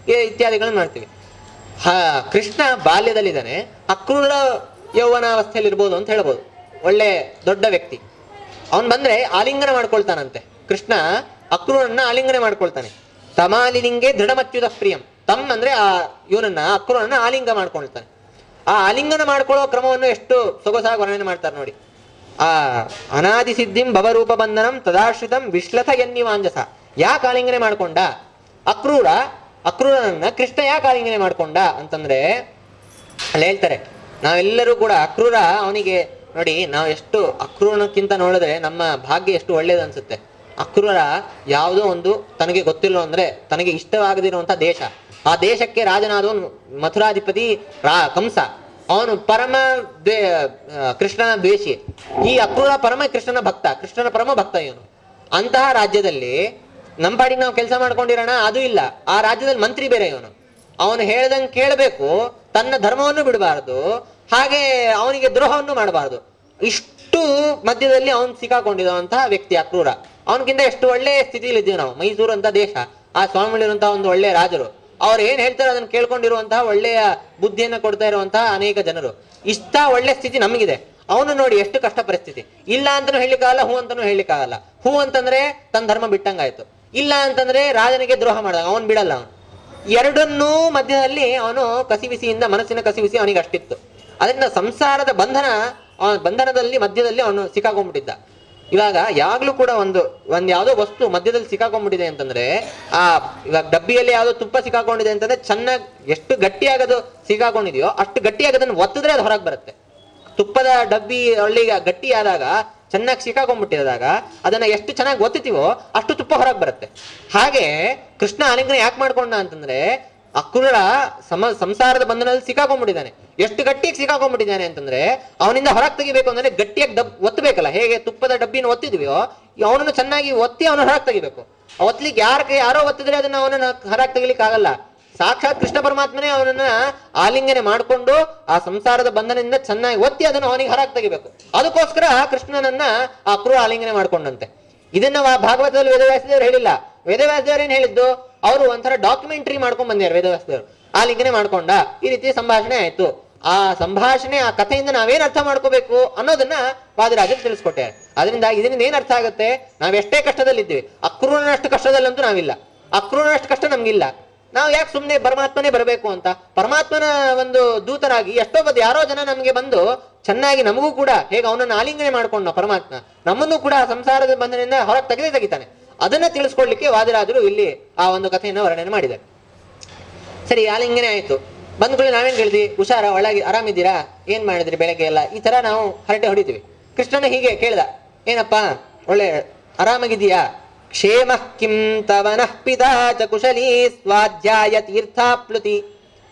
ಇತ್ಯಾದಿಗಳನ್ನು ಮಾಡ್ತೀವಿ. ಕೃಷ್ಣ ಬಾಲ್ಯದಲ್ಲಿದ್ದಾನೆ, ಅಕ್ರೂರ ಯೌವನಾವಸ್ಥೆಯಲ್ಲಿ ಇರ್ಬೋದು ಅಂತ ಹೇಳ್ಬೋದು. ಒಳ್ಳೆ ದೊಡ್ಡ ವ್ಯಕ್ತಿ. ಅವನ್ ಬಂದ್ರೆ ಆಲಿಂಗನ ಮಾಡ್ಕೊಳ್ತಾನಂತೆ. ಕೃಷ್ಣ ಅಕ್ರೂರನ್ನ ಆಲಿಂಗನೆ ಮಾಡ್ಕೊಳ್ತಾನೆ. ತಮಾಲಿಲಿಂಗೆ ದೃಢಮತ್ಯುತ ಪ್ರಿಯಂ. ತಮ್ ಅಂದ್ರೆ ಆ ಇವನನ್ನ ಅಕ್ರೂರನ್ನ ಆಲಿಂಗ ಮಾಡ್ಕೊಳ್ತಾನೆ. ಆ ಆಲಿಂಗನ ಮಾಡ್ಕೊಳ್ಳೋ ಕ್ರಮವನ್ನು ಎಷ್ಟು ಸೊಗಸಾಗಿ ವರ್ಣನೆ ಮಾಡ್ತಾರೆ ನೋಡಿ. ಆ ಅನಾದಿ ಸಿದ್ಧಿಂ ಭವರೂಪ ಬಂಧನಂ ತದಾಶ್ರಿತಂ ವಿಶ್ಲಥ ಎನ್ನಿವಾಂಜಸ. ಯಾಕೆ ಆಲಿಂಗನೆ ಮಾಡ್ಕೊಂಡ ಅಕ್ರೂರನನ್ನ ಕೃಷ್ಣ ಯಾಕೆ ಆಲಿಂಗನೆ ಮಾಡ್ಕೊಂಡ ಅಂತಂದ್ರೆ ಅಲ್ಲಿ ಹೇಳ್ತಾರೆ, ನಾವೆಲ್ಲರೂ ಕೂಡ ಅಕ್ರೂರ ಅವನಿಗೆ ನೋಡಿ, ನಾವು ಎಷ್ಟು ಅಕ್ರೂರನಕ್ಕಿಂತ ನೋಡಿದ್ರೆ ನಮ್ಮ ಭಾಗ್ಯ ಎಷ್ಟು ಒಳ್ಳೇದು ಅನ್ಸುತ್ತೆ. ಅಕ್ರೂರ ಯಾವುದೋ ಒಂದು ತನಗೆ ಗೊತ್ತಿಲ್ಲ ಅಂದ್ರೆ ತನಗೆ ಇಷ್ಟವಾಗದಿರುವಂತ ದೇಶ, ಆ ದೇಶಕ್ಕೆ ರಾಜನಾದವನು ಮಥುರಾಧಿಪತಿ ಕಂಸ, ಅವನು ಪರಮ ಕೃಷ್ಣನ ದ್ವೇಷಿ. ಈ ಅಕ್ರೂರ ಪರಮ ಕೃಷ್ಣನ ಭಕ್ತ, ಕೃಷ್ಣನ ಪರಮ ಭಕ್ತ ಇವನು. ಅಂತಹ ರಾಜ್ಯದಲ್ಲಿ ನಮ್ಮ ಪಾಡಿಗೆ ನಾವು ಕೆಲಸ ಮಾಡ್ಕೊಂಡಿರೋಣ, ಅದು ಇಲ್ಲ. ಆ ರಾಜ್ಯದಲ್ಲಿ ಮಂತ್ರಿ ಬೇರೆ ಇವನು. ಅವನು ಹೇಳ್ದಂಗೆ ಕೇಳಬೇಕು, ತನ್ನ ಧರ್ಮವನ್ನು ಬಿಡಬಾರದು, ಹಾಗೆ ಅವನಿಗೆ ದ್ರೋಹವನ್ನು ಮಾಡಬಾರದು. ಇಷ್ಟು ಮಧ್ಯದಲ್ಲಿ ಅವನು ಸಿಕ್ಕಾಕೊಂಡಿರುವಂತಹ ವ್ಯಕ್ತಿ ಅಕ್ರೂರ. ಅವನಿಗಿಂತ ಎಷ್ಟು ಒಳ್ಳೆಯ ಸ್ಥಿತಿಯಲ್ಲಿ ಇದ್ದೀವಿ ನಾವು. ಮೈಸೂರು ಅಂತ ದೇಶ, ಆ ಸ್ವಾಮಿಗಳಿರುವಂತಹ ಒಂದು ಒಳ್ಳೆಯ ರಾಜರು, ಅವ್ರು ಏನ್ ಹೇಳ್ತಾರೆ ಅದನ್ನ ಕೇಳ್ಕೊಂಡಿರುವಂತಹ ಒಳ್ಳೆಯ ಬುದ್ಧಿಯನ್ನ ಕೊಡ್ತಾ ಇರುವಂತಹ ಅನೇಕ ಜನರು. ಇಷ್ಟ ಒಳ್ಳೆ ಸ್ಥಿತಿ ನಮಗಿದೆ. ಅವನು ನೋಡಿ ಎಷ್ಟು ಕಷ್ಟ ಪರಿಸ್ಥಿತಿ. ಇಲ್ಲ ಅಂತಾನು ಹೇಳಿಕ್ಕಾಗಲ್ಲ, ಹೂ ಅಂತಾನು ಹೇಳಿಕ್ಕಾಗಲ್ಲ. ಹೂ ಅಂತಂದ್ರೆ ತನ್ನ ಧರ್ಮ ಬಿಟ್ಟಂಗಾಯ್ತು, ಇಲ್ಲ ಅಂತಂದ್ರೆ ರಾಜನಿಗೆ ದ್ರೋಹ ಮಾಡಿದಾಗ ಅವನು ಬಿಡಲ್ಲ. ಅವನು ಎರಡನ್ನೂ ಮಧ್ಯದಲ್ಲಿ ಅವನು ಕಸಿಬಿಸಿಯಿಂದ, ಮನಸ್ಸಿನ ಕಸಿಬಿಸಿ ಅವನಿಗೆ ಅಷ್ಟಿತ್ತು. ಅದರಿಂದ ಸಂಸಾರದ ಬಂಧನದಲ್ಲಿ ಮಧ್ಯದಲ್ಲಿ ಅವನು ಸಿಕ್ಕಾಕೊಂಡ್ಬಿಟ್ಟಿದ್ದ. ಇವಾಗ ಯಾವಾಗ್ಲೂ ಕೂಡ ಒಂದು ಯಾವ್ದೋ ವಸ್ತು ಮಧ್ಯದಲ್ಲಿ ಸಿಕ್ಕಾಕೊಂಡ್ಬಿಟ್ಟಿದೆ ಅಂತಂದ್ರೆ, ಇವಾಗ ಡಬ್ಬಿಯಲ್ಲಿ ಯಾವ್ದೋ ತುಪ್ಪ ಸಿಕ್ಕಾಕೊಂಡಿದೆ ಅಂತಂದ್ರೆ ಚೆನ್ನಾಗಿ ಎಷ್ಟು ಗಟ್ಟಿಯಾಗದು ಸಿಕ್ಕಾಕೊಂಡಿದೆಯೋ ಅಷ್ಟು ಗಟ್ಟಿಯಾಗಿ ಅದನ್ನು ಒತ್ತಿದ್ರೆ ಅದು ಹೊರಗೆ ಬರುತ್ತೆ. ತುಪ್ಪದ ಡಬ್ಬಿ ಒಳ್ಳಿಗೆ ಗಟ್ಟಿ ಆದಾಗ, ಚೆನ್ನಾಗಿ ಸಿಕ್ಕಾಕೊಂಡ್ಬಿಟ್ಟಿದಾಗ ಅದನ್ನ ಎಷ್ಟು ಚೆನ್ನಾಗಿ ಒತ್ತಿತೀವೋ ಅಷ್ಟು ತುಪ್ಪ ಹೊರಗೆ ಬರುತ್ತೆ. ಹಾಗೆ ಕೃಷ್ಣ ಆಲಿಂಗನ ಯಾಕೆ ಮಾಡ್ಕೊಂಡ ಅಂತಂದ್ರೆ, ಅಕ್ರೂರ ಸಂಸಾರದ ಬಂಧನದಲ್ಲಿ ಸಿಕ್ಕಾಕೊಂಡ್ಬಿಟ್ಟಿದ್ದಾನೆ. ಎಷ್ಟು ಗಟ್ಟಿಯಾಗಿ ಸಿಕ್ಕಾಕೊಂಡ್ಬಿಟ್ಟಿದ್ದಾನೆ ಅಂತಂದ್ರೆ, ಅವನಿಂದ ಹೊರಗೆ ತೆಗಿಬೇಕು ಅಂದ್ರೆ ಗಟ್ಟಿಯಾಗಿ ಒತ್ತಬೇಕಲ್ಲ. ಹೇಗೆ ತುಪ್ಪದ ಡಬ್ಬಿನ ಒತ್ತಿದ್ವಿಯೋ, ಅವನನ್ನು ಚೆನ್ನಾಗಿ ಒತ್ತಿ ಅವನು ಹೊರಗೆ ತೆಗಿಬೇಕು. ಒತ್ತಲಿಕ್ಕೆ ಯಾರೋ ಒತ್ತಿದ್ರೆ ಅದನ್ನ ಅವನನ್ನ ಹೊರಗೆ ತೆಗಿಲಿಕ್ಕೆ ಆಗಲ್ಲ. ಸಾಕ್ಷಾತ್ ಕೃಷ್ಣ ಪರಮಾತ್ಮನೇ ಅವನನ್ನ ಆಲಿಂಗನೆ ಮಾಡಿಕೊಂಡು ಆ ಸಂಸಾರದ ಬಂಧನದಿಂದ ಚೆನ್ನಾಗಿ ಒತ್ತಿ ಅದನ್ನು ಅವನಿಗೆ ಹೊರಗೆ ತೆಗಿಬೇಕು. ಅದಕ್ಕೋಸ್ಕರ ಕೃಷ್ಣನನ್ನ ಆ ಅಕ್ರೂರ ಆಲಿಂಗನೆ ಮಾಡ್ಕೊಂಡಂತೆ. ಇದನ್ನ ಭಾಗವತದಲ್ಲಿ ವೇದವ್ಯಾಸದೇವರು ಹೇಳಿಲ್ಲ. ವೇದವ್ಯಾಸದೇವರು ಏನ್ ಹೇಳಿದ್ದು, ಅವರು ಒಂಥರ ಡಾಕ್ಯುಮೆಂಟ್ರಿ ಮಾಡ್ಕೊಂಡ್ ಬಂದಿದ್ದಾರೆ ವೇದವ್ಯಾಸದೇವರು. ಆಲಿಂಗನೆ ಮಾಡ್ಕೊಂಡ, ಈ ರೀತಿ ಸಂಭಾಷಣೆ ಆಯ್ತು. ಆ ಸಂಭಾಷಣೆ, ಆ ಕಥೆಯಿಂದ ನಾವೇನ್ ಅರ್ಥ ಮಾಡ್ಕೋಬೇಕು ಅನ್ನೋದನ್ನ ವಾದಿರಾಜರು ತಿಳಿಸ್ಕೊಟ್ಟಾರೆ. ಅದರಿಂದ ಇದರಿಂದ ಏನ್ ಅರ್ಥ ಆಗುತ್ತೆ, ನಾವೆಷ್ಟೇ ಕಷ್ಟದಲ್ಲಿದ್ದೀವಿ, ಅಕ್ರೂರನಷ್ಟು ಕಷ್ಟದಲ್ಲಂತೂ ನಾವಿಲ್ಲ. ಅಕ್ರೂರನಷ್ಟು ಕಷ್ಟ ನಮ್ಗಿಲ್ಲ. ನಾವು ಯಾಕೆ ಸುಮ್ಮನೆ ಪರಮಾತ್ಮನೇ ಬರಬೇಕು ಅಂತ, ಪರಮಾತ್ಮನ ಒಂದು ದೂತರಾಗಿ ಎಷ್ಟೋ ಯಾರೋ ಜನ ನಮ್ಗೆ ಬಂದು ಚೆನ್ನಾಗಿ ನಮಗೂ ಕೂಡ ಹೇಗೆ ಅವನನ್ನು ಆಲಿಂಗನೆ ಮಾಡ್ಕೊಂಡು ಪರಮಾತ್ಮ ನಮ್ಮನ್ನು ಕೂಡ ಸಂಸಾರದ ಬಂಧನದಿಂದ ಹೊರಗೆ ತೆಗಿತಾನೆ. ಅದನ್ನ ತಿಳಿಸ್ಕೊಡ್ಲಿಕ್ಕೆ ವಾದಿರಾಜರು ಇಲ್ಲಿ ಆ ಒಂದು ಕಥೆಯನ್ನು ವರ್ಣನೆ ಮಾಡಿದ್ದಾರೆ. ಸರಿ, ಆಲಿಂಗನೆ ಆಯ್ತು. ಬಂದ್ಕೊಳ್ಳಿ ನಾವೇನ್ ಹೇಳಿದ್ವಿ, ಹುಷಾರ, ಒಳಗೆ ಆರಾಮಿದ್ದೀರಾ, ಏನ್ ಮಾಡಿದ್ರಿ ಬೆಳಗ್ಗೆ ಎಲ್ಲ, ಈ ತರ ನಾವು ಹರಟೆ ಹೊಡಿತೀವಿ. ಕೃಷ್ಣನ ಹೀಗೆ ಕೇಳ್ದ, ಏನಪ್ಪಾ ಒಳ್ಳೆ ಆರಾಮಾಗಿದ್ದೀಯಾ? ಕ್ಷೇಮ ಕಿಂ ತವನಃ ಪಿತಾ ಚ ಕುಶಲೀ ಸ್ವಾಧ್ಯಾಯ ತೀರ್ಥಾಪ್ಲುತಿ.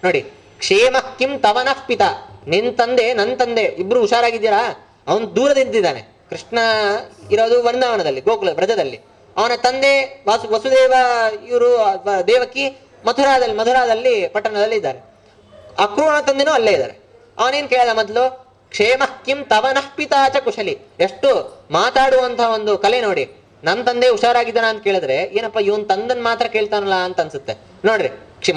ನೋಡಿ, ಕ್ಷೇಮ ಕಿಂ ತವನಃ ಪಿತಾ, ನಿನ್ ತಂದೆ ನನ್ನ ತಂದೆ ಇಬ್ರು ಹುಷಾರಾಗಿದ್ದೀರಾ? ಅವನು ದೂರದಿಂದಿದ್ದಾನೆ. ಕೃಷ್ಣ ಇರೋದು ವೃಂದಾವನದಲ್ಲಿ, ಗೋಕುಲ ಬ್ರಜದಲ್ಲಿ. ಅವನ ತಂದೆ ವಸುದೇವ, ಇವರು ದೇವಕಿ ಮಧುರಾದಲ್ಲಿ ಪಟ್ಟಣದಲ್ಲಿ ಇದ್ದಾರೆ. ಅಕ್ರೂರನ ತಂದೆನೂ ಅಲ್ಲೇ ಇದ್ದಾರೆ. ಅವನೇನ್ ಕೇಳ್ದ ಮೊದ್ಲು, ಕ್ಷೇಮ ಕಿಂ ತವನಃ ಪಿತಾ ಚ ಕುಶಲಿ. ಎಷ್ಟು ಮಾತಾಡುವಂತಹ ಒಂದು ಕಲೆ ನೋಡಿ. ನನ್ ತಂದೆ ಹುಷಾರಾಗಿದ್ದಾನ ಅಂತ ಕೇಳಿದ್ರೆ, ಏನಪ್ಪಾ ಇವನ್ ತಂದನ್ ಮಾತ್ರ ಕೇಳ್ತಾನಲ್ಲ ಅಂತ ಅನ್ಸುತ್ತೆ. ನೋಡ್ರಿ,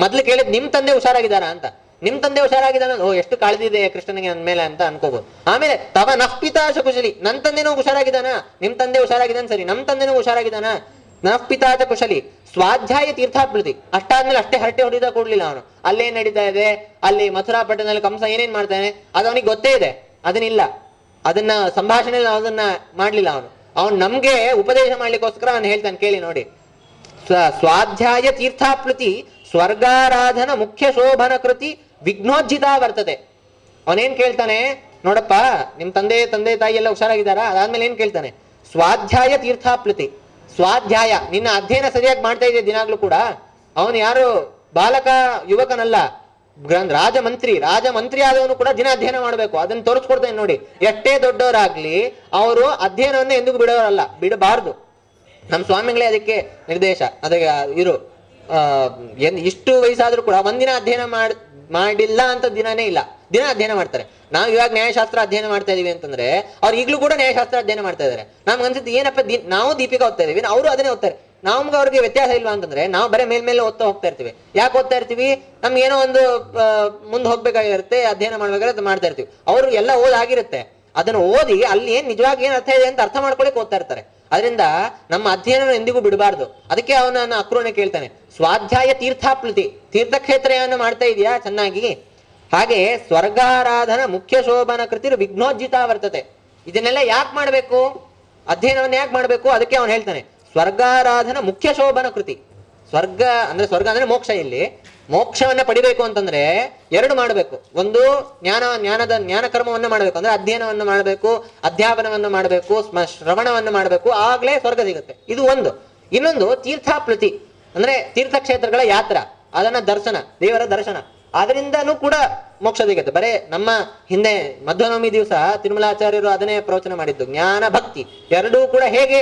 ಮೊದ್ಲು ಕೇಳಿದ್ ನಿಮ್ ತಂದೆ ಹುಷಾರಾಗಿದ್ದಾರ ಅಂತ. ನಿಮ್ ತಂದೆ ಹುಷಾರಾಗಿದ್ದಾನ, ಓ ಎಷ್ಟು ಕಾಳಜಿದೆ ಕೃಷ್ಣನಿಗೆ ನನ್ ಮೇಲೆ ಅಂತ ಅನ್ಕೋಬಹುದು. ಆಮೇಲೆ ತವ ನಃ ಪಿತಾ ಚ ಕುಶಲಿ, ನನ್ ತಂದೆನೂ ಹುಷಾರಾಗಿದ್ದಾನ. ನಿಮ್ ತಂದೆ ಹುಷಾರಾಗಿದ್ದಾನ ಸರಿ, ನಮ್ ತಂದೆನೂ ಹುಷಾರಾಗಿದ್ದಾನ. ನಃ ಪಿತಾ ಚ ಕುಶಲಿ ಸ್ವಾಧ್ಯಾಯ ತೀರ್ಥಾಪ್ಲುತಿ. ಅಷ್ಟಾದ್ಮೇಲೆ ಅಷ್ಟೇ ಹರಟೆ ಹೊಡಿದ ಕೂಡ್ಲಿಲ್ಲ ಅವನು. ಅಲ್ಲೇನ್ ನಡೀತಾ ಇದೆ, ಅಲ್ಲಿ ಮಥುರಾ ಪಟ್ಟಣದಲ್ಲಿ ಕಂಸ ಏನೇನ್ ಮಾಡ್ತಾನೆ ಅದು ಅವನಿಗೆ ಗೊತ್ತೇ ಇದೆ. ಅದನ್ನಿಲ್ಲ, ಅದನ್ನ ಸಂಭಾಷಣೆ ಅದನ್ನ ಮಾಡ್ಲಿಲ್ಲ ಅವನು. ಅವನು ನಮ್ಗೆ ಉಪದೇಶ ಮಾಡ್ಲಿಕ್ಕೋಸ್ಕರ ಅವನು ಹೇಳ್ತಾನೆ, ಕೇಳಿ ನೋಡಿ. ಸ್ವಾಧ್ಯಾಯ ತೀರ್ಥಾಪ್ಲುತಿ ಸ್ವರ್ಗಾರಾಧನ ಮುಖ್ಯ ಶೋಭನ ಕೃತಿ ವಿಘ್ನೋಜ್ಜಿತ ವರ್ತತೆ. ಅವನೇನ್ ಕೇಳ್ತಾನೆ, ನೋಡಪ್ಪ ನಿಮ್ ತಂದೆ ತಾಯಿ ಎಲ್ಲ ಹುಷಾರಾಗಿದ್ದಾರಾ? ಅದಾದ್ಮೇಲೆ ಏನ್ ಕೇಳ್ತಾನೆ, ಸ್ವಾಧ್ಯಾಯ ತೀರ್ಥಾಪ್ಲುತಿ. ಸ್ವಾಧ್ಯಾಯ, ನಿನ್ನ ಅಧ್ಯಯನ ಸರಿಯಾಗಿ ಮಾಡ್ತಾ ಇದೆಯಾ ದಿನಾಗ್ಲೂ ಕೂಡ? ಅವನು ಯಾರು ಬಾಲಕ ಯುವಕನಲ್ಲ, ರಾಜಮಂತ್ರಿ ಆದವನು ಕೂಡ ದಿನ ಅಧ್ಯಯನ ಮಾಡಬೇಕು. ಅದನ್ನ ತೋರಿಸ್ಕೊಡ್ತೇನೆ ನೋಡಿ. ಎಷ್ಟೇ ದೊಡ್ಡವರಾಗ್ಲಿ ಅವರು ಅಧ್ಯಯನವನ್ನು ಎಂದಿಗೂ ಬಿಡೋರಲ್ಲ, ಬಿಡಬಾರ್ದು. ನಮ್ಮ ಸ್ವಾಮಿಗಳೇ ಅದಕ್ಕೆ ನಿರ್ದೇಶ. ಅದಕ್ಕೆ ಇರು ಇಷ್ಟು ವಯಸ್ಸಾದ್ರೂ ಕೂಡ ಒಂದಿನ ಅಧ್ಯಯನ ಮಾಡಿಲ್ಲ ಅಂತ ದಿನನೇ ಇಲ್ಲ. ದಿನ ಅಧ್ಯಯನ ಮಾಡ್ತಾರೆ. ನಾವು ಇವಾಗ ನ್ಯಾಯಶಾಸ್ತ್ರ ಅಧ್ಯಯನ ಮಾಡ್ತಾ ಇದೀವಿ ಅಂತಂದ್ರೆ ಅವ್ರು ಈಗಲೂ ಕೂಡ ನ್ಯಾಯಶಾಸ್ತ್ರ ಅಧ್ಯಯನ ಮಾಡ್ತಾ ಇದಾರೆ. ನಮ್ಗೆ ಅನ್ಸುತ್ತೆ ಏನಪ್ಪ ನಾವು ದೀಪಿಕಾ ಓದ್ತಾ ಇದೀವಿ, ಅವರು ಅದನ್ನೇ ಓದ್ತಾರೆ, ನಮ್ಗೆ ಅವ್ರಿಗೆ ವ್ಯತ್ಯಾಸ ಇಲ್ವಾ ಅಂತಂದ್ರೆ ನಾವು ಬರೀ ಮೇಲ್ಮೇಲೆ ಓದ್ತಾ ಹೋಗ್ತಾ ಇರ್ತೀವಿ. ಯಾಕೆ ಓದ್ತಾ ಇರ್ತೀವಿ? ನಮ್ಗೆ ಏನೋ ಒಂದು ಮುಂದೆ ಹೋಗ್ಬೇಕಾಗಿರುತ್ತೆ, ಅಧ್ಯಯನ ಮಾಡ್ಬೇಕಾದ್ರೆ ಮಾಡ್ತಾ ಇರ್ತೀವಿ. ಅವರು ಎಲ್ಲ ಓದಾಗಿರುತ್ತೆ, ಅದನ್ನು ಓದಿ ಅಲ್ಲಿ ಏನ್ ನಿಜವಾಗಿ ಏನ್ ಅರ್ಥ ಇದೆ ಅಂತ ಅರ್ಥ ಮಾಡ್ಕೊಳಕ್ ಓದ್ತಾ ಇರ್ತಾರೆ. ಅದರಿಂದ ನಮ್ಮ ಅಧ್ಯಯನ ಎಂದಿಗೂ ಬಿಡಬಾರ್ದು. ಅದಕ್ಕೆ ಅವನ ಅಕ್ರೂರನೇ ಕೇಳ್ತಾನೆ, ಸ್ವಾಧ್ಯಾಯ ತೀರ್ಥಾಪ್ಲುತಿ, ತೀರ್ಥಕ್ಷೇತ್ರವನ್ನು ಮಾಡ್ತಾ ಇದೆಯಾ ಚೆನ್ನಾಗಿ? ಹಾಗೆ ಸ್ವರ್ಗಾರಾಧನ ಮುಖ್ಯ ಶೋಭನ ಕೃತಿರು ವಿಘ್ನೋಜ್ಜಿತ ವರ್ತತೆ. ಇದನ್ನೆಲ್ಲ ಯಾಕೆ ಮಾಡ್ಬೇಕು? ಅಧ್ಯಯನವನ್ನ ಯಾಕೆ ಮಾಡ್ಬೇಕು? ಅದಕ್ಕೆ ಅವನು ಹೇಳ್ತಾನೆ, ಸ್ವರ್ಗಾರಾಧನ ಮುಖ್ಯ ಶೋಭನ ಕೃತಿ. ಸ್ವರ್ಗ ಅಂದ್ರೆ ಮೋಕ್ಷ. ಇಲ್ಲಿ ಮೋಕ್ಷವನ್ನ ಪಡಿಬೇಕು ಅಂತಂದ್ರೆ ಎರಡು ಮಾಡಬೇಕು. ಒಂದು ಜ್ಞಾನ ಕರ್ಮವನ್ನ ಮಾಡಬೇಕು, ಅಂದ್ರೆ ಅಧ್ಯಯನವನ್ನ ಮಾಡಬೇಕು, ಅಧ್ಯಾಪನವನ್ನ ಮಾಡಬೇಕು, ಶ್ರವಣವನ್ನ ಮಾಡಬೇಕು, ಆಗ್ಲೇ ಸ್ವರ್ಗ ಸಿಗುತ್ತೆ. ಇದು ಒಂದು. ಇನ್ನೊಂದು ತೀರ್ಥಾಪ್ಲುತಿ, ಅಂದ್ರೆ ತೀರ್ಥಕ್ಷೇತ್ರಗಳ ಯಾತ್ರಾ, ಅದನ್ನ ದರ್ಶನ, ದೇವರ ದರ್ಶನ, ಅದರಿಂದನೂ ಕೂಡ ಮೋಕ್ಷ ಸಿಗುತ್ತೆ. ಬರೇ ನಮ್ಮ ಹಿಂದೆ ಮಧ್ವನವಮಿ ದಿವಸ ತಿರುಮಲಾಚಾರ್ಯರು ಅದನ್ನೇ ಪ್ರವಚನ ಮಾಡಿದ್ದು, ಜ್ಞಾನ ಭಕ್ತಿ ಎರಡೂ ಕೂಡ ಹೇಗೆ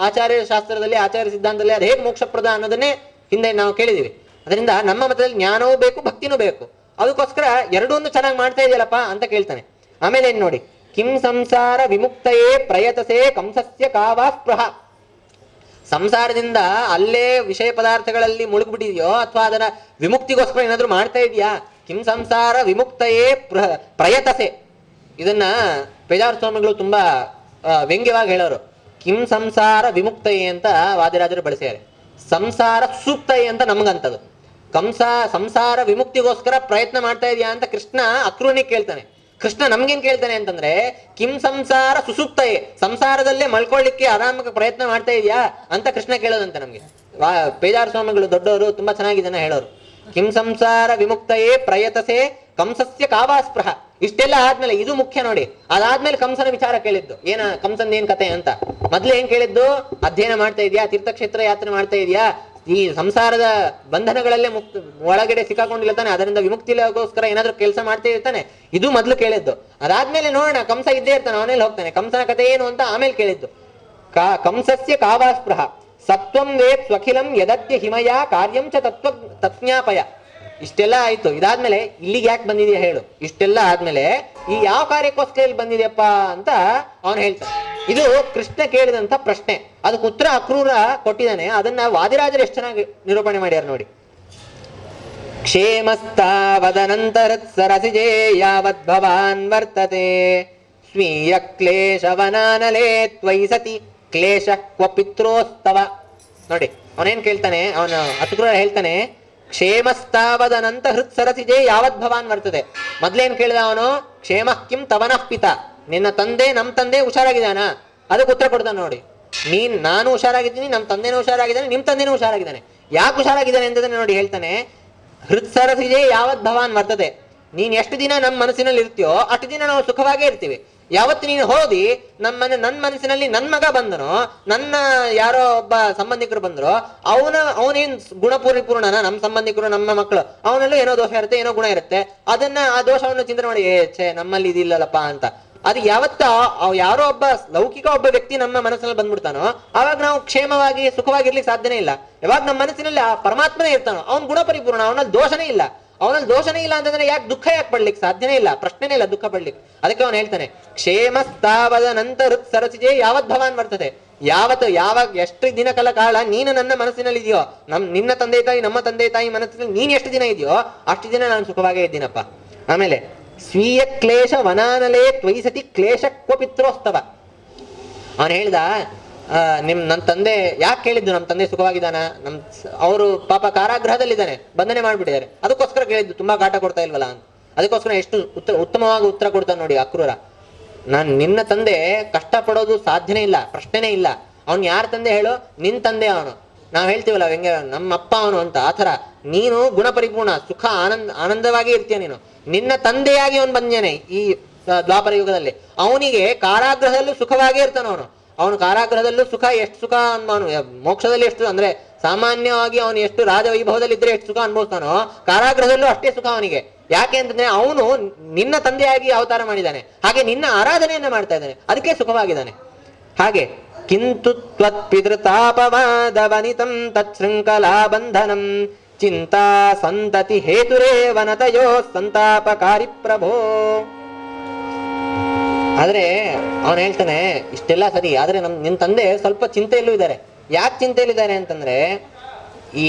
ಆಚಾರ್ಯ ಶಾಸ್ತ್ರದಲ್ಲಿ, ಆಚಾರ್ಯ ಸಿದ್ಧಾಂತದಲ್ಲಿ ಅದು ಹೇಗೆ ಮೋಕ್ಷಪ್ರದ ಅನ್ನೋದನ್ನೇ ಹಿಂದೆ ನಾವು ಕೇಳಿದೀವಿ. ಅದರಿಂದ ನಮ್ಮ ಮತದಲ್ಲಿ ಜ್ಞಾನವೂ ಬೇಕು, ಭಕ್ತಿನೂ ಬೇಕು. ಅದಕ್ಕೋಸ್ಕರ ಎರಡೂ ಚೆನ್ನಾಗಿ ಮಾಡ್ತಾ ಇದೆಯಲ್ಲಪ್ಪ ಅಂತ ಕೇಳ್ತಾನೆ. ಆಮೇಲೆ ಏನ್ ನೋಡಿ, ಕಿಂ ಸಂಸಾರ ವಿಮುಕ್ತಯೇ ಪ್ರಯತಸೆ ಕಂಸಸ್ಯ ಕಾವಾ ಸ್ಪೃಹ. ಸಂಸಾರದಿಂದ ಅಲ್ಲೇ ವಿಷಯ ಪದಾರ್ಥಗಳಲ್ಲಿ ಮುಳುಗ್ಬಿಟ್ಟಿದ್ಯೋ ಅಥವಾ ಅದರ ವಿಮುಕ್ತಿಗೋಸ್ಕರ ಏನಾದ್ರು ಮಾಡ್ತಾ ಇದೆಯಾ? ಕಿಂ ಸಂಸಾರ ವಿಮುಕ್ತಯೇ ಪ್ರಯತಸೆ. ಇದನ್ನ ಪೇಜಾವರ ಸ್ವಾಮಿಗಳು ತುಂಬಾ ವ್ಯಂಗ್ಯವಾಗಿ ಹೇಳೋರು. ಕಿಂ ಸಂಸಾರ ವಿಮುಕ್ತಯೇ ಅಂತ ವಾದಿರಾಜರು ಬಳಸ್ಯಾರೆ, ಸಂಸಾರ ಸೂಕ್ತಯೇ ಅಂತ ನಮಗಂತದು. ಸಂಸಾರ ವಿಮುಕ್ತಿಗೋಸ್ಕರ ಪ್ರಯತ್ನ ಮಾಡ್ತಾ ಇದೆಯಾ ಅಂತ ಕೃಷ್ಣ ಅಕ್ರೂರನಿಗೆ ಕೇಳ್ತಾನೆ. ಕೃಷ್ಣ ನಮ್ಗೇನ್ ಕೇಳ್ತಾನೆ ಅಂತಂದ್ರೆ, ಕಿಂ ಸಂಸಾರ ಸುಸೂಕ್ತಯೇ, ಸಂಸಾರದಲ್ಲೇ ಮಲ್ಕೊಳ್ಳಿಕ್ಕೆ ಆರಾಮಕ್ಕೆ ಪ್ರಯತ್ನ ಮಾಡ್ತಾ ಇದೆಯಾ ಅಂತ ಕೃಷ್ಣ ಕೇಳೋದಂತೆ ನಮ್ಗೆ. ಪೇಜಾವರ ಸ್ವಾಮಿಗಳು ದೊಡ್ಡವರು ತುಂಬಾ ಚೆನ್ನಾಗಿದ್ದಾನೆ ಹೇಳೋರು. ಕಿಂ ಸಂಸಾರ ವಿಮುಕ್ತಯೇ ಪ್ರಯತಸೆ ಕಂಸಸ್ಯ ಕಾವಾಸ್ಪೃಹ. ಇಷ್ಟೆಲ್ಲ ಆದ್ಮೇಲೆ ಇದು ಮುಖ್ಯ ನೋಡಿ. ಅದಾದ್ಮೇಲೆ ಕಂಸನ ವಿಚಾರ ಕೇಳಿದ್ದು, ಕಂಸನ್ ಏನ್ ಕತೆ ಅಂತ. ಮೊದ್ಲು ಏನ್ ಕೇಳಿದ್ದು? ಅಧ್ಯಯನ ಮಾಡ್ತಾ ಇದೆಯಾ, ತೀರ್ಥಕ್ಷೇತ್ರ ಯಾತ್ರೆ ಮಾಡ್ತಾ ಇದೆಯಾ, ಈ ಸಂಸಾರದ ಬಂಧನಗಳಲ್ಲೇ ಒಳಗಡೆ ಸಿಕ್ಕಾಕೊಂಡಿಲ್ಲ ತಾನೆ, ಅದರಿಂದ ವಿಮುಕ್ತಿಗೋಸ್ಕರ ಏನಾದ್ರು ಕೆಲಸ ಮಾಡ್ತಾ ಇರ್ತಾನೆ. ಇದು ಮೊದ್ಲು ಕೇಳಿದ್ದು. ಅದಾದ್ಮೇಲೆ ನೋಡೋಣ, ಕಂಸ ಇದ್ದೇ ಇರ್ತಾನೆ, ಅವನೇಲಿ ಹೋಗ್ತಾನೆ, ಕಂಸನ ಕತೆ ಏನು ಅಂತ ಆಮೇಲೆ ಕೇಳಿದ್ದು. ಕಂಸಸ್ಯ ಕಾವಾಸ್ಪೃಹ ಸತ್ವಂ ವೇತ್ ಸ್ವಖಿಲಂ ಯದತ್ಯ ಹಿಮಯ ಕಾರ್ಯಂ ಚ ತಜ್ಞಾಪಯ. ಇಷ್ಟೆಲ್ಲ ಆಯ್ತು. ಇದಾದ್ಮೇಲೆ ಇಲ್ಲಿಗೆ ಯಾಕೆ ಬಂದಿದೆಯಾ ಹೇಳು. ಇಷ್ಟೆಲ್ಲ ಆದ್ಮೇಲೆ ಈ ಯಾವ ಕಾರ್ಯಕ್ಕೋಸ್ಕರ ಇಲ್ಲಿ ಬಂದಿದೆಯಪ್ಪ ಅಂತ ಅವನು ಹೇಳ್ತಾನೆ. ಇದು ಕೃಷ್ಣ ಕೇಳಿದಂತ ಪ್ರಶ್ನೆ, ಅದಕ್ಕೆ ಉತ್ತರ ಅಕ್ರೂರ ಕೊಟ್ಟಿದ್ದಾನೆ. ಅದನ್ನ ವಾದಿರಾಜರು ಎಷ್ಟು ಚೆನ್ನಾಗಿ ನಿರೂಪಣೆ ಮಾಡ್ಯಾರ ನೋಡಿ. ಕ್ಷೇಮಸ್ತಾವದನಂತರತ್ ಸರಸಿಜೇ ಯಾವದ್ ಭವಾನ್ ವರ್ತತೆ ಸ್ವೀಯ ಕ್ಲೇಶವನಾನಲೇ ತ್ವಯಿ ಸತಿ ಕ್ಲೇಶ ಕ್ವ ಪಿತ್ರೋಸ್ತವ. ನೋಡಿ ಅವನೇನ್ ಕೇಳ್ತಾನೆ, ಅವನು ಅಕ್ರೂರ ಹೇಳ್ತಾನೆ, ಕ್ಷೇಮಸ್ತಾವದನಂತ ಹೃತ್ ಸರಸಿಜೇ ಯಾವದ್ ಭವಾನ್ ವರ್ತದೆ. ಮೊದ್ಲೇನ್ ಕೇಳಿದ ಅವನು, ಕ್ಷೇಮ ಕಿಂ ತವನಃ ಪಿತ, ನಿನ್ನ ತಂದೆ ನಮ್ ತಂದೆ ಹುಷಾರಾಗಿದ್ದಾನ? ಅದಕ್ಕೆ ಉತ್ತರ ಕೊಡ್ತಾನೆ ನೋಡಿ. ನಾನು ಹುಷಾರಾಗಿದ್ದೀನಿ, ನಮ್ಮ ತಂದೆನೂ ಹುಷಾರಾಗಿದ್ದಾನೆ, ನಿಮ್ ತಂದೆನೂ ಹುಷಾರಾಗಿದ್ದಾನೆ. ಯಾಕೆ ಹುಷಾರಾಗಿದ್ದಾನೆ ಅಂತಂದ್ರೆ ನೋಡಿ ಹೇಳ್ತಾನೆ, ಹೃತ್ಸರಸಿಜೇ ಯಾವತ್ ಭವಾನ್ ವರ್ತದೆ. ನೀನ್ ಎಷ್ಟು ದಿನ ನಮ್ಮ ಮನಸ್ಸಿನಲ್ಲಿ ಇರ್ತೀಯೋ ಅಷ್ಟು ದಿನ ನಾವು ಸುಖವಾಗೇ ಇರ್ತೀವಿ. ಯಾವತ್ತು ನೀನು ಹೋದಿ ನನ್ನ ಮನಸ್ಸಿನಲ್ಲಿ ನನ್ ಮಗ ಬಂದನೋ, ನನ್ನ ಯಾರೋ ಒಬ್ಬ ಸಂಬಂಧಿಕರು ಬಂದ್ರು, ಅವನೇನ್ ಗುಣಪೂರ್ಣನ, ನಮ್ಮ ಸಂಬಂಧಿಕರು ನಮ್ಮ ಮಕ್ಕಳು, ಅವನಲ್ಲೂ ಏನೋ ದೋಷ ಇರುತ್ತೆ, ಏನೋ ಗುಣ ಇರುತ್ತೆ. ಆ ದೋಷವನ್ನು ಚಿಂತನೆ ಮಾಡಿ ನಮ್ಮಲ್ಲಿ ಇದಿಲ್ಲಲ್ಲಪ್ಪ ಅಂತ. ಅದು ಯಾವತ್ತ ಯಾರೋ ಒಬ್ಬ ಲೌಕಿಕ ಒಬ್ಬ ವ್ಯಕ್ತಿ ನಮ್ಮ ಮನಸ್ಸಿನಲ್ಲಿ ಬಂದ್ಬಿಡ್ತಾನೋ ಅವಾಗ ನಾವು ಕ್ಷೇಮವಾಗಿ ಸುಖವಾಗಿರ್ಲಿಕ್ಕೆ ಸಾಧ್ಯನೇ ಇಲ್ಲ. ಯಾವಾಗ ನಮ್ಮ ಮನಸ್ಸಿನಲ್ಲಿ ಆ ಪರಮಾತ್ಮನೇ ಇರ್ತಾನೋ ಅವ್ನ ಗುಣ ಪರಿಪೂರ್ಣ, ಅವನಲ್ಲಿ ದೋಷನೇ ಇಲ್ಲ. ಅವನಲ್ಲಿ ದೋಷನೇ ಇಲ್ಲ ಅಂತಂದ್ರೆ ಯಾಕೆ ದುಃಖ ಯಾಕೆ ಪಡ್ಲಿಕ್ಕೆ ಸಾಧ್ಯನೇ ಇಲ್ಲ, ಪ್ರಶ್ನೆನೇ ಇಲ್ಲ ದುಃಖ ಪಡ್ಲಿಕ್ಕೆ. ಅದಕ್ಕೆ ಅವನು ಹೇಳ್ತಾನೆ, ಕ್ಷೇಮಸ್ತಾವದ ನಂತರ ಸರಸಿಜೆ ಯಾವತ್ ಭವಾನ್ ಬರ್ತದೆ. ಯಾವಾಗ ಎಷ್ಟು ದಿನ ಕಾಲ ನೀನು ನನ್ನ ಮನಸ್ಸಿನಲ್ಲಿ ಇದೆಯೋ, ನಿನ್ನ ತಂದೆ ತಾಯಿ ನಮ್ಮ ತಂದೆ ತಾಯಿ ಮನಸ್ಸಿನಲ್ಲಿ ನೀನ್ ಎಷ್ಟು ದಿನ ಇದೆಯೋ ಅಷ್ಟು ದಿನ ನಾನು ಸುಖವಾಗೇ ಇದ್ದೀನಪ್ಪ. ಆಮೇಲೆ ಸ್ವೀಯ ಕ್ಲೇಶ ವನಾನಲೇ ತ್ವಯಿಸತಿ ಕ್ಲೇಶ ಕ್ವ ಪಿತ್ರೋಸ್ತವ. ಅವನು ಹೇಳ್ದ, ನನ್ನ ತಂದೆ ಯಾಕೆ ಕೇಳಿದ್ದು, ನಮ್ಮ ತಂದೆ ಸುಖವಾಗಿದ್ದಾನ, ಅವರು ಪಾಪ ಕಾರಾಗೃಹದಲ್ಲಿದ್ದಾನೆ, ಬಂಧನೆ ಮಾಡ್ಬಿಟ್ಟಿದ್ದಾರೆ, ಅದಕ್ಕೋಸ್ಕರ ಕೇಳಿದ್ದು, ತುಂಬಾ ಕಾಟ ಕೊಡ್ತಾ ಇಲ್ವಲ್ಲ ಅಂತ. ಅದಕ್ಕೋಸ್ಕರ ಎಷ್ಟು ಉತ್ತಮವಾಗಿ ಉತ್ತರ ಕೊಡ್ತಾನೆ ನೋಡಿ ಅಕ್ರೂರ. ನಿನ್ನ ತಂದೆ ಕಷ್ಟ ಪಡೋದು ಸಾಧ್ಯನೇ ಇಲ್ಲ, ಪ್ರಶ್ನೆನೇ ಇಲ್ಲ. ಅವ್ನು ಯಾರ ತಂದೆ ಹೇಳು, ನಿನ್ ತಂದೆ ಅವನು. ನಾವ್ ಹೇಳ್ತೀವಲ್ಲ ಹೆಂಗೆ ನಮ್ಮ ಅಪ್ಪ ಅವನು ಅಂತ, ಆತರ ನೀನು ಗುಣ ಪರಿಪೂರ್ಣ ಸುಖ ಆನಂದವಾಗಿ ಇರ್ತೀಯ. ನೀನು ನಿನ್ನ ತಂದೆಯಾಗಿ ಅವನು ಬಂದೇನೆ ಈ ದ್ವಾಪರ ಯುಗದಲ್ಲಿ. ಅವನಿಗೆ ಕಾರಾಗೃಹದಲ್ಲೂ ಸುಖವಾಗೇ ಇರ್ತಾನ ಅವನು ಕಾರಾಗೃಹದಲ್ಲೂ ಸುಖ, ಎಷ್ಟು ಸುಖ ಅವನು ಮೋಕ್ಷದಲ್ಲಿ ಎಷ್ಟು ಅಂದ್ರೆ ಸಾಮಾನ್ಯವಾಗಿ ಅವನು ಎಷ್ಟು ರಾಜವೈಭವದಲ್ಲಿ ಇದ್ರೆ ಎಷ್ಟು ಸುಖ ಅನುಭವಿಸ್ತಾನೋ, ಕಾರಾಗೃಹದಲ್ಲೂ ಅಷ್ಟೇ ಸುಖ ಅವನಿಗೆ. ಯಾಕೆ ಅಂತಂದ್ರೆ ಅವನು ನಿನ್ನ ತಂದೆಯಾಗಿ ಅವತಾರ ಮಾಡಿದ್ದಾನೆ, ಹಾಗೆ ನಿನ್ನ ಆರಾಧನೆಯನ್ನ ಮಾಡ್ತಾ ಇದ್ದಾನೆ, ಅದಕ್ಕೆ ಸುಖವಾಗಿದ್ದಾನೆ. ಹಾಗೆ ಕಿಂತು ತ್ವತ್ಪಿತೃತಾಪವಾದವನಿತಂ ತತ್ಶೃಂಖಲಾ ಬಂಧನಂ ಚಿಂತಾ ಸಂತತಿ ಹೇತುರೇ ವನತಯೋ ಸಂತಾಪಕಾರಿ ಪ್ರಭೋ. ಆದ್ರೆ ಅವನು ಹೇಳ್ತಾನೆ ಇಷ್ಟೆಲ್ಲ ಸರಿ, ಆದ್ರೆ ನಿನ್ ತಂದೆ ಸ್ವಲ್ಪ ಚಿಂತೆಯಲ್ಲೂ ಇದ್ದಾರೆ. ಯಾಕೆ ಚಿಂತೆಯಲ್ಲಿದ್ದಾರೆ ಅಂತಂದ್ರೆ ಈ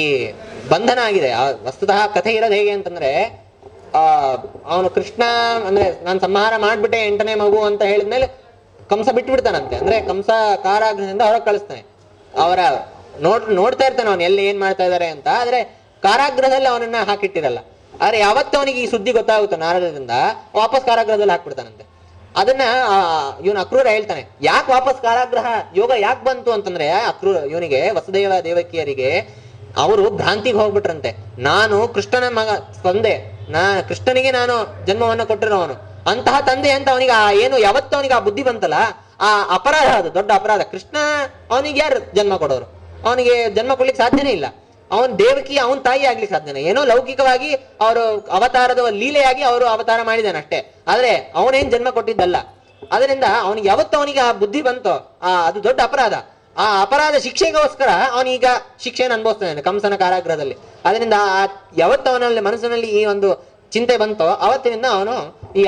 ಬಂಧನ ಆಗಿದೆ. ವಸ್ತುತಃ ಕಥೆ ಇರೋದು ಹೇಗೆ ಅಂತಂದ್ರೆ ಅವನು ಕೃಷ್ಣ ಅಂದ್ರೆ ನಾನು ಸಂಹಾರ ಮಾಡ್ಬಿಟ್ಟೆ 8ನೇ ಮಗು ಅಂತ ಹೇಳಿದ್ಮೇಲೆ ಕಂಸ ಬಿಟ್ಬಿಡ್ತಾನಂತೆ. ಅಂದ್ರೆ ಕಂಸ ಕಾರಾಗೃಹದಿಂದ ಹೊರಗೆ ಕಳಿಸ್ತಾನೆ. ಅವರ ನೋಡ್ತಾ ಇರ್ತಾನೆ ಅವನು ಎಲ್ಲಿ ಏನ್ ಮಾಡ್ತಾ ಇದಾರೆ ಅಂತ. ಆದ್ರೆ ಕಾರಾಗೃಹದಲ್ಲಿ ಅವನನ್ನ ಹಾಕಿಟ್ಟಿರಲ್ಲ. ಆದ್ರೆ ಯಾವತ್ತು ಅವನಿಗೆ ಈ ಸುದ್ದಿ ಗೊತ್ತಾಗುತ್ತೋ ನಾರದರಿಂದ, ವಾಪಸ್ ಕಾರಾಗೃಹದಲ್ಲಿ ಹಾಕ್ಬಿಡ್ತಾನಂತೆ. ಅದನ್ನ ಇವನು ಅಕ್ರೂರ ಹೇಳ್ತಾನೆ, ಯಾಕೆ ವಾಪಸ್ ಕಾರಾಗೃಹ ಯೋಗ ಯಾಕೆ ಬಂತು ಅಂತಂದ್ರೆ ಇವನಿಗೆ ವಸುದೇವ ದೇವಕಿಯರಿಗೆ ಅವರು ಭ್ರಾಂತಿಗೆ ಹೋಗ್ಬಿಟ್ರಂತೆ. ನಾನು ಕೃಷ್ಣನ ಮಗ ತಂದೆ, ಕೃಷ್ಣನಿಗೆ ನಾನು ಜನ್ಮವನ್ನು ಕೊಟ್ಟಿರೋವನು, ಅಂತಹ ತಂದೆ ಅಂತ ಅವನಿಗೆ ಏನು ಯಾವತ್ತು ಅವನಿಗೆ ಆ ಬುದ್ಧಿ ಬಂತಲ್ಲ, ಆ ಅಪರಾಧ, ಅದು ದೊಡ್ಡ ಅಪರಾಧ. ಕೃಷ್ಣ ಅವನಿಗೆ ಯಾರು ಜನ್ಮ ಕೊಡೋರು? ಅವನಿಗೆ ಜನ್ಮ ಕೊಡ್ಲಿಕ್ಕೆ ಸಾಧ್ಯನೇ ಇಲ್ಲ. ಅವನ್ ದೇವಕಿ ಅವನ್ ತಾಯಿ ಆಗ್ಲಿಕ್ಕೆ ಸಾಧ್ಯನೇ. ಏನೋ ಲೌಕಿಕವಾಗಿ ಅವರು ಅವತಾರದ ಲೀಲೆಯಾಗಿ ಅವರು ಅವತಾರ ಮಾಡಿದಾನೆ ಅಷ್ಟೇ, ಆದ್ರೆ ಅವನೇನ್ ಜನ್ಮ ಕೊಟ್ಟಿದ್ದಲ್ಲ. ಅದರಿಂದ ಅವನಿಗೆ ಯಾವತ್ತು ಅವನಿಗೆ ಆ ಬುದ್ಧಿ ಬಂತೋ ಅದು ದೊಡ್ಡ ಅಪರಾಧ. ಆ ಅಪರಾಧ ಶಿಕ್ಷೆಗೋಸ್ಕರ ಅವನೀಗ ಶಿಕ್ಷೆಯನ್ನು ಅನುಭವಿಸ್ತಾನೆ ಕಂಸನ ಕಾರಾಗೃಹದಲ್ಲಿ. ಅದರಿಂದ ಯಾವತ್ತು ಅವನಲ್ಲಿ ಮನಸ್ಸಿನಲ್ಲಿ ಈ ಒಂದು ಚಿಂತೆ ಬಂತೋ ಅವತ್ತಿನಿಂದ ಅವನು ಈ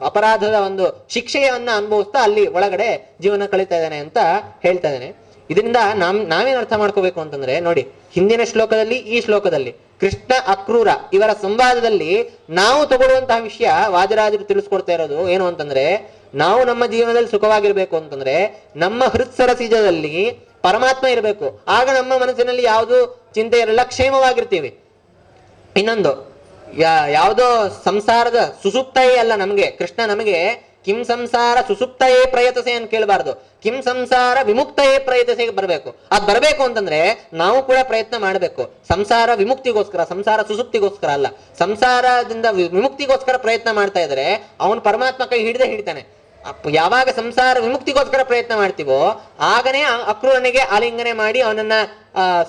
ಅಪರಾಧದ ಒಂದು ಶಿಕ್ಷೆಯನ್ನ ಅನುಭವಿಸ್ತಾ ಅಲ್ಲಿ ಒಳಗಡೆ ಜೀವನ ಕಳೀತಾ ಇದ್ದಾನೆ ಅಂತ ಹೇಳ್ತಾ ಇದ್ದಾನೆ. ಇದರಿಂದ ನಾವೇನ್ ಅರ್ಥ ಮಾಡ್ಕೋಬೇಕು ಅಂತಂದ್ರೆ, ನೋಡಿ, ಹಿಂದಿನ ಶ್ಲೋಕದಲ್ಲಿ ಈ ಶ್ಲೋಕದಲ್ಲಿ ಕೃಷ್ಣ ಅಕ್ರೂರ ಇವರ ಸಂವಾದದಲ್ಲಿ ನಾವು ತಗೊಳ್ಳುವಂತಹ ವಿಷಯ ವಾದಿರಾಜರು ತಿಳಿಸ್ಕೊಡ್ತಾ ಇರೋದು ಏನು ಅಂತಂದ್ರೆ, ನಾವು ನಮ್ಮ ಜೀವನದಲ್ಲಿ ಸುಖವಾಗಿರ್ಬೇಕು ಅಂತಂದ್ರೆ ನಮ್ಮ ಹೃತ್ಸರಸಿಜದಲ್ಲಿ ಪರಮಾತ್ಮ ಇರಬೇಕು. ಆಗ ನಮ್ಮ ಮನಸ್ಸಿನಲ್ಲಿ ಯಾವುದು ಚಿಂತೆ ಇರಲ್ಲ, ಕ್ಷೇಮವಾಗಿರ್ತೀವಿ. ಇನ್ನೊಂದು ಯಾವುದೋ ಸಂಸಾರದ ಸುಸುಪ್ತಯೇ ಅಲ್ಲ ನಮಗೆ ಕೃಷ್ಣ, ನಮಗೆ ಕಿಂ ಸಂಸಾರ ಸುಸುಪ್ತಯೇ ಪ್ರಯತಸೆ ಅಂತ ಕೇಳಬಾರ್ದು, ಕಿಂ ಸಂಸಾರ ವಿಮುಕ್ತಯೇ ಪ್ರಯತಸೆ ಬರಬೇಕು. ಅದ್ ಬರಬೇಕು ಅಂತಂದ್ರೆ ನಾವು ಕೂಡ ಪ್ರಯತ್ನ ಮಾಡಬೇಕು. ಸಂಸಾರ ವಿಮುಕ್ತಿಗೋಸ್ಕರ, ಸಂಸಾರ ಸುಸುಪ್ತಿಗೋಸ್ಕರ ಅಲ್ಲ, ಸಂಸಾರದಿಂದ ವಿಮುಕ್ತಿಗೋಸ್ಕರ ಪ್ರಯತ್ನ ಮಾಡ್ತಾ ಇದ್ರೆ ಅವನು ಪರಮಾತ್ಮ ಕೈ ಹಿಡಿತಾನೆ. ಯಾವಾಗ ಸಂಸಾರ ವಿಮುಕ್ತಿಗೋಸ್ಕರ ಪ್ರಯತ್ನ ಮಾಡ್ತೀವೋ ಆಗನೇ ಅಕ್ರೂರನಿಗೆ ಆಲಿಂಗನೆ ಮಾಡಿ ಅವನನ್ನ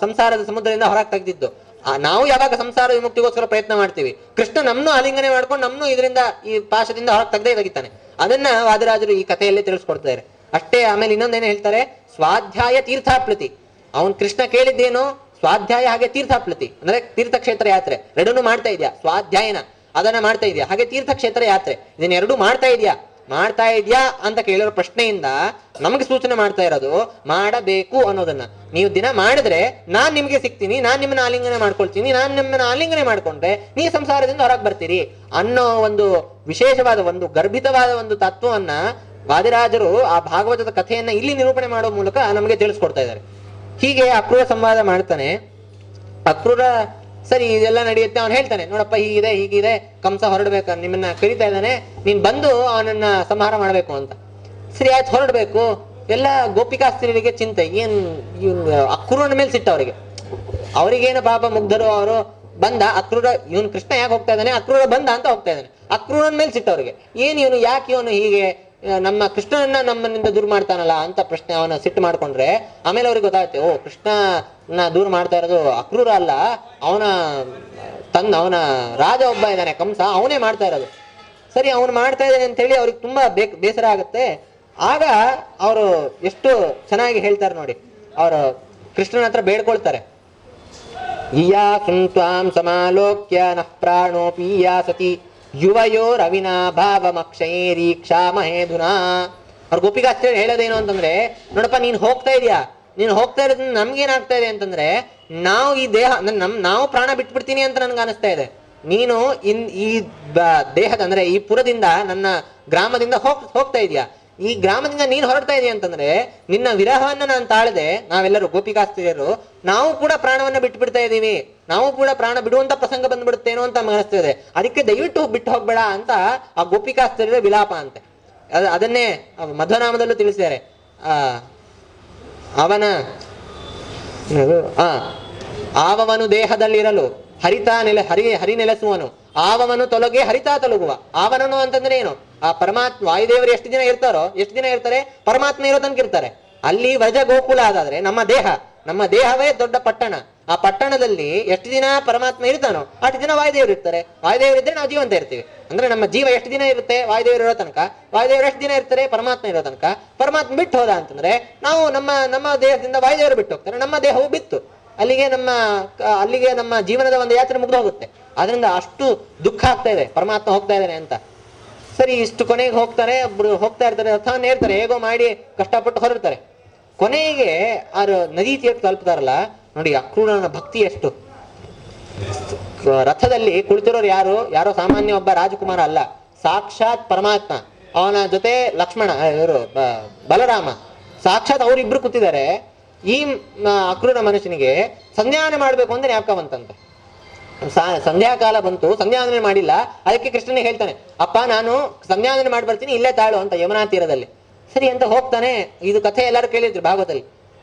ಸಂಸಾರದ ಸಮುದ್ರದಿಂದ ಹೊರಗೆ ತೆಗೆದಿದ್ದು. ನಾವು ಯಾವಾಗ ಸಂಸಾರ ವಿಮುಕ್ತಿಗೋಸ್ಕರ ಪ್ರಯತ್ನ ಮಾಡ್ತೀವಿ, ಕೃಷ್ಣ ನಮ್ನು ಆಲಿಂಗನೆ ಮಾಡ್ಕೊಂಡು ನಮ್ನು ಇದರಿಂದ ಈ ಪಾಶದಿಂದ ಹೊರಗೆ ತೆಗೆದೇ ತೆಗಿತಾನೆ. ಅದನ್ನ ವಾದಿರಾಜರು ಈ ಕಥೆಯಲ್ಲಿ ತಿಳಿಸ್ಕೊಡ್ತಾರೆ ಅಷ್ಟೇ. ಆಮೇಲೆ ಇನ್ನೊಂದೇನು ಹೇಳ್ತಾರೆ, ಸ್ವಾಧ್ಯಾಯ ತೀರ್ಥಾಪ್ಲತಿ. ಅವನ್ ಕೃಷ್ಣ ಕೇಳಿದ್ದೇನು, ಸ್ವಾಧ್ಯಾಯ ಹಾಗೆ ತೀರ್ಥಾಪ್ಲತಿ ಅಂದ್ರೆ ತೀರ್ಥಕ್ಷೇತ್ರ ಯಾತ್ರೆ ಎರಡನ್ನೂ ಮಾಡ್ತಾ ಇದೆಯಾ, ಸ್ವಾಧ್ಯಾಯನ ಅದನ್ನ ಮಾಡ್ತಾ ಇದೆಯಾ, ಹಾಗೆ ತೀರ್ಥಕ್ಷೇತ್ರ ಯಾತ್ರೆ ಇದನ್ನೆರಡೂ ಮಾಡ್ತಾ ಇದೆಯಾ ಅಂತ ಕೇಳಿರೋ ಪ್ರಶ್ನೆಯಿಂದ ನಮಗೆ ಸೂಚನೆ ಮಾಡ್ತಾ ಇರೋದು ಮಾಡಬೇಕು ಅನ್ನೋದನ್ನ. ನೀವು ದಿನ ಮಾಡಿದ್ರೆ ನಾನ್ ನಿಮ್ಗೆ ಸಿಗ್ತೀನಿ, ನಾನ್ ನಿಮ್ಮನ್ನ ಆಲಿಂಗನೆ ಮಾಡ್ಕೊಳ್ತೀನಿ, ನಾನ್ ನಿಮ್ಮನ್ನ ಆಲಿಂಗನೆ ಮಾಡ್ಕೊಂಡ್ರೆ ನೀ ಸಂಸಾರದಿಂದ ಹೊರಗೆ ಬರ್ತೀರಿ ಅನ್ನೋ ಒಂದು ವಿಶೇಷವಾದ ಒಂದು ಗರ್ಭಿತವಾದ ಒಂದು ತತ್ವವನ್ನ ವಾದಿರಾಜರು ಆ ಭಾಗವತದ ಕಥೆಯನ್ನ ಇಲ್ಲಿ ನಿರೂಪಣೆ ಮಾಡೋ ಮೂಲಕ ನಮಗೆ ತಿಳಿಸ್ಕೊಡ್ತಾ ಇದ್ದಾರೆ. ಹೀಗೆ ಅಕ್ರೂರ ಸಂವಾದ ಮಾಡ್ತಾನೆ. ಅಕ್ರೂರ ಸರಿ ಇದೆಲ್ಲ ನಡೆಯುತ್ತೆ. ಅವನು ಹೇಳ್ತಾನೆ, ನೋಡಪ್ಪ ಹೀಗಿದೆ ಕಂಸ ಹೊರಡ್ಬೇಕು, ನಿಮ್ಮನ್ನ ಕರೀತಾ ಇದ್ದಾನೆ, ನೀನ್ ಬಂದು ಅವನನ್ನ ಸಂಹಾರ ಮಾಡ್ಬೇಕು ಅಂತ. ಸರಿ ಆಯ್ತು, ಹೊರಡ್ಬೇಕು. ಎಲ್ಲ ಗೋಪಿಕಾಸ್ತ್ರೀಯರಿಗೆ ಚಿಂತೆ, ಅಕ್ರೂರನ ಮೇಲೆ ಸಿಟ್ಟ ಅವ್ರಿಗೇನು ಪಾಪ ಮುಗ್ಧರು. ಅವರು ಬಂದ ಅಕ್ರೂರ, ಇವನು ಕೃಷ್ಣ ಯಾಕೆ ಹೋಗ್ತಾ ಇದ್ದಾನೆ, ಅಕ್ರೂರ ಬಂದ ಅಂತ ಹೋಗ್ತಾ ಇದ್ದಾನೆ. ಅಕ್ರೂರನ ಮೇಲೆ ಸಿಟ್ಟ ಅವ್ರಿಗೆ, ಯಾಕೆ ಇವನು ಹೀಗೆ ನಮ್ಮ ಕೃಷ್ಣನನ್ನ ನಮ್ಮನಿಂದ ದೂರ ಮಾಡ್ತಾನಲ್ಲ ಅಂತ ಪ್ರಶ್ನೆ ಅವನ ಸಿಟ್ಟು ಮಾಡ್ಕೊಂಡ್ರೆ ಆಮೇಲೆ ಅವ್ರಿಗೆ ಗೊತ್ತಾಗುತ್ತೆ, ಓ ಕೃಷ್ಣನ ದೂರ ಮಾಡ್ತಾ ಇರೋದು ಅಕ್ರೂರ ಅಲ್ಲ, ಅವನ ರಾಜ ಒಬ್ಬ ಇದ್ದಾನೆ ಕಂಸ, ಅವನೇ ಮಾಡ್ತಾ ಇರೋದು. ಸರಿ, ಅವನು ಮಾಡ್ತಾ ಇದ್ದಾನೆ ಅಂತ ಹೇಳಿ ಅವ್ರಿಗೆ ತುಂಬಾ ಬೇಸರ ಆಗುತ್ತೆ. ಆಗ ಅವರು ಎಷ್ಟು ಚೆನ್ನಾಗಿ ಹೇಳ್ತಾರೆ ನೋಡಿ, ಅವರು ಕೃಷ್ಣನ ಹತ್ರ ಬೇಡ್ಕೊಳ್ತಾರೆ. ಇಯಾ ಸುಂತ್ವಾಂ ಸಮಾಲೋಕ್ಯ ನಃ ಪ್ರಾಣೋಪೀಯಾ ಸತಿ ಯುವಯೋ ರವಿನಾಭಾವಮಕ್ಷಯೇರಿ ಕ್ಷಾಮಹೇಧುನಾ. ಅವ್ರ ಗೋಪಿಕಾಸ್ತ್ರೀಯರು ಹೇಳೋದೇನು ಅಂತಂದ್ರೆ, ನೋಡಪ್ಪ ನೀನ್ ಹೋಗ್ತಾ ಇರೋದ್ರಿಂದ ನಮ್ಗೇನಾಗ್ತಾ ಇದೆ ಅಂತಂದ್ರೆ, ನಾವು ಈ ದೇಹ ನಾವು ಪ್ರಾಣ ಬಿಟ್ಬಿಡ್ತೀನಿ ಅಂತ ನನ್ಗೆ ಅನಿಸ್ತಾ ಇದೆ. ನೀನು ಈ ದೇಹದ ಅಂದ್ರೆ ಈ ಪುರದಿಂದ ನನ್ನ ಗ್ರಾಮದಿಂದ ಹೋಗ್ತಾ ಇದೀಯಾ, ಈ ಗ್ರಾಮದಿಂದ ನೀನ್ ಹೊರಡ್ತಾ ಇದೀಯ ಅಂತಂದ್ರೆ ನಿನ್ನ ವಿರಹವನ್ನ ನಾನು ತಾಳದೆ, ನಾವೆಲ್ಲರೂ ಗೋಪಿಕಾಸ್ತ್ರೀಯರು ನಾವು ಕೂಡ ಪ್ರಾಣವನ್ನ ಬಿಟ್ಬಿಡ್ತಾ ಇದೀವಿ, ನಾವು ಕೂಡ ಪ್ರಾಣ ಬಿಡುವಂತ ಪ್ರಸಂಗ ಬಂದ್ಬಿಡುತ್ತೇನೋ ಅಂತ ಅನಿಸ್ತದೆ. ಅದಕ್ಕೆ ದಯವಿಟ್ಟು ಬಿಟ್ಟು ಹೋಗ್ಬೇಡ ಅಂತ ಆ ಗೋಪಿಕಾಸ್ತ್ರೀಯರ ವಿಲಾಪ ಅಂತೆ. ಅದನ್ನೇ ಮಧ್ವನಾಮದಲ್ಲೂ ತಿಳಿಸಿದ್ದಾರೆ. ಆವವನು ದೇಹದಲ್ಲಿರಲು ಹರಿ ನೆಲೆಸುವನು, ಆವವನು ತೊಲಗೆ ಹರಿತಾ ತೊಲಗುವ. ಆವನನು ಅಂತಂದ್ರೆ ಏನು, ಆ ಪರಮಾತ್ಮ ವಾಯುದೇವರು ಎಷ್ಟು ದಿನ ಇರ್ತಾರೆ, ಪರಮಾತ್ಮ ಇರೋ ತನಕ ಇರ್ತಾರೆ. ಅಲ್ಲಿ ವ್ರಜ ಗೋಕುಲ ಆದಾದ್ರೆ ನಮ್ಮ ದೇಹವೇ ದೊಡ್ಡ ಪಟ್ಟಣ. ಆ ಪಟ್ಟಣದಲ್ಲಿ ಎಷ್ಟು ದಿನ ಪರಮಾತ್ಮ ಇರ್ತಾನೋ ಅಷ್ಟು ದಿನ ವಾಯುದೇವರು ಇರ್ತಾರೆ. ವಾಯುದೇವರು ಇದ್ರೆ ನಾವು ಜೀವಂತ ಇರ್ತೀವಿ. ಅಂದ್ರೆ ನಮ್ಮ ಜೀವ ಎಷ್ಟು ದಿನ ಇರುತ್ತೆ ವಾಯುದೇವರು ಇರೋ ತನಕ, ವಾಯುದೇವರು ಎಷ್ಟು ದಿನ ಇರ್ತಾರೆ ಪರಮಾತ್ಮ ಇರೋ ತನಕ. ಪರಮಾತ್ಮ ಬಿಟ್ಟು ಹೋದ ಅಂತಂದ್ರೆ ನಾವು ನಮ್ಮ ದೇಹದಿಂದ ವಾಯುದೇವರು ಬಿಟ್ಟು ಹೋಗ್ತಾರೆ, ನಮ್ಮ ದೇಹವು ಬಿತ್ತು. ಅಲ್ಲಿಗೆ ನಮ್ಮ ಜೀವನದ ಒಂದು ಯಾತ್ರೆ ಮುಗ್ದು ಹೋಗುತ್ತೆ. ಅದರಿಂದ ಅಷ್ಟು ದುಃಖ ಆಗ್ತಾ ಇದೆ, ಪರಮಾತ್ಮ ಹೋಗ್ತಾ ಇದ್ದಾನೆ ಅಂತ. ಸರಿ, ಇಷ್ಟು ಕೊನೆಗೆ ಹೋಗ್ತಾರೆ, ಒಬ್ರು ಹೋಗ್ತಾ ಇರ್ತಾರೆ, ರಥವನ್ನ ಏರ್ತಾರೆ, ಹೇಗೋ ಮಾಡಿ ಕಷ್ಟಪಟ್ಟು ಹೊರಡ್ತಾರೆ. ಕೊನೆಗೆ ನದಿ ತೀರ್ಥ ತಲುಪ್ತಾರಲ್ಲ ನೋಡಿ, ಅಕ್ರೂರನ ಭಕ್ತಿ ಎಷ್ಟು. ರಥದಲ್ಲಿ ಕುಳಿತಿರೋರು ಯಾರೋ ಸಾಮಾನ್ಯ ಒಬ್ಬ ರಾಜಕುಮಾರ ಅಲ್ಲ, ಸಾಕ್ಷಾತ್ ಪರಮಾತ್ಮ. ಅವನ ಜೊತೆ ಲಕ್ಷ್ಮಣ, ಇವರು ಬಲರಾಮ, ಸಾಕ್ಷಾತ್ ಅವರಿಬ್ರು ಕೂತಿದ್ದಾರೆ. ಈ ಅಕ್ರೂರ ಮನುಷ್ಯನಿಗೆ ಸಂಧ್ಯಾವನೆ ಮಾಡ್ಬೇಕು ಅಂದ್ರೆ ಜ್ಞಾಪಕ ಬಂತಂತೆ. ಸಂಧ್ಯಾಕಾಲ ಬಂತು, ಸಂಧ್ಯಾವಂದನೆ ಮಾಡಿಲ್ಲ. ಅದಕ್ಕೆ ಕೃಷ್ಣನಿಗೆ ಹೇಳ್ತಾನೆ, ಅಪ್ಪ ನಾನು ಸಂಧ್ಯಾವಂದನೆ ಮಾಡಿ ಬರ್ತೀನಿ, ಇಲ್ಲೇ ತಾಳು ಅಂತ ಯಮುನಾ ತೀರದಲ್ಲಿ. ಸರಿ ಅಂತ ಹೋಗ್ತಾನೆ. ಇದು ಕಥೆ ಎಲ್ಲರೂ ಕೇಳಿದ್ರು ಭಾಗವತದಲ್ಲಿ.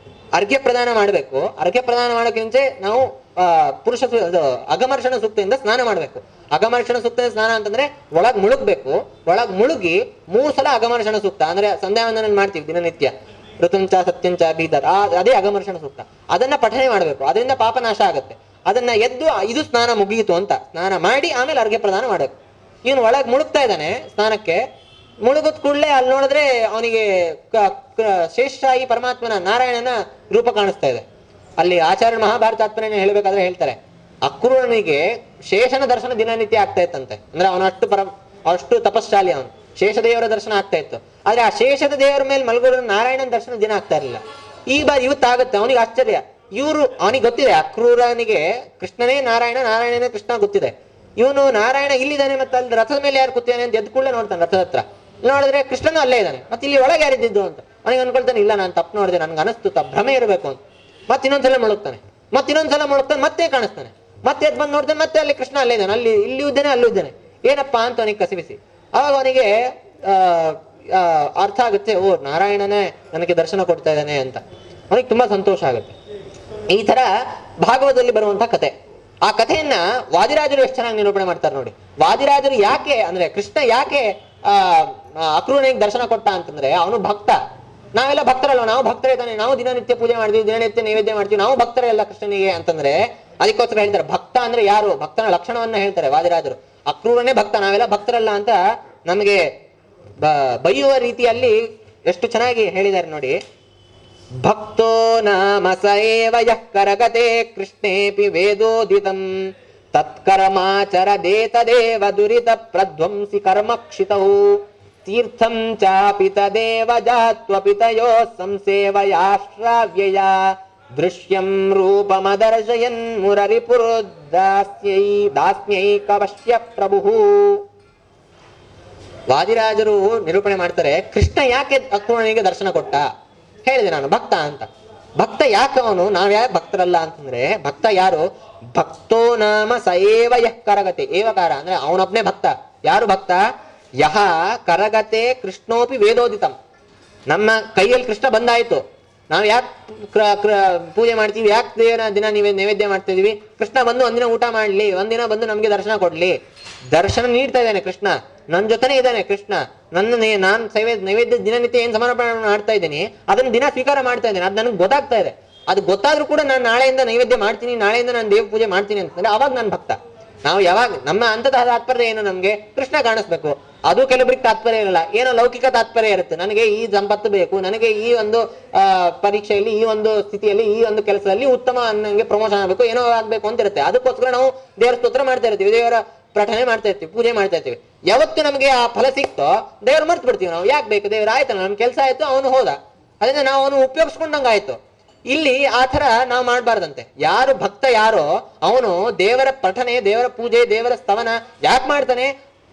ಅರ್ಘ್ಯ ಪ್ರದಾನ ಮಾಡ್ಬೇಕು. ಅರ್ಘ್ಯ ಪ್ರದಾನ ಮಾಡೋಕ್ಕಿಂತ ನಾವು ಅಗಮರ್ಷಣ ಸೂಕ್ತದಿಂದ ಸ್ನಾನ ಮಾಡ್ಬೇಕು. ಅಗಮರ್ಷಣ ಸೂಕ್ತದಿಂದ ಸ್ನಾನ ಅಂತಂದ್ರೆ ಒಳಗ್ ಮುಳುಗ್ಬೇಕು. ಒಳಗ್ ಮುಳುಗಿ 3 ಸಲ ಅಗಮರ್ಷಣ ಸೂಕ್ತ ಅಂದ್ರೆ ಸಂಧ್ಯಾವಂದನ ಮಾಡ್ತೀವಿ ದಿನನಿತ್ಯ, ಋತುಂಚ ಸತ್ಯಂಚ ಬೀದರ್, ಅದೇ ಅಗಮರ್ಷಣ ಸೂಕ್ತ. ಅದನ್ನ ಪಠನೆ ಮಾಡ್ಬೇಕು. ಅದರಿಂದ ಪಾಪ ನಾಶ ಆಗುತ್ತೆ. ಅದನ್ನ ಎದ್ದು ಇದು ಸ್ನಾನ ಮುಗಿಯಿತು ಅಂತ ಸ್ನಾನ ಮಾಡಿ ಆಮೇಲೆ ಅರ್ಘ್ಯ ಪ್ರದಾನ ಮಾಡ್ಬೇಕು. ಇವನು ಒಳಗ್ ಮುಳುಗ್ತಾ ಇದ್ದಾನೆ ಸ್ನಾನಕ್ಕೆ. ಮುಳುಗದ್ ಕೂಡಲೇ ಅಲ್ಲಿ ನೋಡಿದ್ರೆ ಅವನಿಗೆ ಶೇಷಾಯಿ ಪರಮಾತ್ಮನ ನಾರಾಯಣನ ರೂಪ ಕಾಣಿಸ್ತಾ ಇದೆ. ಅಲ್ಲಿ ಆಚಾರ್ಯ ಮಹಾಭಾರತ ತಾತ್ಪರ್ಯ ಹೇಳ್ಬೇಕಾದ್ರೆ ಹೇಳ್ತಾರೆ, ಅಕ್ರೂರನಿಗೆ ಶೇಷನ ದರ್ಶನ ದಿನನಿತ್ಯ ಆಗ್ತಾ ಇತ್ತಂತೆ. ಅಂದ್ರೆ ಅವನು ಅಷ್ಟು ತಪಸ್ಶಾಲಿ. ಅವನು ಶೇಷದೇವರ ದರ್ಶನ ಆಗ್ತಾ ಇತ್ತು. ಆದ್ರೆ ಆ ಶೇಷದ ದೇವರ ಮೇಲೆ ಮಲ್ಗೋರ ನಾರಾಯಣನ ದರ್ಶನ ದಿನ ಆಗ್ತಾ ಇರಲಿಲ್ಲ. ಈ ಬಾರಿ ಇವತ್ತಾಗುತ್ತೆ. ಅವನಿಗೆ ಆಶ್ಚರ್ಯ. ಅವನಿಗೆ ಗೊತ್ತಿದೆ ಅಕ್ರೂರನಿಗೆ ಕೃಷ್ಣನೇ ನಾರಾಯಣ, ನಾರಾಯಣನೇ ಕೃಷ್ಣ ಗೊತ್ತಿದೆ. ಇವನು ನಾರಾಯಣ ಇಲ್ಲಿದ್ದಾನೆ, ಮತ್ತೆ ಅಲ್ಲಿ ರಥದ ಮೇಲೆ ಯಾರು ಕೂತಿದ್ದಾನೆ ಅಂತ ಎದ್ದು ಕೂಡಲೇ ನೋಡ್ತಾನೆ. ರಥದ ಹತ್ರ ನೋಡಿದ್ರೆ ಕೃಷ್ಣನು ಅಲ್ಲೇ ಇದ್ದಾನೆ. ಮತ್ತೆ ಇಲ್ಲಿ ಒಳಗೆ ಯಾರಿದ್ದು ಅಂತ ಅವನಿಗೆ ಅನ್ಕೊಳ್ತಾನೆ, ಇಲ್ಲ ನಾನು ತಪ್ಪು ನೋಡಿದೆ, ನನ್ಗೆ ಅನಿಸ್ತು ಭ್ರಮೆ ಇರಬೇಕು ಅಂತ. ಮತ್ತೆ ಇನ್ನೊಂದ್ಸಲ ಮುಳುಗ್ತಾನೆ, ಮತ್ತೆ ಕಾಣಿಸ್ತಾನೆ. ಮತ್ತೆ ಎದ್ದು ಬಂದು ನೋಡ್ತಾನೆ, ಮತ್ತೆ ಅಲ್ಲಿ ಕೃಷ್ಣ ಅಲ್ಲೇ ಇದ್ದಾನೆ. ಇಲ್ಲಿ ಇದ್ದಾನೆ, ಅಲ್ಲೂ ಇದ್ದಾನೆ. ಏನಪ್ಪಾ ಅಂತ ಅವನಿಗೆ ಕಸಿಬಿಸಿ. ಆವಾಗ ಅವನಿಗೆ ಅರ್ಥ ಆಗುತ್ತೆ, ಓ ನಾರಾಯಣನೇ ನನಗೆ ದರ್ಶನ ಕೊಡ್ತಾ ಇದ್ದಾನೆ ಅಂತ. ಅವನಿಗೆ ತುಂಬಾ ಸಂತೋಷ ಆಗುತ್ತೆ. ಈ ತರ ಭಾಗವತದಲ್ಲಿ ಬರುವಂತಹ ಕತೆ. ಆ ಕಥೆಯನ್ನ ವಾದಿರಾಜರು ಎಷ್ಟು ಚೆನ್ನಾಗಿ ನಿರೂಪಣೆ ಮಾಡ್ತಾರೆ ನೋಡಿ. ವಾದಿರಾಜರು ಯಾಕೆ ಅಂದ್ರೆ ಕೃಷ್ಣ ಯಾಕೆ ಅಕ್ರೂರನಿಗೆ ದರ್ಶನ ಕೊಟ್ಟ ಅಂತಂದ್ರೆ ಅವನು ಭಕ್ತ. ನಾವೆಲ್ಲ ಭಕ್ತರಲ್ವ, ನಾವು ಭಕ್ತರೇ ತಾನೆ, ನಾವು ದಿನನಿತ್ಯ ಪೂಜೆ ಮಾಡ್ತೀವಿ, ದಿನನಿತ್ಯ ನೈವೇದ್ಯ ಮಾಡ್ತೀವಿ, ನಾವು ಭಕ್ತರೇ ಅಲ್ಲ ಕೃಷ್ಣನಿಗೆ ಅಂತಂದ್ರೆ ಅದಕ್ಕೋಸ್ಕರ ಹೇಳ್ತಾರೆ. ಭಕ್ತ ಅಂದ್ರೆ ಯಾರು, ಭಕ್ತನ ಲಕ್ಷಣವನ್ನ ಹೇಳ್ತಾರೆ ವಾದಿರಾಜರು. ಅಕ್ರೂರನೇ ಭಕ್ತ, ನಾವೆಲ್ಲ ಭಕ್ತರಲ್ಲ ಅಂತ ನಮಗೆ ಬೈಯುವ ರೀತಿಯಲ್ಲಿ ಎಷ್ಟು ಚೆನ್ನಾಗಿ ಹೇಳಿದ್ದಾರೆ ನೋಡಿ. ಭಕ್ತೋ ನಾಮ ಸ ಏವ ಯಃ ಕರಗತೆ ಕೃಷ್ಣೇಪಿ ವೇದೋದಿತಂ ತತ್ಕರ್ಮಾಚರದೇತದೇವ ದುರಿತ ಪ್ರಧ್ವಂಸಿ ಕರ್ಮಕ್ಷಿತೌ ತೀರ್ಥಂ ಚಾಪಿ ತದೇವ ಜಾತ್ವಪಿತಯೋ ಸಂಸೇವಯಾಶ್ರಾವ್ಯಯ ದೃಶ್ಯಂ ರೂಪಮದರ್ಶಯನ್ ಮುರರಿಪುರುದಾಸ್ಯೈಕವಶ್ಯ ಪ್ರಭುಃ. ವಾದಿರಾಜರು ನಿರೂಪಣೆ ಮಾಡ್ತಾರೆ, ಕೃಷ್ಣ ಯಾಕೆ ಅಕ್ರೂರನಿಗೆ ದರ್ಶನ ಕೊಟ್ಟ ಹೇಳಿದೆ ನಾನು, ಭಕ್ತ ಅಂತ. ಭಕ್ತ ಯಾಕೆ ಅವನು, ನಾವ್ ಯಾಕೆ ಭಕ್ತರಲ್ಲ ಅಂತಂದ್ರೆ ಭಕ್ತ ಯಾರು, ಭಕ್ತೋ ನಾಮ ಸಏವ ಯಃ ಕರಗತೆ. ಏವಕಾರ ಅಂದ್ರೆ ಅವನೊಬ್ನೇ ಭಕ್ತ. ಯಾರು ಭಕ್ತ, ಯಹ ಕರಗತೆ ಕೃಷ್ಣೋಪಿ ವೇದೋದಿತಂ. ನಮ್ಮ ಕೈಯಲ್ಲಿ ಕೃಷ್ಣ ಬಂದಾಯ್ತು, ನಾವ್ ಯಾಕೆ ಪೂಜೆ ಮಾಡ್ತೀವಿ, ಯಾಕೆ ದೇವರ ದಿನ ನೈವೇದ್ಯ ಮಾಡ್ತಾ ಇದೀವಿ, ಕೃಷ್ಣ ಬಂದು ಒಂದಿನ ಊಟ ಮಾಡ್ಲಿ, ಒಂದಿನ ಬಂದು ನಮ್ಗೆ ದರ್ಶನ ಕೊಡ್ಲಿ. ದರ್ಶನ ನೀಡ್ತಾ ಇದ್ದಾನೆ ಕೃಷ್ಣ, ನನ್ನ ಜೊತೆನೇ ಇದ್ದಾನೆ ಕೃಷ್ಣ. ನಾನು ನೈವೇದ್ಯ ದಿನನಿತ್ಯ ಏನ್ ಸಮರ್ಪಣೆ ಮಾಡ್ತಾ ಇದ್ದೀನಿ ಅದನ್ನ ದಿನ ಸ್ವೀಕಾರ ಮಾಡ್ತಾ ಇದ್ದೇನೆ. ಅದು ನನಗೆ ಗೊತ್ತಾಗ್ತಾ ಇದೆ. ಅದು ಗೊತ್ತಾದ್ರೂ ಕೂಡ ನಾನು ನಾಳೆಯಿಂದ ನೈವೇದ್ಯ ಮಾಡ್ತೀನಿ, ನಾಳೆಯಿಂದ ನಾನು ದೇವ ಪೂಜೆ ಮಾಡ್ತೀನಿ ಅಂತಂದ್ರೆ ಅವಾಗ ನಾನು ಭಕ್ತ. ನಾವು ಯಾವಾಗ ನಮ್ಮ ಅಂತದ ತಾತ್ಪರ್ಯ ಏನು, ನಮ್ಗೆ ಕೃಷ್ಣ ಕಾಣಿಸ್ಬೇಕು. ಅದು ಕೆಲವರಿಗೆ ತಾತ್ಪರ್ಯ ಇರಲ್ಲ, ಏನೋ ಲೌಕಿಕ ತಾತ್ಪರ್ಯ ಇರುತ್ತೆ. ನನಗೆ ಈ ಸಂಪತ್ತು ಬೇಕು, ನನಗೆ ಈ ಒಂದು ಪರೀಕ್ಷೆಯಲ್ಲಿ, ಈ ಒಂದು ಸ್ಥಿತಿಯಲ್ಲಿ, ಈ ಒಂದು ಕೆಲಸದಲ್ಲಿ ಉತ್ತಮ ನನಗೆ ಪ್ರಮೋಷನ್ ಆಗಬೇಕು, ಏನೋ ಆಗ್ಬೇಕು ಅಂತ ಇರುತ್ತೆ. ಅದಕ್ಕೋಸ್ಕರ ನಾವು ದೇವರ ಸ್ತೋತ್ರ ಮಾಡ್ತಾ ಇರ್ತೀವಿ, ದೇವರ ಪ್ರಾರ್ಥನೆ ಮಾಡ್ತಾ ಇರ್ತೀವಿ, ಪೂಜೆ ಮಾಡ್ತಾ ಇರ್ತೀವಿ. ಯಾವತ್ತು ನಮಗೆ ಆ ಫಲ ಸಿಕ್ತೋ ದೇವ್ರು ಮರ್ತು ಬಿಡ್ತೀವಿ ನಾವು. ಯಾಕೆ ಬೇಕು, ದೇವ್ರ ಆಯ್ತಲ್ಲ, ನಮ್ ಕೆಲಸ ಆಯ್ತು, ಅವನು ಹೋದ, ಅದನ್ನ ನಾವು ಅವನು ಉಪಯೋಗಿಸ್ಕೊಂಡಂಗ ಆಯ್ತು. ಇಲ್ಲಿ ಆ ತರ ನಾವು ಮಾಡ್ಬಾರ್ದಂತೆ. ಯಾರು ಭಕ್ತ ಯಾರೋ ಅವನು ದೇವರ ಪಠನೆ, ದೇವರ ಪೂಜೆ, ದೇವರ ಸ್ತವನ ಯಾಕೆ ಮಾಡ್ತಾನೆ,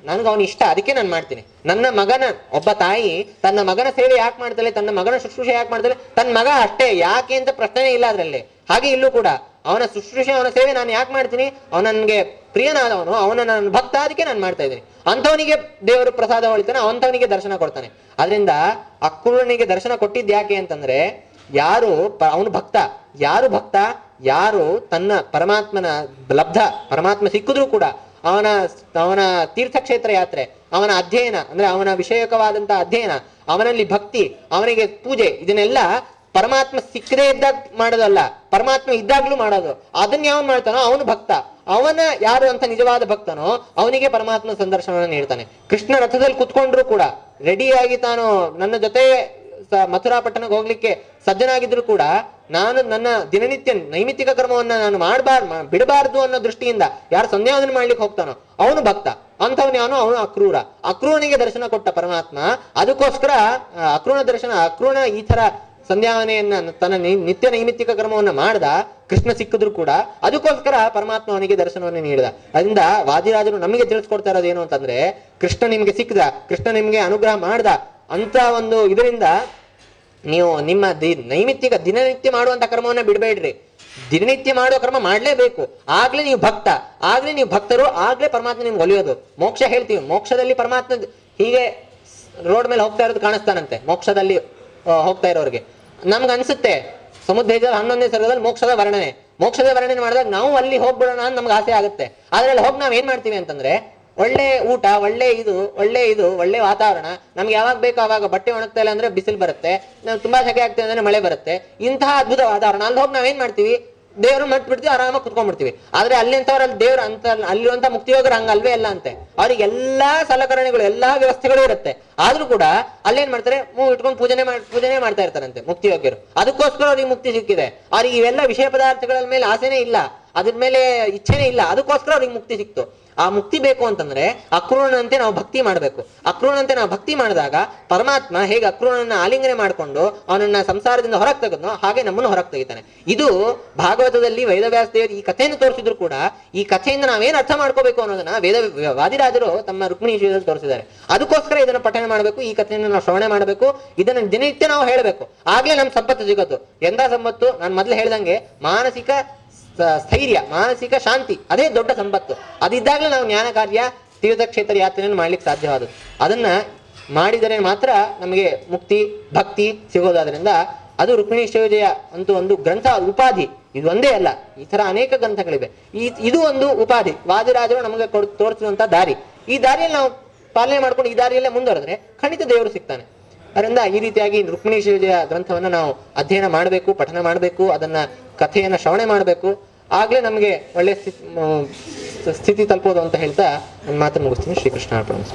ನನ್ಗೆ ಅವನು ಇಷ್ಟ, ಅದಕ್ಕೆ ನಾನು ಮಾಡ್ತೀನಿ. ನನ್ನ ಮಗನ, ಒಬ್ಬ ತಾಯಿ ತನ್ನ ಮಗನ ಸೇವೆ ಯಾಕೆ ಮಾಡ್ತಾಳೆ, ತನ್ನ ಮಗನ ಶುಶ್ರೂಷೆ ಯಾಕೆ ಮಾಡ್ತಾಳೆ, ತನ್ನ ಮಗ ಅಷ್ಟೇ, ಯಾಕೆ ಅಂತ ಪ್ರಶ್ನೆ ಇಲ್ಲ ಅದ್ರಲ್ಲಿ. ಹಾಗೆ ಇಲ್ಲೂ ಕೂಡ ಅವನ ಶುಶ್ರೂಷೆ, ಅವನ ಸೇವೆ ನಾನು ಯಾಕೆ ಮಾಡ್ತೀನಿ, ಅವನ ನನ್ಗೆ ಪ್ರಿಯನಾದವನು, ಅವನ ನನ್ನ ಭಕ್ತ, ಅದಕ್ಕೆ ನಾನು ಮಾಡ್ತಾ ಇದ್ದೀನಿ. ಅಂಥವನಿಗೆ ದೇವರು ಪ್ರಸಾದ ಹೊಳಿತಾನೆ, ಅಂಥವನಿಗೆ ದರ್ಶನ ಕೊಡ್ತಾನೆ. ಅದರಿಂದ ಅಕ್ರೂರನಿಗೆ ದರ್ಶನ ಕೊಟ್ಟಿದ್ದು ಯಾಕೆ ಅಂತಂದ್ರೆ ಯಾರು ಅವನು ಭಕ್ತ. ಯಾರು ಭಕ್ತ, ಯಾರು ತನ್ನ ಪರಮಾತ್ಮನ ಲಬ್ಧ, ಪರಮಾತ್ಮ ಸಿಕ್ಕಿದ್ರು ಕೂಡ ಅವನ ತೀರ್ಥಕ್ಷೇತ್ರ ಯಾತ್ರೆ, ಅವನ ಅಧ್ಯಯನ ಅಂದ್ರೆ ಅವನ ವಿಷಯಕವಾದಂತಹ ಅಧ್ಯಯನ, ಅವನಲ್ಲಿ ಭಕ್ತಿ, ಅವನಿಗೆ ಪೂಜೆ, ಇದನ್ನೆಲ್ಲ ಪರಮಾತ್ಮ ಸಿಕ್ಕದೇ ಇದ್ದಾಗ ಮಾಡೋದಲ್ಲ, ಪರಮಾತ್ಮ ಇದ್ದಾಗ್ಲೂ ಮಾಡೋದು. ಅದನ್ನ ಯಾವನ್ ಮಾಡ್ತಾನೋ ಅವನು ಭಕ್ತ. ಅವನ ಯಾರು ಅಂತ ನಿಜವಾದ ಭಕ್ತನೋ ಅವನಿಗೆ ಪರಮಾತ್ಮ ಸಂದರ್ಶನವನ್ನು ನೀಡ್ತಾನೆ. ಕೃಷ್ಣ ರಥದಲ್ಲಿ ಕುತ್ಕೊಂಡ್ರು ಕೂಡ ರೆಡಿಯಾಗಿ ತಾನು ನನ್ನ ಜೊತೆ ಮಥುರಾ ಪಟ್ಟಣಕ್ಕೆ ಹೋಗ್ಲಿಕ್ಕೆ ಸಜ್ಜನಾಗಿದ್ರು ಕೂಡ ನಾನು ನನ್ನ ದಿನನಿತ್ಯ ನೈಮಿತ್ತಿಕ ಕರ್ಮವನ್ನ ನಾನು ಬಿಡಬಾರ್ದು ಅನ್ನೋ ದೃಷ್ಟಿಯಿಂದ ಯಾರು ಸಂಧ್ಯಾವಂದನೆ ಮಾಡ್ಲಿಕ್ಕೆ ಹೋಗ್ತಾನೋ ಅವನು ಭಕ್ತ. ಅಂಥವನ್ಯಾವನು ಅವನು ಅಕ್ರೂರನಿಗೆ ದರ್ಶನ ಕೊಟ್ಟ ಪರಮಾತ್ಮ. ಅದಕ್ಕೋಸ್ಕರ ಅಕ್ರೂರ ಈ ತರ ಸಂಧ್ಯಾವನೆಯನ್ನ ತನ್ನ ನಿತ್ಯ ನೈಮಿತ್ತಿಕ ಕರ್ಮವನ್ನ ಮಾಡ್ದ. ಕೃಷ್ಣ ಸಿಕ್ಕಿದ್ರು ಕೂಡ ಅದಕ್ಕೋಸ್ಕರ ಪರಮಾತ್ಮ ಅವನಿಗೆ ದರ್ಶನವನ್ನು ನೀಡಿದ. ಅದರಿಂದ ವಾದಿರಾಜರು ನಮಗೆ ತಿಳಿಸ್ಕೊಡ್ತಾ ಇರೋದು ಏನು ಅಂತಂದ್ರೆ, ಕೃಷ್ಣ ನಿಮ್ಗೆ ಸಿಕ್ಕದ, ಕೃಷ್ಣ ನಿಮ್ಗೆ ಅನುಗ್ರಹ ಮಾಡ್ದ ಅಂತ ಒಂದು ಇದರಿಂದ ನೀವು ನಿಮ್ಮ ನೈಮಿತ್ತಿಕ ದಿನನಿತ್ಯ ಮಾಡುವಂತ ಕರ್ಮವನ್ನ ಬಿಡಬೇಡ್ರಿ. ದಿನನಿತ್ಯ ಮಾಡುವ ಕರ್ಮ ಮಾಡ್ಲೇಬೇಕು. ಆಗ್ಲೇ ನೀವು ಭಕ್ತರು, ಆಗ್ಲೇ ಪರಮಾತ್ಮ ನಿಮ್ಗೆ ಒಲಿಯೋದು. ಮೋಕ್ಷ ಹೇಳ್ತೀವಿ, ಮೋಕ್ಷದಲ್ಲಿ ಪರಮಾತ್ಮ ಹೀಗೆ ರೋಡ್ ಮೇಲೆ ಹೋಗ್ತಾ ಇರೋದು ಕಾಣಿಸ್ತಾನಂತೆ. ಮೋಕ್ಷದಲ್ಲಿ ಹೋಗ್ತಾ ಇರೋರಿಗೆ ನಮ್ಗೆ ಅನ್ಸುತ್ತೆ ಸಮುದ್ರ 11ನೇ ಸರ್ಗದಲ್ಲಿ ಮೋಕ್ಷದ ವರ್ಣನೆ ಮಾಡಿದಾಗ ನಾವು ಅಲ್ಲಿ ಹೋಗ್ಬಿಡೋಣ ಅಂತ ನಮ್ಗೆ ಆಸೆ ಆಗುತ್ತೆ. ಅದ್ರಲ್ಲಿ ಹೋಗಿ ನಾವ್ ಏನ್ ಮಾಡ್ತೀವಿ ಅಂತಂದ್ರೆ, ಒಳ್ಳೆ ಊಟ, ಒಳ್ಳೆ ವಾತಾವರಣ, ನಮ್ಗೆ ಯಾವಾಗ ಬೇಕೋ ಅವಾಗ ಬಟ್ಟೆ ಒಣಗ್ತಾ ಇಲ್ಲ ಅಂದ್ರೆ ಬಿಸಿಲು ಬರುತ್ತೆ, ತುಂಬಾ ಸೆಕೆ ಆಗ್ತದೆ ಅಂದ್ರೆ ಮಳೆ ಬರುತ್ತೆ, ಇಂತಹ ಅದ್ಭುತ ವಾತಾವರಣ. ಅಲ್ಲಿ ಹೋಗಿ ನಾವೇನ್ ಮಾಡ್ತೀವಿ, ದೇವ್ರು ಮಟ್ಬಿಡ್ತೀವಿ, ಆರಾಮಾಗಿ ಕುತ್ಕೊಂಡ್ಬಿಡ್ತೀವಿ. ಆದ್ರೆ ಅಲ್ಲಿಂತವ್ರಲ್ಲಿ ದೇವ್ರು ಅಂತ ಅಲ್ಲಿರುವಂತ ಮುಕ್ತಿಯೋಗರು ಹಂಗ ಅಲ್ವೇ ಅಲ್ಲ ಅಂತೆ. ಅವ್ರಿಗೆ ಎಲ್ಲಾ ಸಲಕರಣೆಗಳು, ಎಲ್ಲಾ ವ್ಯವಸ್ಥೆಗಳು ಇರುತ್ತೆ. ಆದ್ರೂ ಕೂಡ ಅಲ್ಲೇನ್ ಮಾಡ್ತಾರೆ, ಇಟ್ಕೊಂಡು ಪೂಜನೆ ಮಾಡ್ತಾ ಇರ್ತಾರಂತೆ ಮುಕ್ತಿಯೋಗ್ಯರು. ಅದಕ್ಕೋಸ್ಕರ ಅವ್ರಿಗೆ ಮುಕ್ತಿ ಸಿಕ್ಕಿದೆ. ಅವ್ರಿಗೆ ಇವೆಲ್ಲ ವಿಷಯ ಪದಾರ್ಥಗಳ ಮೇಲೆ ಆಸೆನೇ ಇಲ್ಲ, ಅದ್ರ ಮೇಲೆ ಇಚ್ಛೆನೇ ಇಲ್ಲ. ಅದಕ್ಕೋಸ್ಕರ ಅವ್ರಿಗೆ ಮುಕ್ತಿ ಸಿಕ್ತು. ಆ ಮುಕ್ತಿ ಬೇಕು ಅಂತಂದ್ರೆ ಅಕ್ರೂರನಂತೆ ನಾವು ಭಕ್ತಿ ಮಾಡ್ಬೇಕು. ಅಕ್ರೂರನಂತೆ ನಾವು ಭಕ್ತಿ ಮಾಡಿದಾಗ ಪರಮಾತ್ಮ ಹೇಗೆ ಅಕ್ರೂರನನ್ನ ಆಲಿಂಗನೆ ಮಾಡ್ಕೊಂಡು ಅವನನ್ನ ಸಂಸಾರದಿಂದ ಹೊರಗೆ ತೆಗೆದ್ನೋ ಹಾಗೆ ನಮ್ಮನ್ನು ಹೊರಗೆ ತೆಗಿತಾನೆ. ಇದು ಭಾಗವತದಲ್ಲಿ ವೇದವ್ಯಾಸ ದೇವರು ಈ ಕಥೆಯನ್ನು ತೋರಿಸಿದ್ರು ಕೂಡ ಈ ಕಥೆಯಿಂದ ನಾವೇನ್ ಅರ್ಥ ಮಾಡ್ಕೋಬೇಕು ಅನ್ನೋದನ್ನ ವಾದಿರಾಜರು ತಮ್ಮ ರುಕ್ಮಿಣಿ ವಿಷಯದಲ್ಲಿ ತೋರಿಸಿದ್ದಾರೆ. ಅದಕ್ಕೋಸ್ಕರ ಇದನ್ನ ಪಠನೆ ಮಾಡಬೇಕು, ಈ ಕಥೆಯನ್ನು ನಾವು ಶ್ರವಣೆ ಮಾಡಬೇಕು, ಇದನ್ನ ದಿನನಿತ್ಯ ನಾವು ಹೇಳಬೇಕು. ಆಗ್ಲೇ ನಮ್ ಸಂಪತ್ತು ಸಿಗೋದು. ಎಂತ ಸಂಪತ್ತು? ನಾನು ಮೊದ್ಲು ಹೇಳ್ದಂಗೆ ಮಾನಸಿಕ ಸ್ಥೈರ್ಯ, ಮಾನಸಿಕ ಶಾಂತಿ, ಅದೇ ದೊಡ್ಡ ಸಂಪತ್ತು. ಅದಿದ್ದಾಗಲೇ ನಾವು ಜ್ಞಾನ ಕಾರ್ಯ, ತೀರ್ಥಕ್ಷೇತ್ರ ಯಾತ್ರೆಯನ್ನು ಮಾಡ್ಲಿಕ್ಕೆ ಸಾಧ್ಯವಾದದ್ದು. ಅದನ್ನ ಮಾಡಿದರೆ ಮಾತ್ರ ನಮಗೆ ಮುಕ್ತಿ ಭಕ್ತಿ ಸಿಗೋದಾದ್ರಿಂದ ಅದು ರುಕ್ಮಿಣಿ ವಿಜಯ ಅಂತೂ ಒಂದು ಗ್ರಂಥ ಉಪಾಧಿ. ಇದು ಒಂದೇ ಅಲ್ಲ, ಈ ತರ ಅನೇಕ ಗ್ರಂಥಗಳಿವೆ. ಇದು ಒಂದು ಉಪಾಧಿ. ವಾದಿರಾಜರು ನಮಗೆ ತೋರಿಸುವಂತ ದಾರಿ. ಈ ದಾರಿಯಲ್ಲಿ ನಾವು ಪಾಲನೆ ಮಾಡ್ಕೊಂಡು ಈ ದಾರಿಯಲ್ಲೇ ಮುಂದುವರೆದ್ರೆ ಖಂಡಿತ ದೇವರು ಸಿಗ್ತಾನೆ. ಅದರಿಂದ ಈ ರೀತಿಯಾಗಿ ರುಕ್ಮಿಣಿ ವಿಜಯ ಗ್ರಂಥವನ್ನ ನಾವು ಅಧ್ಯಯನ ಮಾಡಬೇಕು, ಪಠನ ಮಾಡಬೇಕು, ಅದನ್ನ ಕಥೆಯನ್ನ ಶ್ರವಣೆ ಮಾಡಬೇಕು. ಆಗ್ಲೇ ನಮಗೆ ಒಳ್ಳೆ ಸ್ಥಿತಿ ತಲುಪೋದು ಅಂತ ಹೇಳ್ತಾ ನನ್ನ ಮಾತನ್ನು ಮುಗಿಸ್ತೀನಿ. ಶ್ರೀಕೃಷ್ಣ ಅರ್ಪಣೆ.